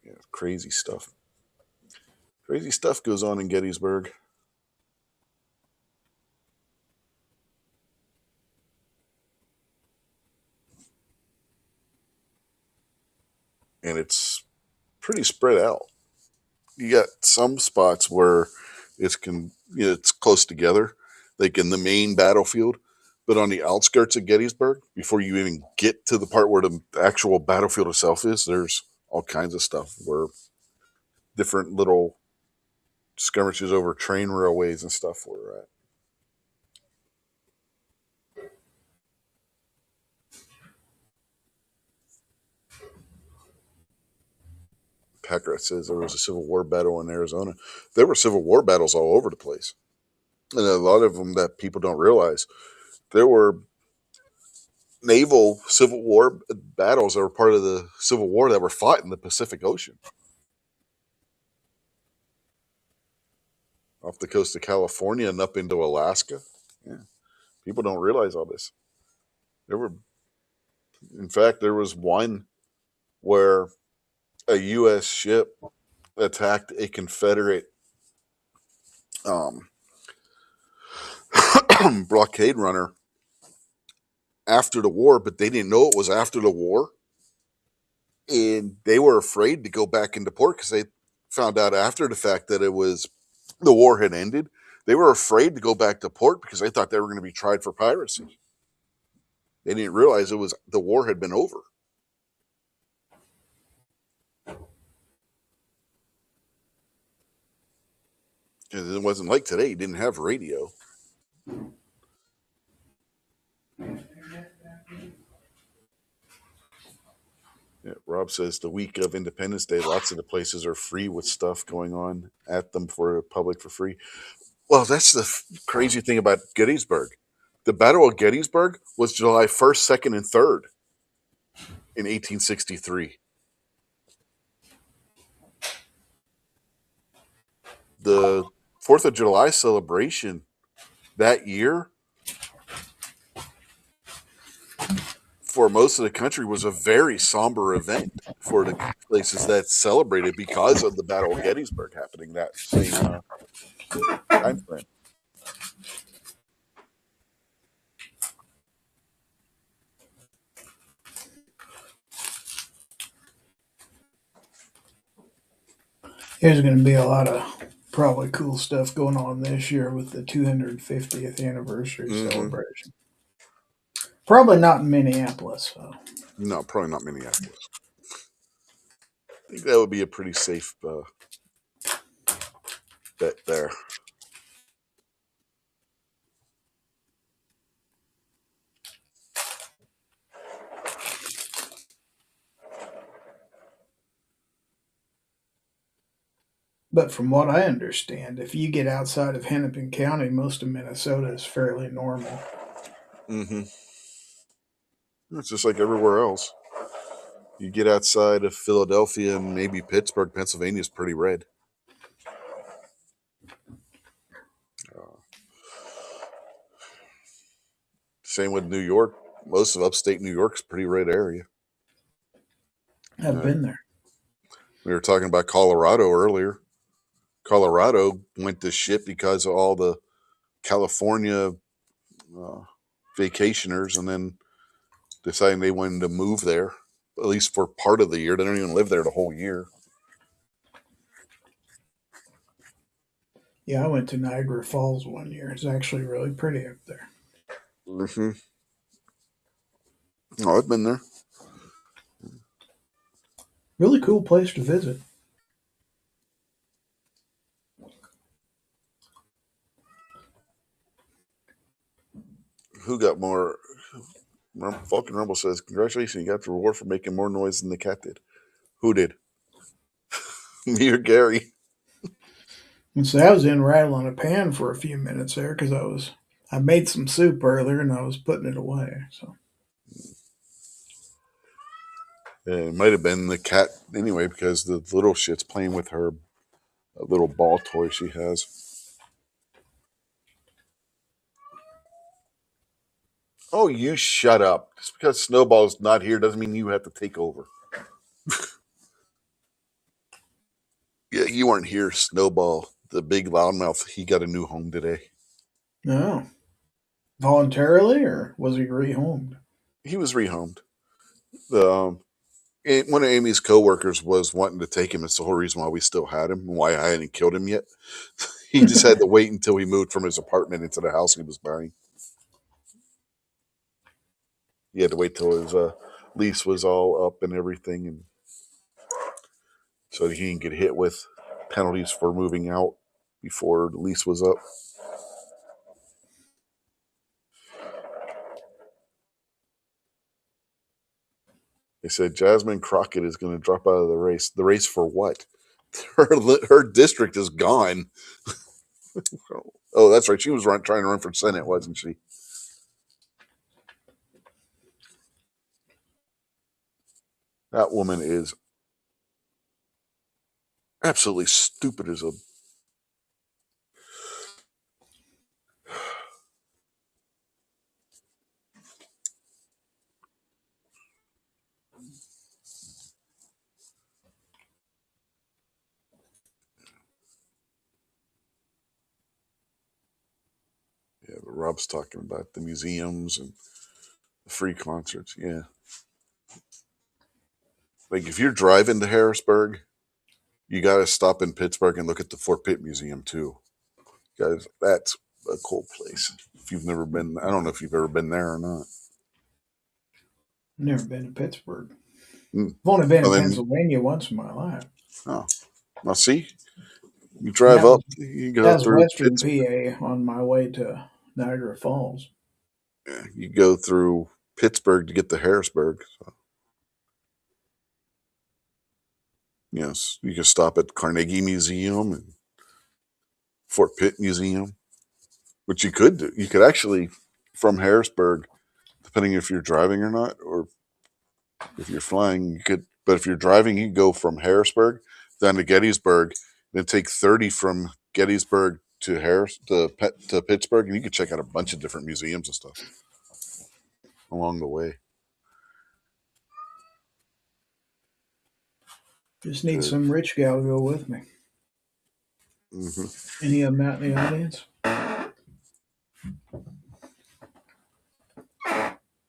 Yeah, crazy stuff. Crazy stuff goes on in Gettysburg. And it's pretty spread out. You got some spots where it's close together, like in the main battlefield, but on the outskirts of Gettysburg, before you even get to the part where the actual battlefield itself is, there's all kinds of stuff where different little skirmishes over train railways and stuff were at. Packrat says there was a Civil War battle in Arizona. There were Civil War battles all over the place. And a lot of them that people don't realize. There were naval Civil War battles that were part of the Civil War that were fought in the Pacific Ocean. Off the coast of California and up into Alaska. Yeah. People don't realize all this. In fact, there was one where a U.S. ship attacked a Confederate blockade runner after the war, but they didn't know it was after the war. And they were afraid to go back into port because they found out after the fact that the war had ended. They were afraid to go back to port because they thought they were going to be tried for piracy. They didn't realize the war had been over. And it wasn't like today. You didn't have radio. Yeah, Rob says the week of Independence Day, lots of the places are free with stuff going on at them for the public for free. Well, that's the crazy thing about Gettysburg. The Battle of Gettysburg was July 1st, 2nd, and 3rd in 1863. The 4th of July celebration that year for most of the country was a very somber event for the places that celebrated because of the Battle of Gettysburg happening that same time frame. There's going to be a lot of probably cool stuff going on this year with the 250th anniversary celebration. Probably not in Minneapolis, though. No, probably not Minneapolis. I think that would be a pretty safe bet there. But from what I understand, if you get outside of Hennepin County, most of Minnesota is fairly normal. Mm-hmm. It's just like everywhere else. You get outside of Philadelphia and maybe Pittsburgh, Pennsylvania is pretty red. Same with New York. Most of upstate New York's a pretty red area. I've been there. We were talking about Colorado earlier. Colorado went to shit because of all the California vacationers, and then deciding they wanted to move there, at least for part of the year. They don't even live there the whole year. Yeah, I went to Niagara Falls one year. It's actually really pretty up there. Mm-hmm. Oh, I've been there. Really cool place to visit. Who got more? Falcon Rumble says, "Congratulations, you got the reward for making more noise than the cat did." Who did? Me or Gary? And so I was in rattling a pan for a few minutes there because I made some soup earlier and I was putting it away. So It might have been the cat anyway, because the little shit's playing with her little ball toy she has. Oh, you shut up. Just because Snowball's not here doesn't mean you have to take over. Yeah, you weren't here, Snowball. The big loudmouth, he got a new home today. no, voluntarily or was he rehomed? He was rehomed. One of Amy's coworkers was wanting to take him. It's the whole reason why we still had him and why I hadn't killed him yet. He just had to wait until he moved from his apartment into the house he was buying. He had to wait till his lease was all up and everything, and so he didn't get hit with penalties for moving out before the lease was up. They said Jasmine Crockett is going to drop out of the race. The race for what? Her district is gone. Oh, that's right. She was trying to run for Senate, wasn't she? That woman is absolutely stupid as a... Yeah, but Rob's talking about the museums and the free concerts. Yeah. Like, if you're driving to Harrisburg, you got to stop in Pittsburgh and look at the Fort Pitt Museum, too. Guys, that's a cool place. If you've never been, I don't know if you've ever been there or not. Never been to Pittsburgh. I've only been to Pennsylvania once in my life. Oh, well, see, you drive up, you go through Western PA on my way to Niagara Falls. Yeah, you go through Pittsburgh to get to Harrisburg. So. Yes, you can stop at Carnegie Museum and Fort Pitt Museum, which you could do. You could actually, from Harrisburg, depending if you're driving or not, or if you're flying, you could. But if you're driving, you go from Harrisburg down to Gettysburg, then take 30 from Gettysburg to Pittsburgh, and you could check out a bunch of different museums and stuff along the way. Just need some rich gal to go with me. Mm-hmm. Any of them out in the audience?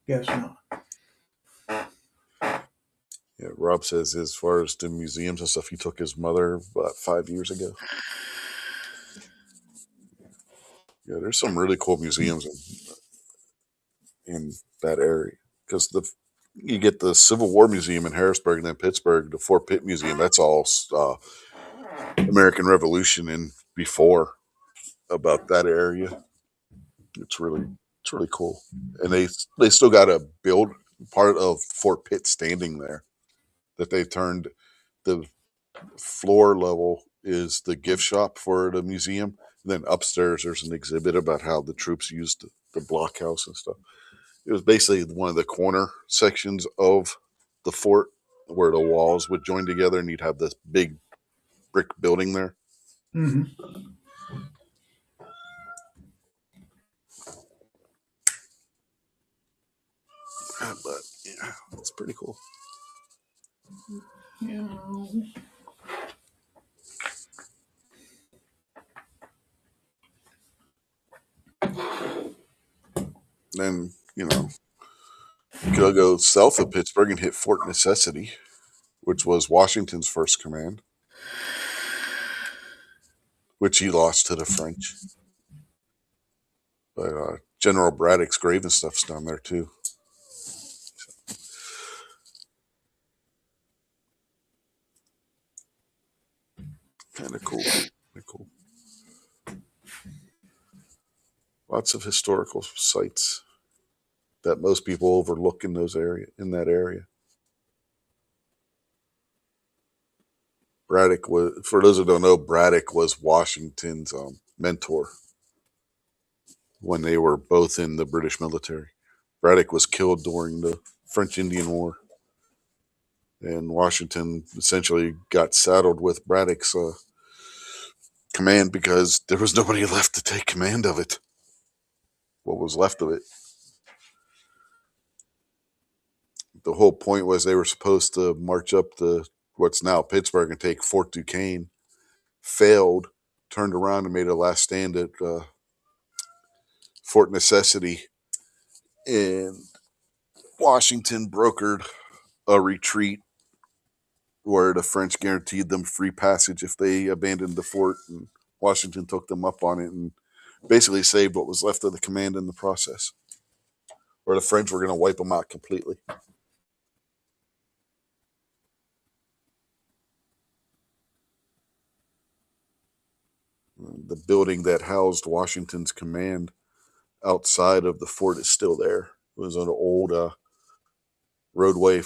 Guess not. Yeah, Rob says as far as the museums and stuff, he took his mother about 5 years ago. Yeah, there's some really cool museums in that area, because you get the Civil War Museum in Harrisburg, and then Pittsburgh, the Fort Pitt Museum. That's all American Revolution and before, about that area. It's really cool, and they still got a build part of Fort Pitt standing there that they turned. The floor level is the gift shop for the museum. And then upstairs, there's an exhibit about how the troops used the blockhouse and stuff. It was basically one of the corner sections of the fort where the walls would join together, and you'd have this big brick building there. Mm-hmm. But yeah, it's pretty cool. Yeah. Then, you know, you could go south of Pittsburgh and hit Fort Necessity, which was Washington's first command, which he lost to the French. But General Braddock's grave and stuff's down there too. Kind of cool. Cool. Lots of historical sites that most people overlook in that area. Braddock was, for those who don't know, Braddock was Washington's mentor when they were both in the British military. Braddock was killed during the French Indian War, and Washington essentially got saddled with Braddock's command because there was nobody left to take command of it. What was left of it. The whole point was they were supposed to march up to what's now Pittsburgh and take Fort Duquesne. Failed, turned around and made a last stand at Fort Necessity, and Washington brokered a retreat where the French guaranteed them free passage if they abandoned the fort, and Washington took them up on it and basically saved what was left of the command in the process, or the French were going to wipe them out completely. The building that housed Washington's command outside of the fort is still there. It was an old roadway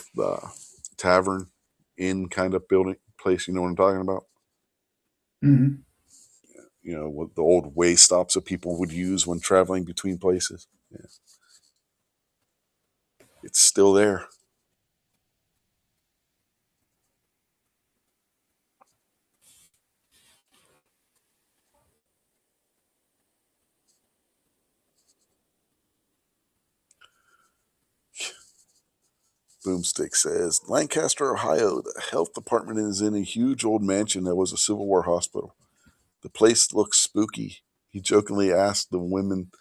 tavern inn kind of building place. You know what I'm talking about? Mm-hmm. You know, what the old way stops that people would use when traveling between places. Yeah. It's still there. Boomstick says, Lancaster, Ohio, the health department is in a huge old mansion that was a Civil War hospital. The place looks spooky. He jokingly asked the women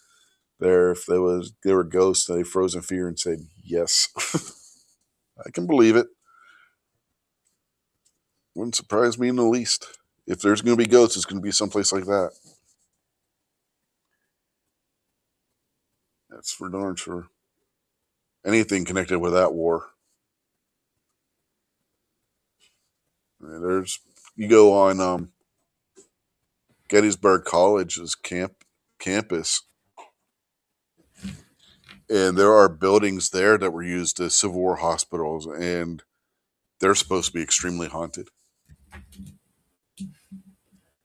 there if they were ghosts, and they froze in fear and said yes. I can believe it. Wouldn't surprise me in the least. If there's going to be ghosts, it's going to be someplace like that. That's for darn sure. Anything connected with that war. I mean, you go on Gettysburg College's campus, and there are buildings there that were used as Civil War hospitals, and they're supposed to be extremely haunted.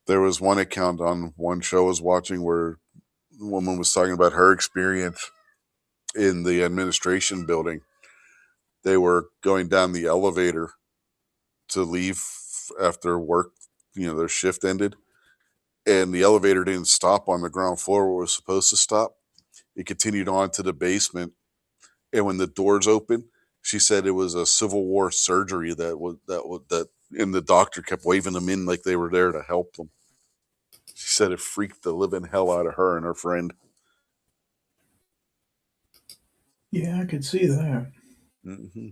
There was one account on one show I was watching where the woman was talking about her experience in the administration building. They were going down the elevator to leave after work, their shift ended, and the elevator didn't stop on the ground floor where it was supposed to stop. It continued on to the basement, and when the doors opened, she said it was a Civil War surgery and the doctor kept waving them in like they were there to help them. She said it freaked the living hell out of her and her friend. Yeah, I could see that. Mm-hmm.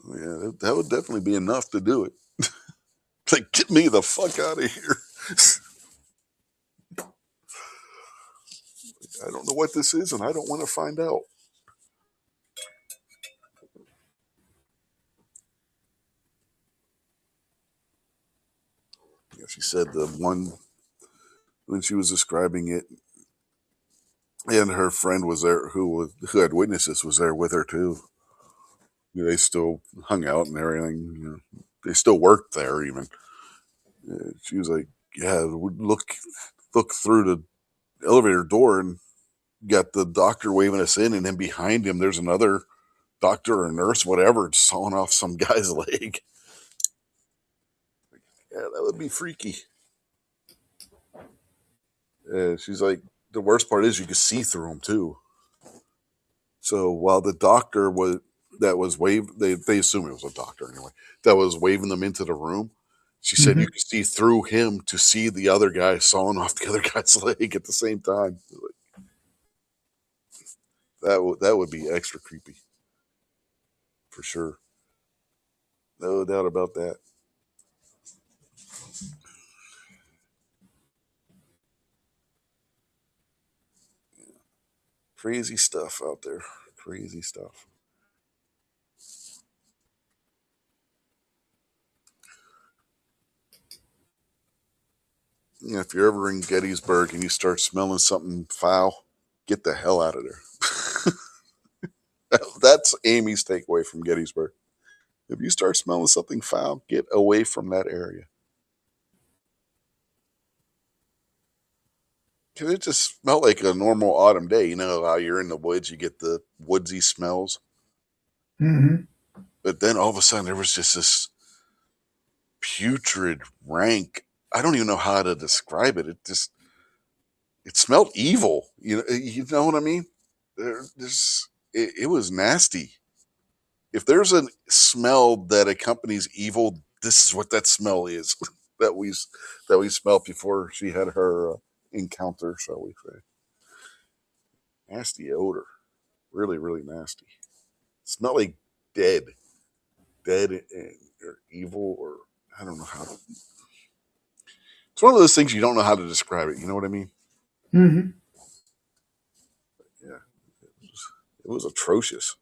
Yeah, that would definitely be enough to do it. Like, get me the fuck out of here. I don't know what this is, and I don't want to find out. Yeah, she said the one, when she was describing it, and her friend was there who had witnessed this, was there with her too. They still hung out and everything. They still worked there even. She was like, yeah, look through the elevator door and got the doctor waving us in, and then behind him there's another doctor or nurse, whatever, sawing off some guy's leg. Yeah, that would be freaky. She's like, the worst part is you could see through them too. So while the doctor was they assume it was a doctor anyway, that was waving them into the room. She said you could see through him to see the other guy sawing off the other guy's leg at the same time. That would be extra creepy, for sure. No doubt about that. Crazy stuff out there. Crazy stuff. Yeah, if you're ever in Gettysburg and you start smelling something foul, get the hell out of there. That's Amy's takeaway from Gettysburg. If you start smelling something foul, get away from that area. Because it just smelled like a normal autumn day. You know how you're in the woods, you get the woodsy smells. Mm-hmm. But then all of a sudden there was just this putrid, rank. I don't even know how to describe it. It smelled evil. You know what I mean? It was nasty. If there's a smell that accompanies evil, this is what that smell is that we smelled before she had her encounter, shall we say? Nasty odor, really, really nasty. Smell like dead, or evil, or I don't know how to. It's one of those things you don't know how to describe it. You know what I mean? Mm-hmm. Yeah, it was atrocious.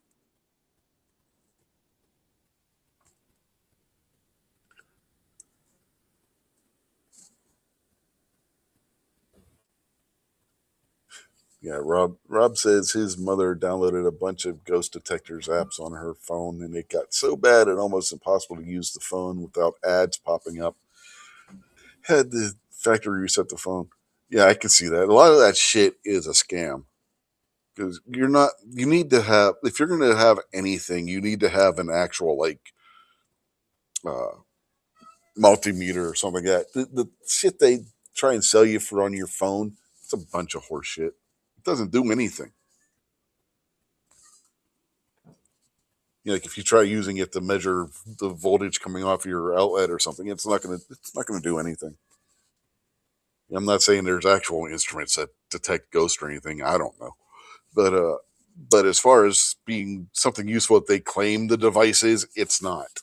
Yeah, Rob says his mother downloaded a bunch of ghost detectors apps on her phone, and it got so bad it almost impossible to use the phone without ads popping up. Had the factory reset the phone. Yeah, I can see that. A lot of that shit is a scam because you need to have, if you're going to have anything, you need to have an actual like uh, multimeter or something like that. The shit they try and sell you for on your phone, it's a bunch of horse shit. It doesn't do anything. Like if you try using it to measure the voltage coming off your outlet or something, it's not gonna do anything. I'm not saying there's actual instruments that detect ghosts or anything. I don't know, but as far as being something useful that they claim the device is, it's not.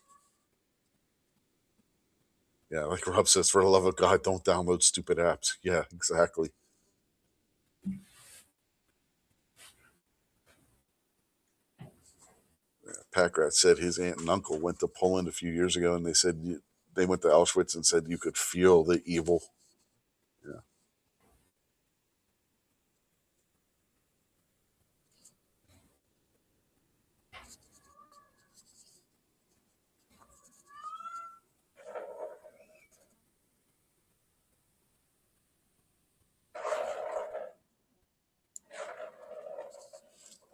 Yeah, like Rob says, for the love of God, don't download stupid apps. Yeah, exactly. Packrat said his aunt and uncle went to Poland a few years ago, and they said they went to Auschwitz and said you could feel the evil. Yeah.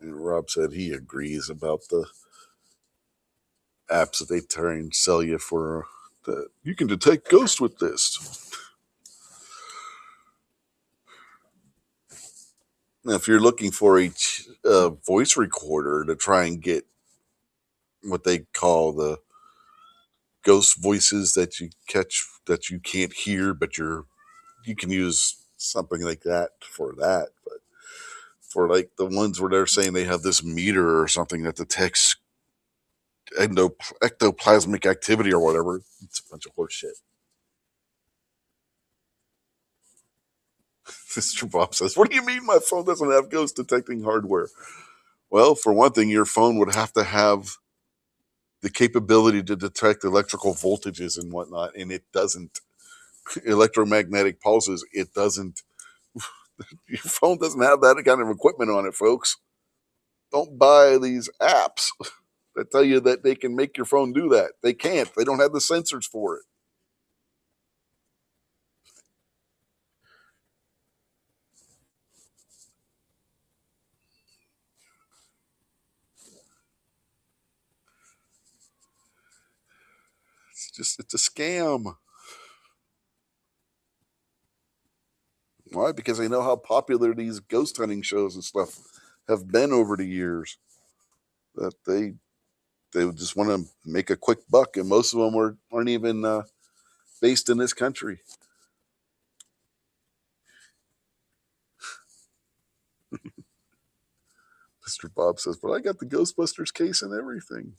And Rob said he agrees about the apps that they try and sell you for that you can detect ghosts with this. Now, if you're looking for a voice recorder to try and get what they call the ghost voices that you catch that you can't hear, but you can use something like that for that. But for like the ones where they're saying they have this meter or something that detects ectoplasmic activity or whatever, it's a bunch of horse shit. Mr. Bob says, "What do you mean my phone doesn't have ghost detecting hardware?" Well, for one thing, your phone would have to have the capability to detect electrical voltages and whatnot, and it doesn't. Electromagnetic pulses, it doesn't. Your phone doesn't have that kind of equipment on it, folks. Don't buy these apps that tell you that they can make your phone do that. They can't. They don't have the sensors for it. It's a scam. Why? Because they know how popular these ghost hunting shows and stuff have been over the years. That they just want to make a quick buck, and most of them aren't even based in this country. Mr. Bob says, "But I got the Ghostbusters case and everything."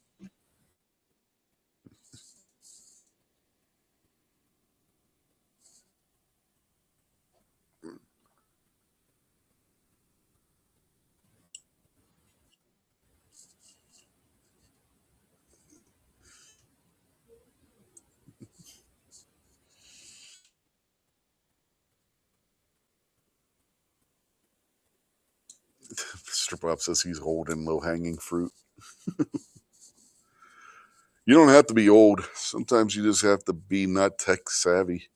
Mr. Bob says he's holding low-hanging fruit. You don't have to be old. Sometimes you just have to be not tech savvy.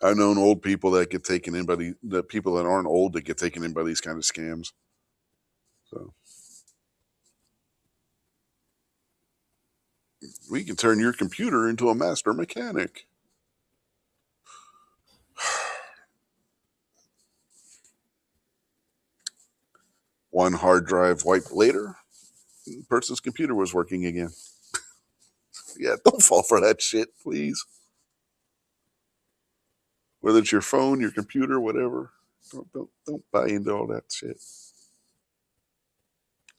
I've known old people that get taken in by the people that aren't old that get taken in by these kind of scams. So we can turn your computer into a master mechanic. One hard drive wipe later, the person's computer was working again. Yeah, don't fall for that shit, please. Whether it's your phone, your computer, whatever, don't buy into all that shit.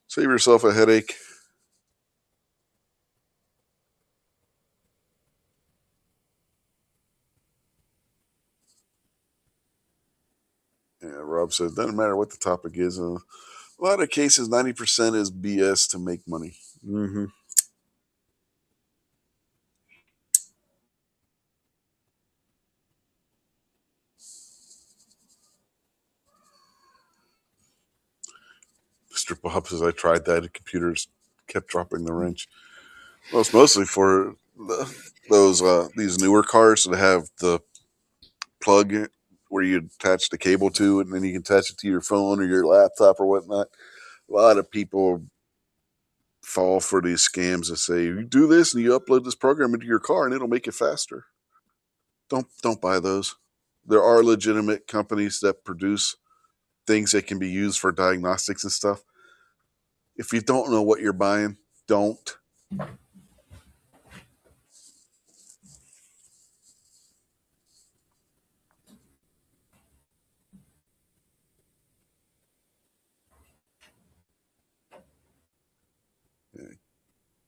Save yourself a headache. Yeah, Rob says, doesn't matter what the topic is. A lot of cases, 90% is BS to make money. Mm-hmm. Mr. Bob says, I tried that. The computers kept dropping the wrench. Well, it's mostly for these newer cars that have the plug where you attach the cable to it, and then you can attach it to your phone or your laptop or whatnot. A lot of people fall for these scams that say you do this and you upload this program into your car and it'll make it faster. Don't buy those. There are legitimate companies that produce things that can be used for diagnostics and stuff. If you don't know what you're buying, don't.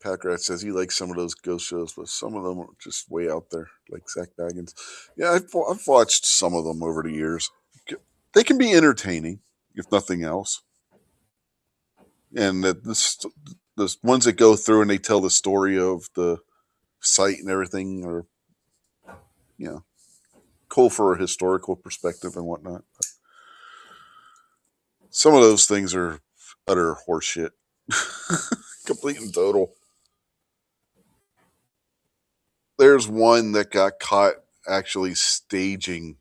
Packrat says he likes some of those ghost shows, but some of them are just way out there, like Zach Baggins. Yeah, I've watched some of them over the years. They can be entertaining, if nothing else. And the ones that go through and they tell the story of the site and everything are, cool for a historical perspective and whatnot. But some of those things are utter horseshit. Complete and total. There's one that got caught actually staging,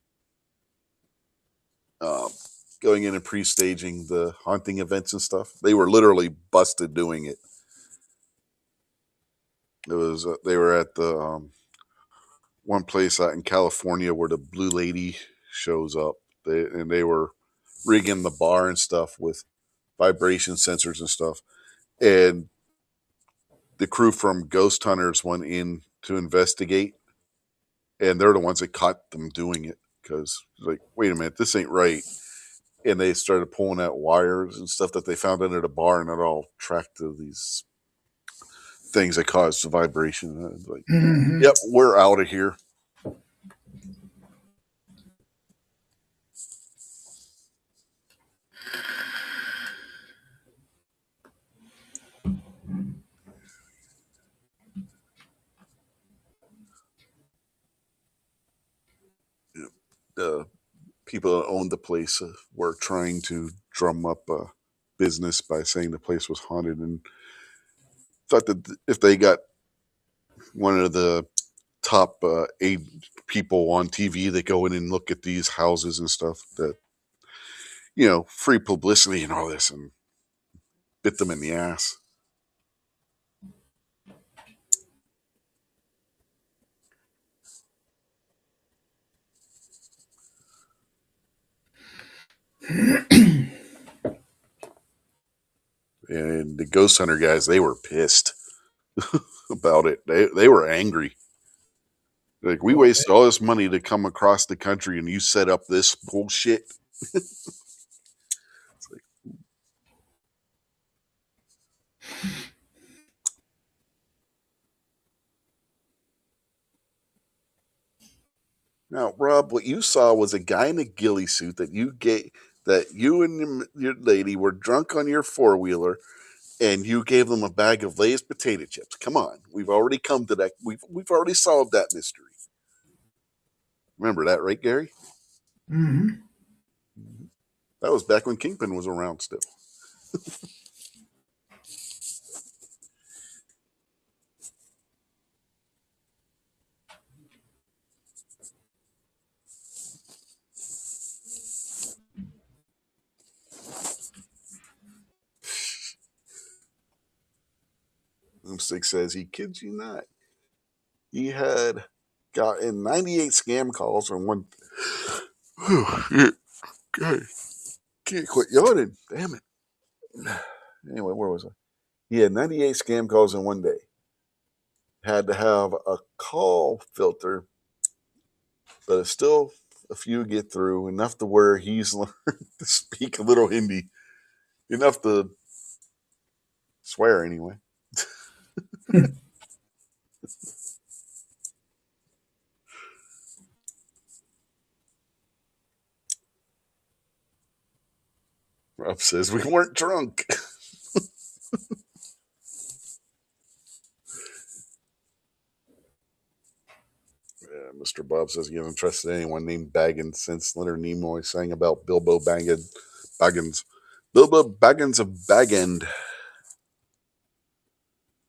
going in and pre-staging the haunting events and stuff. They were literally busted doing it. It was they were at the one place out in California where the Blue Lady shows up. They were rigging the bar and stuff with vibration sensors and stuff. And the crew from Ghost Hunters went in to investigate, and they're the ones that caught them doing it because, like, wait a minute, this ain't right. And they started pulling out wires and stuff that they found under the bar, and it all tracked to these things that caused the vibration. Like, yep, we're out of here. The people that owned the place were trying to drum up business by saying the place was haunted, and thought that if they got one of the top 8 people on TV that go in and look at these houses and stuff, that, free publicity and all this, and bit them in the ass. And the Ghost Hunter guys, they were pissed about it. They were angry. Like, we wasted all this money to come across the country and you set up this bullshit. Like, now, Rob, what you saw was a guy in a ghillie suit that you and your lady were drunk on your four-wheeler, and you gave them a bag of Lay's potato chips. Come on, we've already come to that. We've already solved that mystery. Remember that, right, Gary? Mm-hmm. That was back when Kingpin was around still. Six says he kids you not. He had gotten 98 scam calls and one. God, can't quit yawning. Damn it. Anyway, where was I? He had 98 scam calls in one day. Had to have a call filter, but still a few get through, enough to where he's learned to speak a little Hindi. Enough to swear, anyway. Rob says, we weren't drunk. Mr. Bob says he hasn't trusted anyone named Baggins since Leonard Nimoy sang about Bilbo Baggins. Bilbo Baggins of Bag End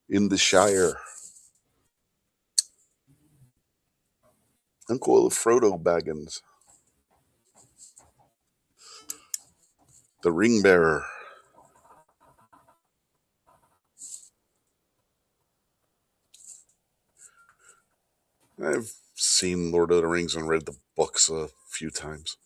in the Shire. Uncle of Frodo Baggins. The Ring Bearer. I've seen Lord of the Rings and read the books a few times.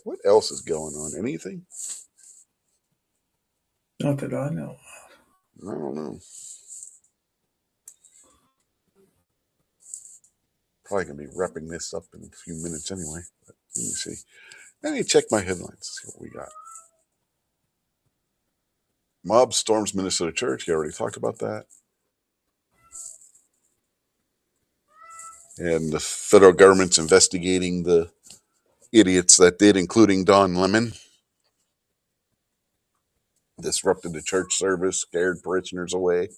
What else is going on? Anything? Not that I know. I don't know. Probably going to be wrapping this up in a few minutes anyway. But let me see. Let me check my headlines. See what we got. Mob storms Minnesota church. You already talked about that. And the federal government's investigating the idiots that did, including Don Lemon. Disrupted the church service, scared parishioners away.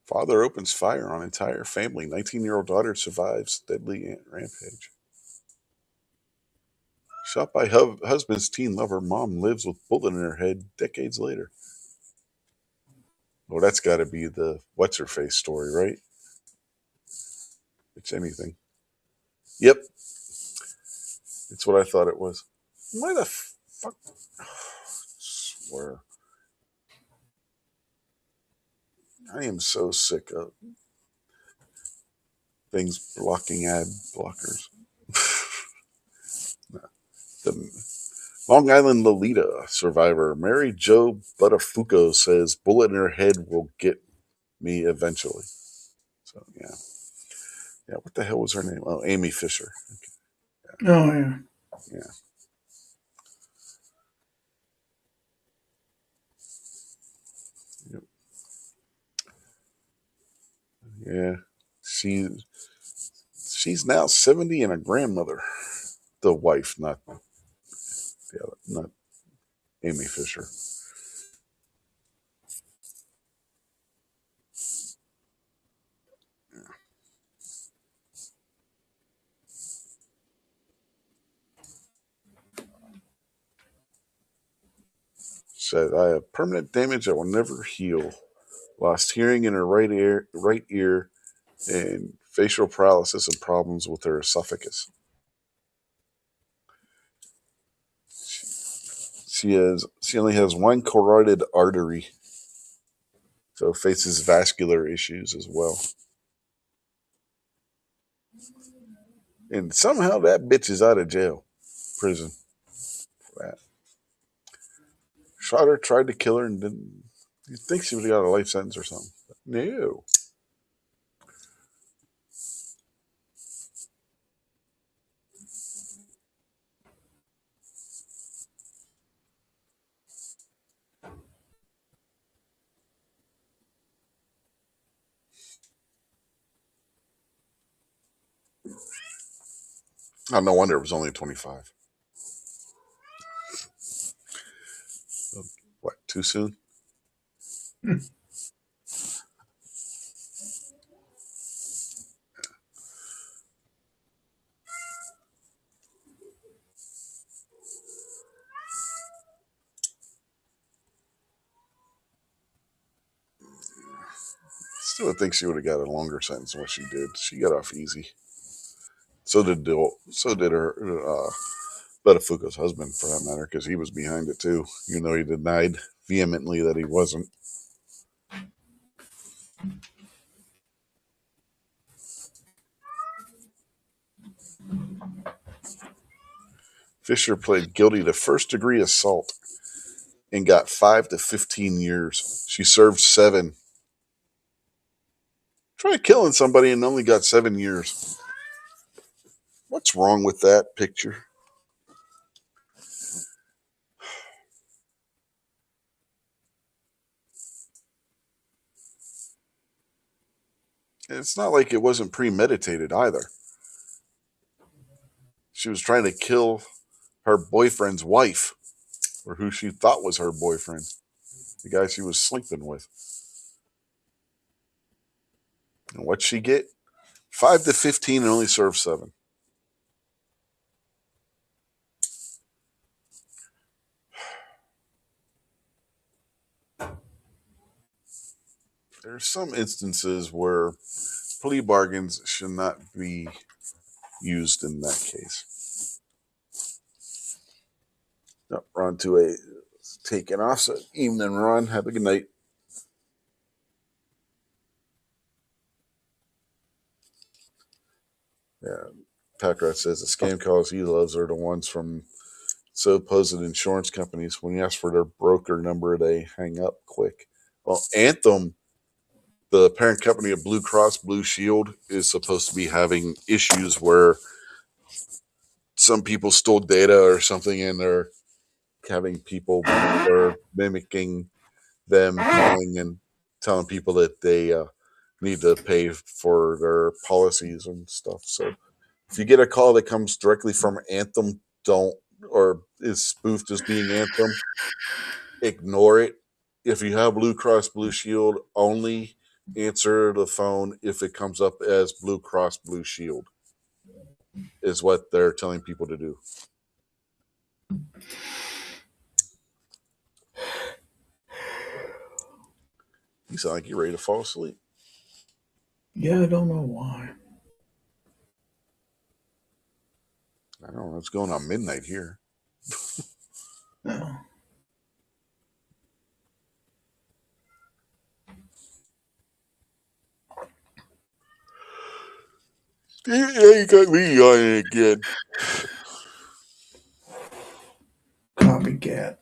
Father opens fire on entire family. 19-year-old daughter survives deadly rampage. Shot by husband's teen lover, mom lives with bullet in her head decades later. Well, that's got to be the what's-her-face story, right? It's anything. Yep. It's what I thought it was. Why the fuck? I swear. I am so sick of things blocking ad blockers. The Long Island Lolita survivor Mary Jo Buttafuoco says bullet in her head will get me eventually. So, yeah. Yeah, what the hell was her name? Oh, Amy Fisher. Okay. Yeah. Oh, yeah. Yeah. Yep. Yeah. She's now 70 and a grandmother. The wife, not Amy Fisher. Said, I have permanent damage that will never heal. Lost hearing in her right ear, and facial paralysis and problems with her esophagus. She only has one carotid artery, so faces vascular issues as well. And somehow that bitch is out of prison for that. Shot her, tried to kill her, and didn't. You'd think she would have got a life sentence or something. But no. Oh, no wonder it was only 25. What, too soon? Still think she would have got a longer sentence than what she did. She got off easy. So did her Buttafuoco's husband, for that matter, because he was behind it too. You know, he denied vehemently that he wasn't. Fisher pled guilty to first-degree assault and got 5 to 15 years. She served 7. Tried killing somebody and only got 7 years. What's wrong with that picture? It's not like it wasn't premeditated either. She was trying to kill her boyfriend's wife, or who she thought was her boyfriend, the guy she was sleeping with. And what'd she get? 5 to 15 and only served 7. There are some instances where plea bargains should not be used in that case. We're on to a taking off. So evening, Ron. Have a good night. Yeah, Packrat says the scam calls he loves are the ones from supposed insurance companies. When you ask for their broker number, they hang up quick. Well, Anthem, the parent company of Blue Cross Blue Shield, is supposed to be having issues where some people stole data or something, and they're having people are mimicking them calling and telling people that they need to pay for their policies and stuff. So if you get a call that comes directly from Anthem, or is spoofed as being Anthem, ignore it. If you have Blue Cross Blue Shield, only answer the phone if it comes up as Blue Cross Blue Shield, is what they're telling people to do. You sound like you're ready to fall asleep. Yeah, I don't know why. I don't know. It's going on midnight here. No. Yeah, you got me yawning again. Copycat.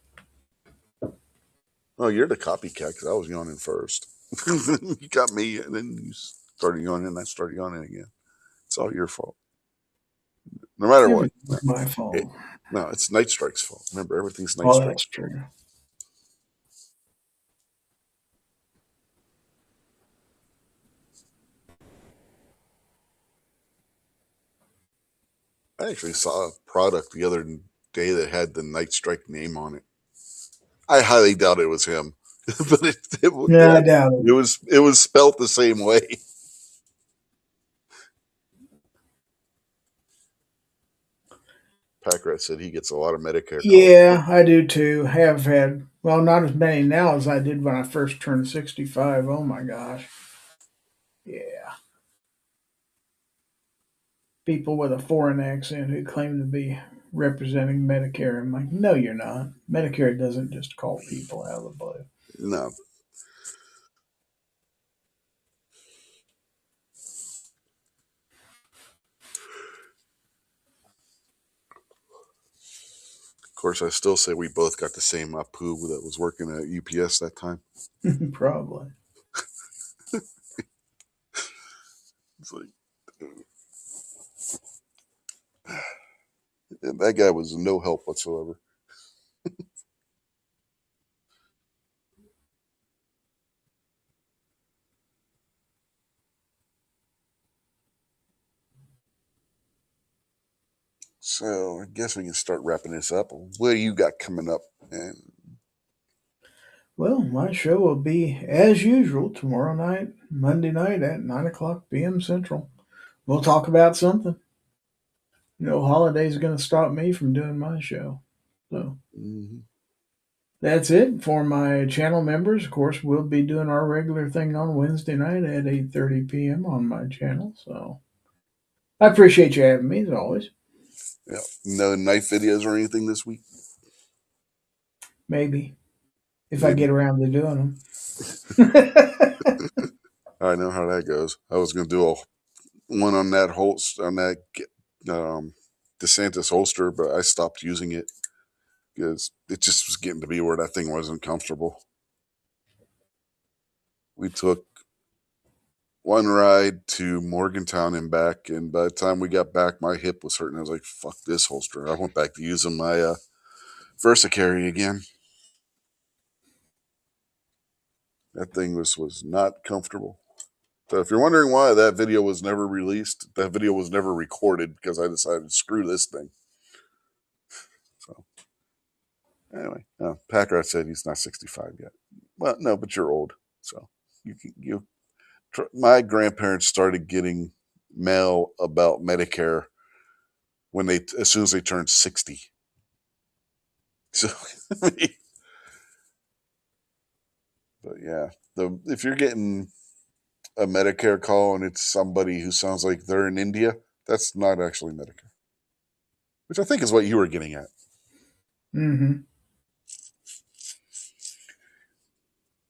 Oh, you're the copycat because I was yawning first. You got me, and then you started yawning, and I started yawning again. It's all your fault. No matter what. It's my fault. No, it's Night Strike's fault. Remember, everything's Night Strike's That's true. I actually saw a product the other day that had the Night Strike name on it. I highly doubt it was him, but I doubt it. It was spelt the same way. Packrat said he gets a lot of Medicare calls. Yeah, I do too. Have had, well, not as many now as I did when I first turned 65. Oh my gosh. Yeah. People with a foreign accent who claim to be representing Medicare. I'm like, no, you're not. Medicare doesn't just call people out of the blue. No. Of course, I still say we both got the same Apu that was working at UPS that time. Probably. It's like, that guy was no help whatsoever. So I guess we can start wrapping this up. What do you got coming up? And well, my show will be as usual tomorrow night, Monday night at 9 o'clock p.m. Central. We'll talk about something. No holidays are going to stop me from doing my show. So that's it for my channel members. Of course, we'll be doing our regular thing on Wednesday night at 8:30 p.m. on my channel. So I appreciate you having me as always. Yeah, no knife videos or anything this week? Maybe. If I get around to doing them. I know how that goes. I was going to do one on that DeSantis holster, but I stopped using it because it just was getting to be where that thing wasn't comfortable. We took one ride to Morgantown and back, and by the time we got back, my hip was hurting. I was like, fuck this holster. I went back to using my VersaCarry again. That thing was not comfortable. So if you're wondering why that video was never released, that video was never recorded because I decided to screw this thing. So anyway, Packrat said he's not 65 yet. Well, no, but you're old. So my grandparents started getting mail about Medicare as soon as they turned 60. So, but yeah, if you're getting a Medicare call and it's somebody who sounds like they're in India, that's not actually Medicare, which I think is what you were getting at. Mm-hmm.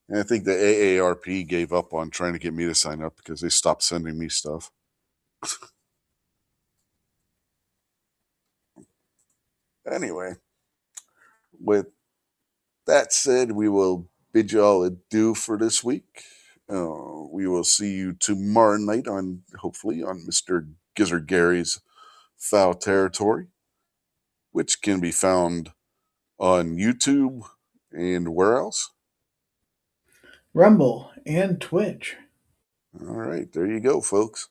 And I think the AARP gave up on trying to get me to sign up because they stopped sending me stuff. Anyway, with that said, we will bid you all adieu for this week. We will see you tomorrow night hopefully on Mr. Gizzard Gary's Foul Territory, which can be found on YouTube and where else? Rumble and Twitch. All right, there you go, folks.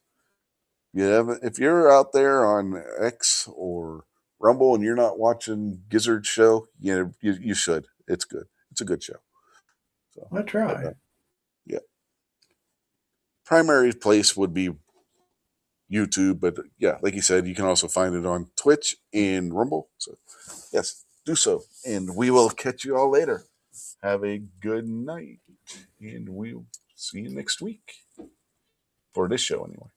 If you're out there on X or Rumble and you're not watching Gizzard's show, you should. It's good. It's a good show. So I try. Yeah. Primary place would be YouTube, but yeah, like you said, you can also find it on Twitch and Rumble. So yes, do so. And we will catch you all later. Have a good night. And we'll see you next week. For this show, anyway.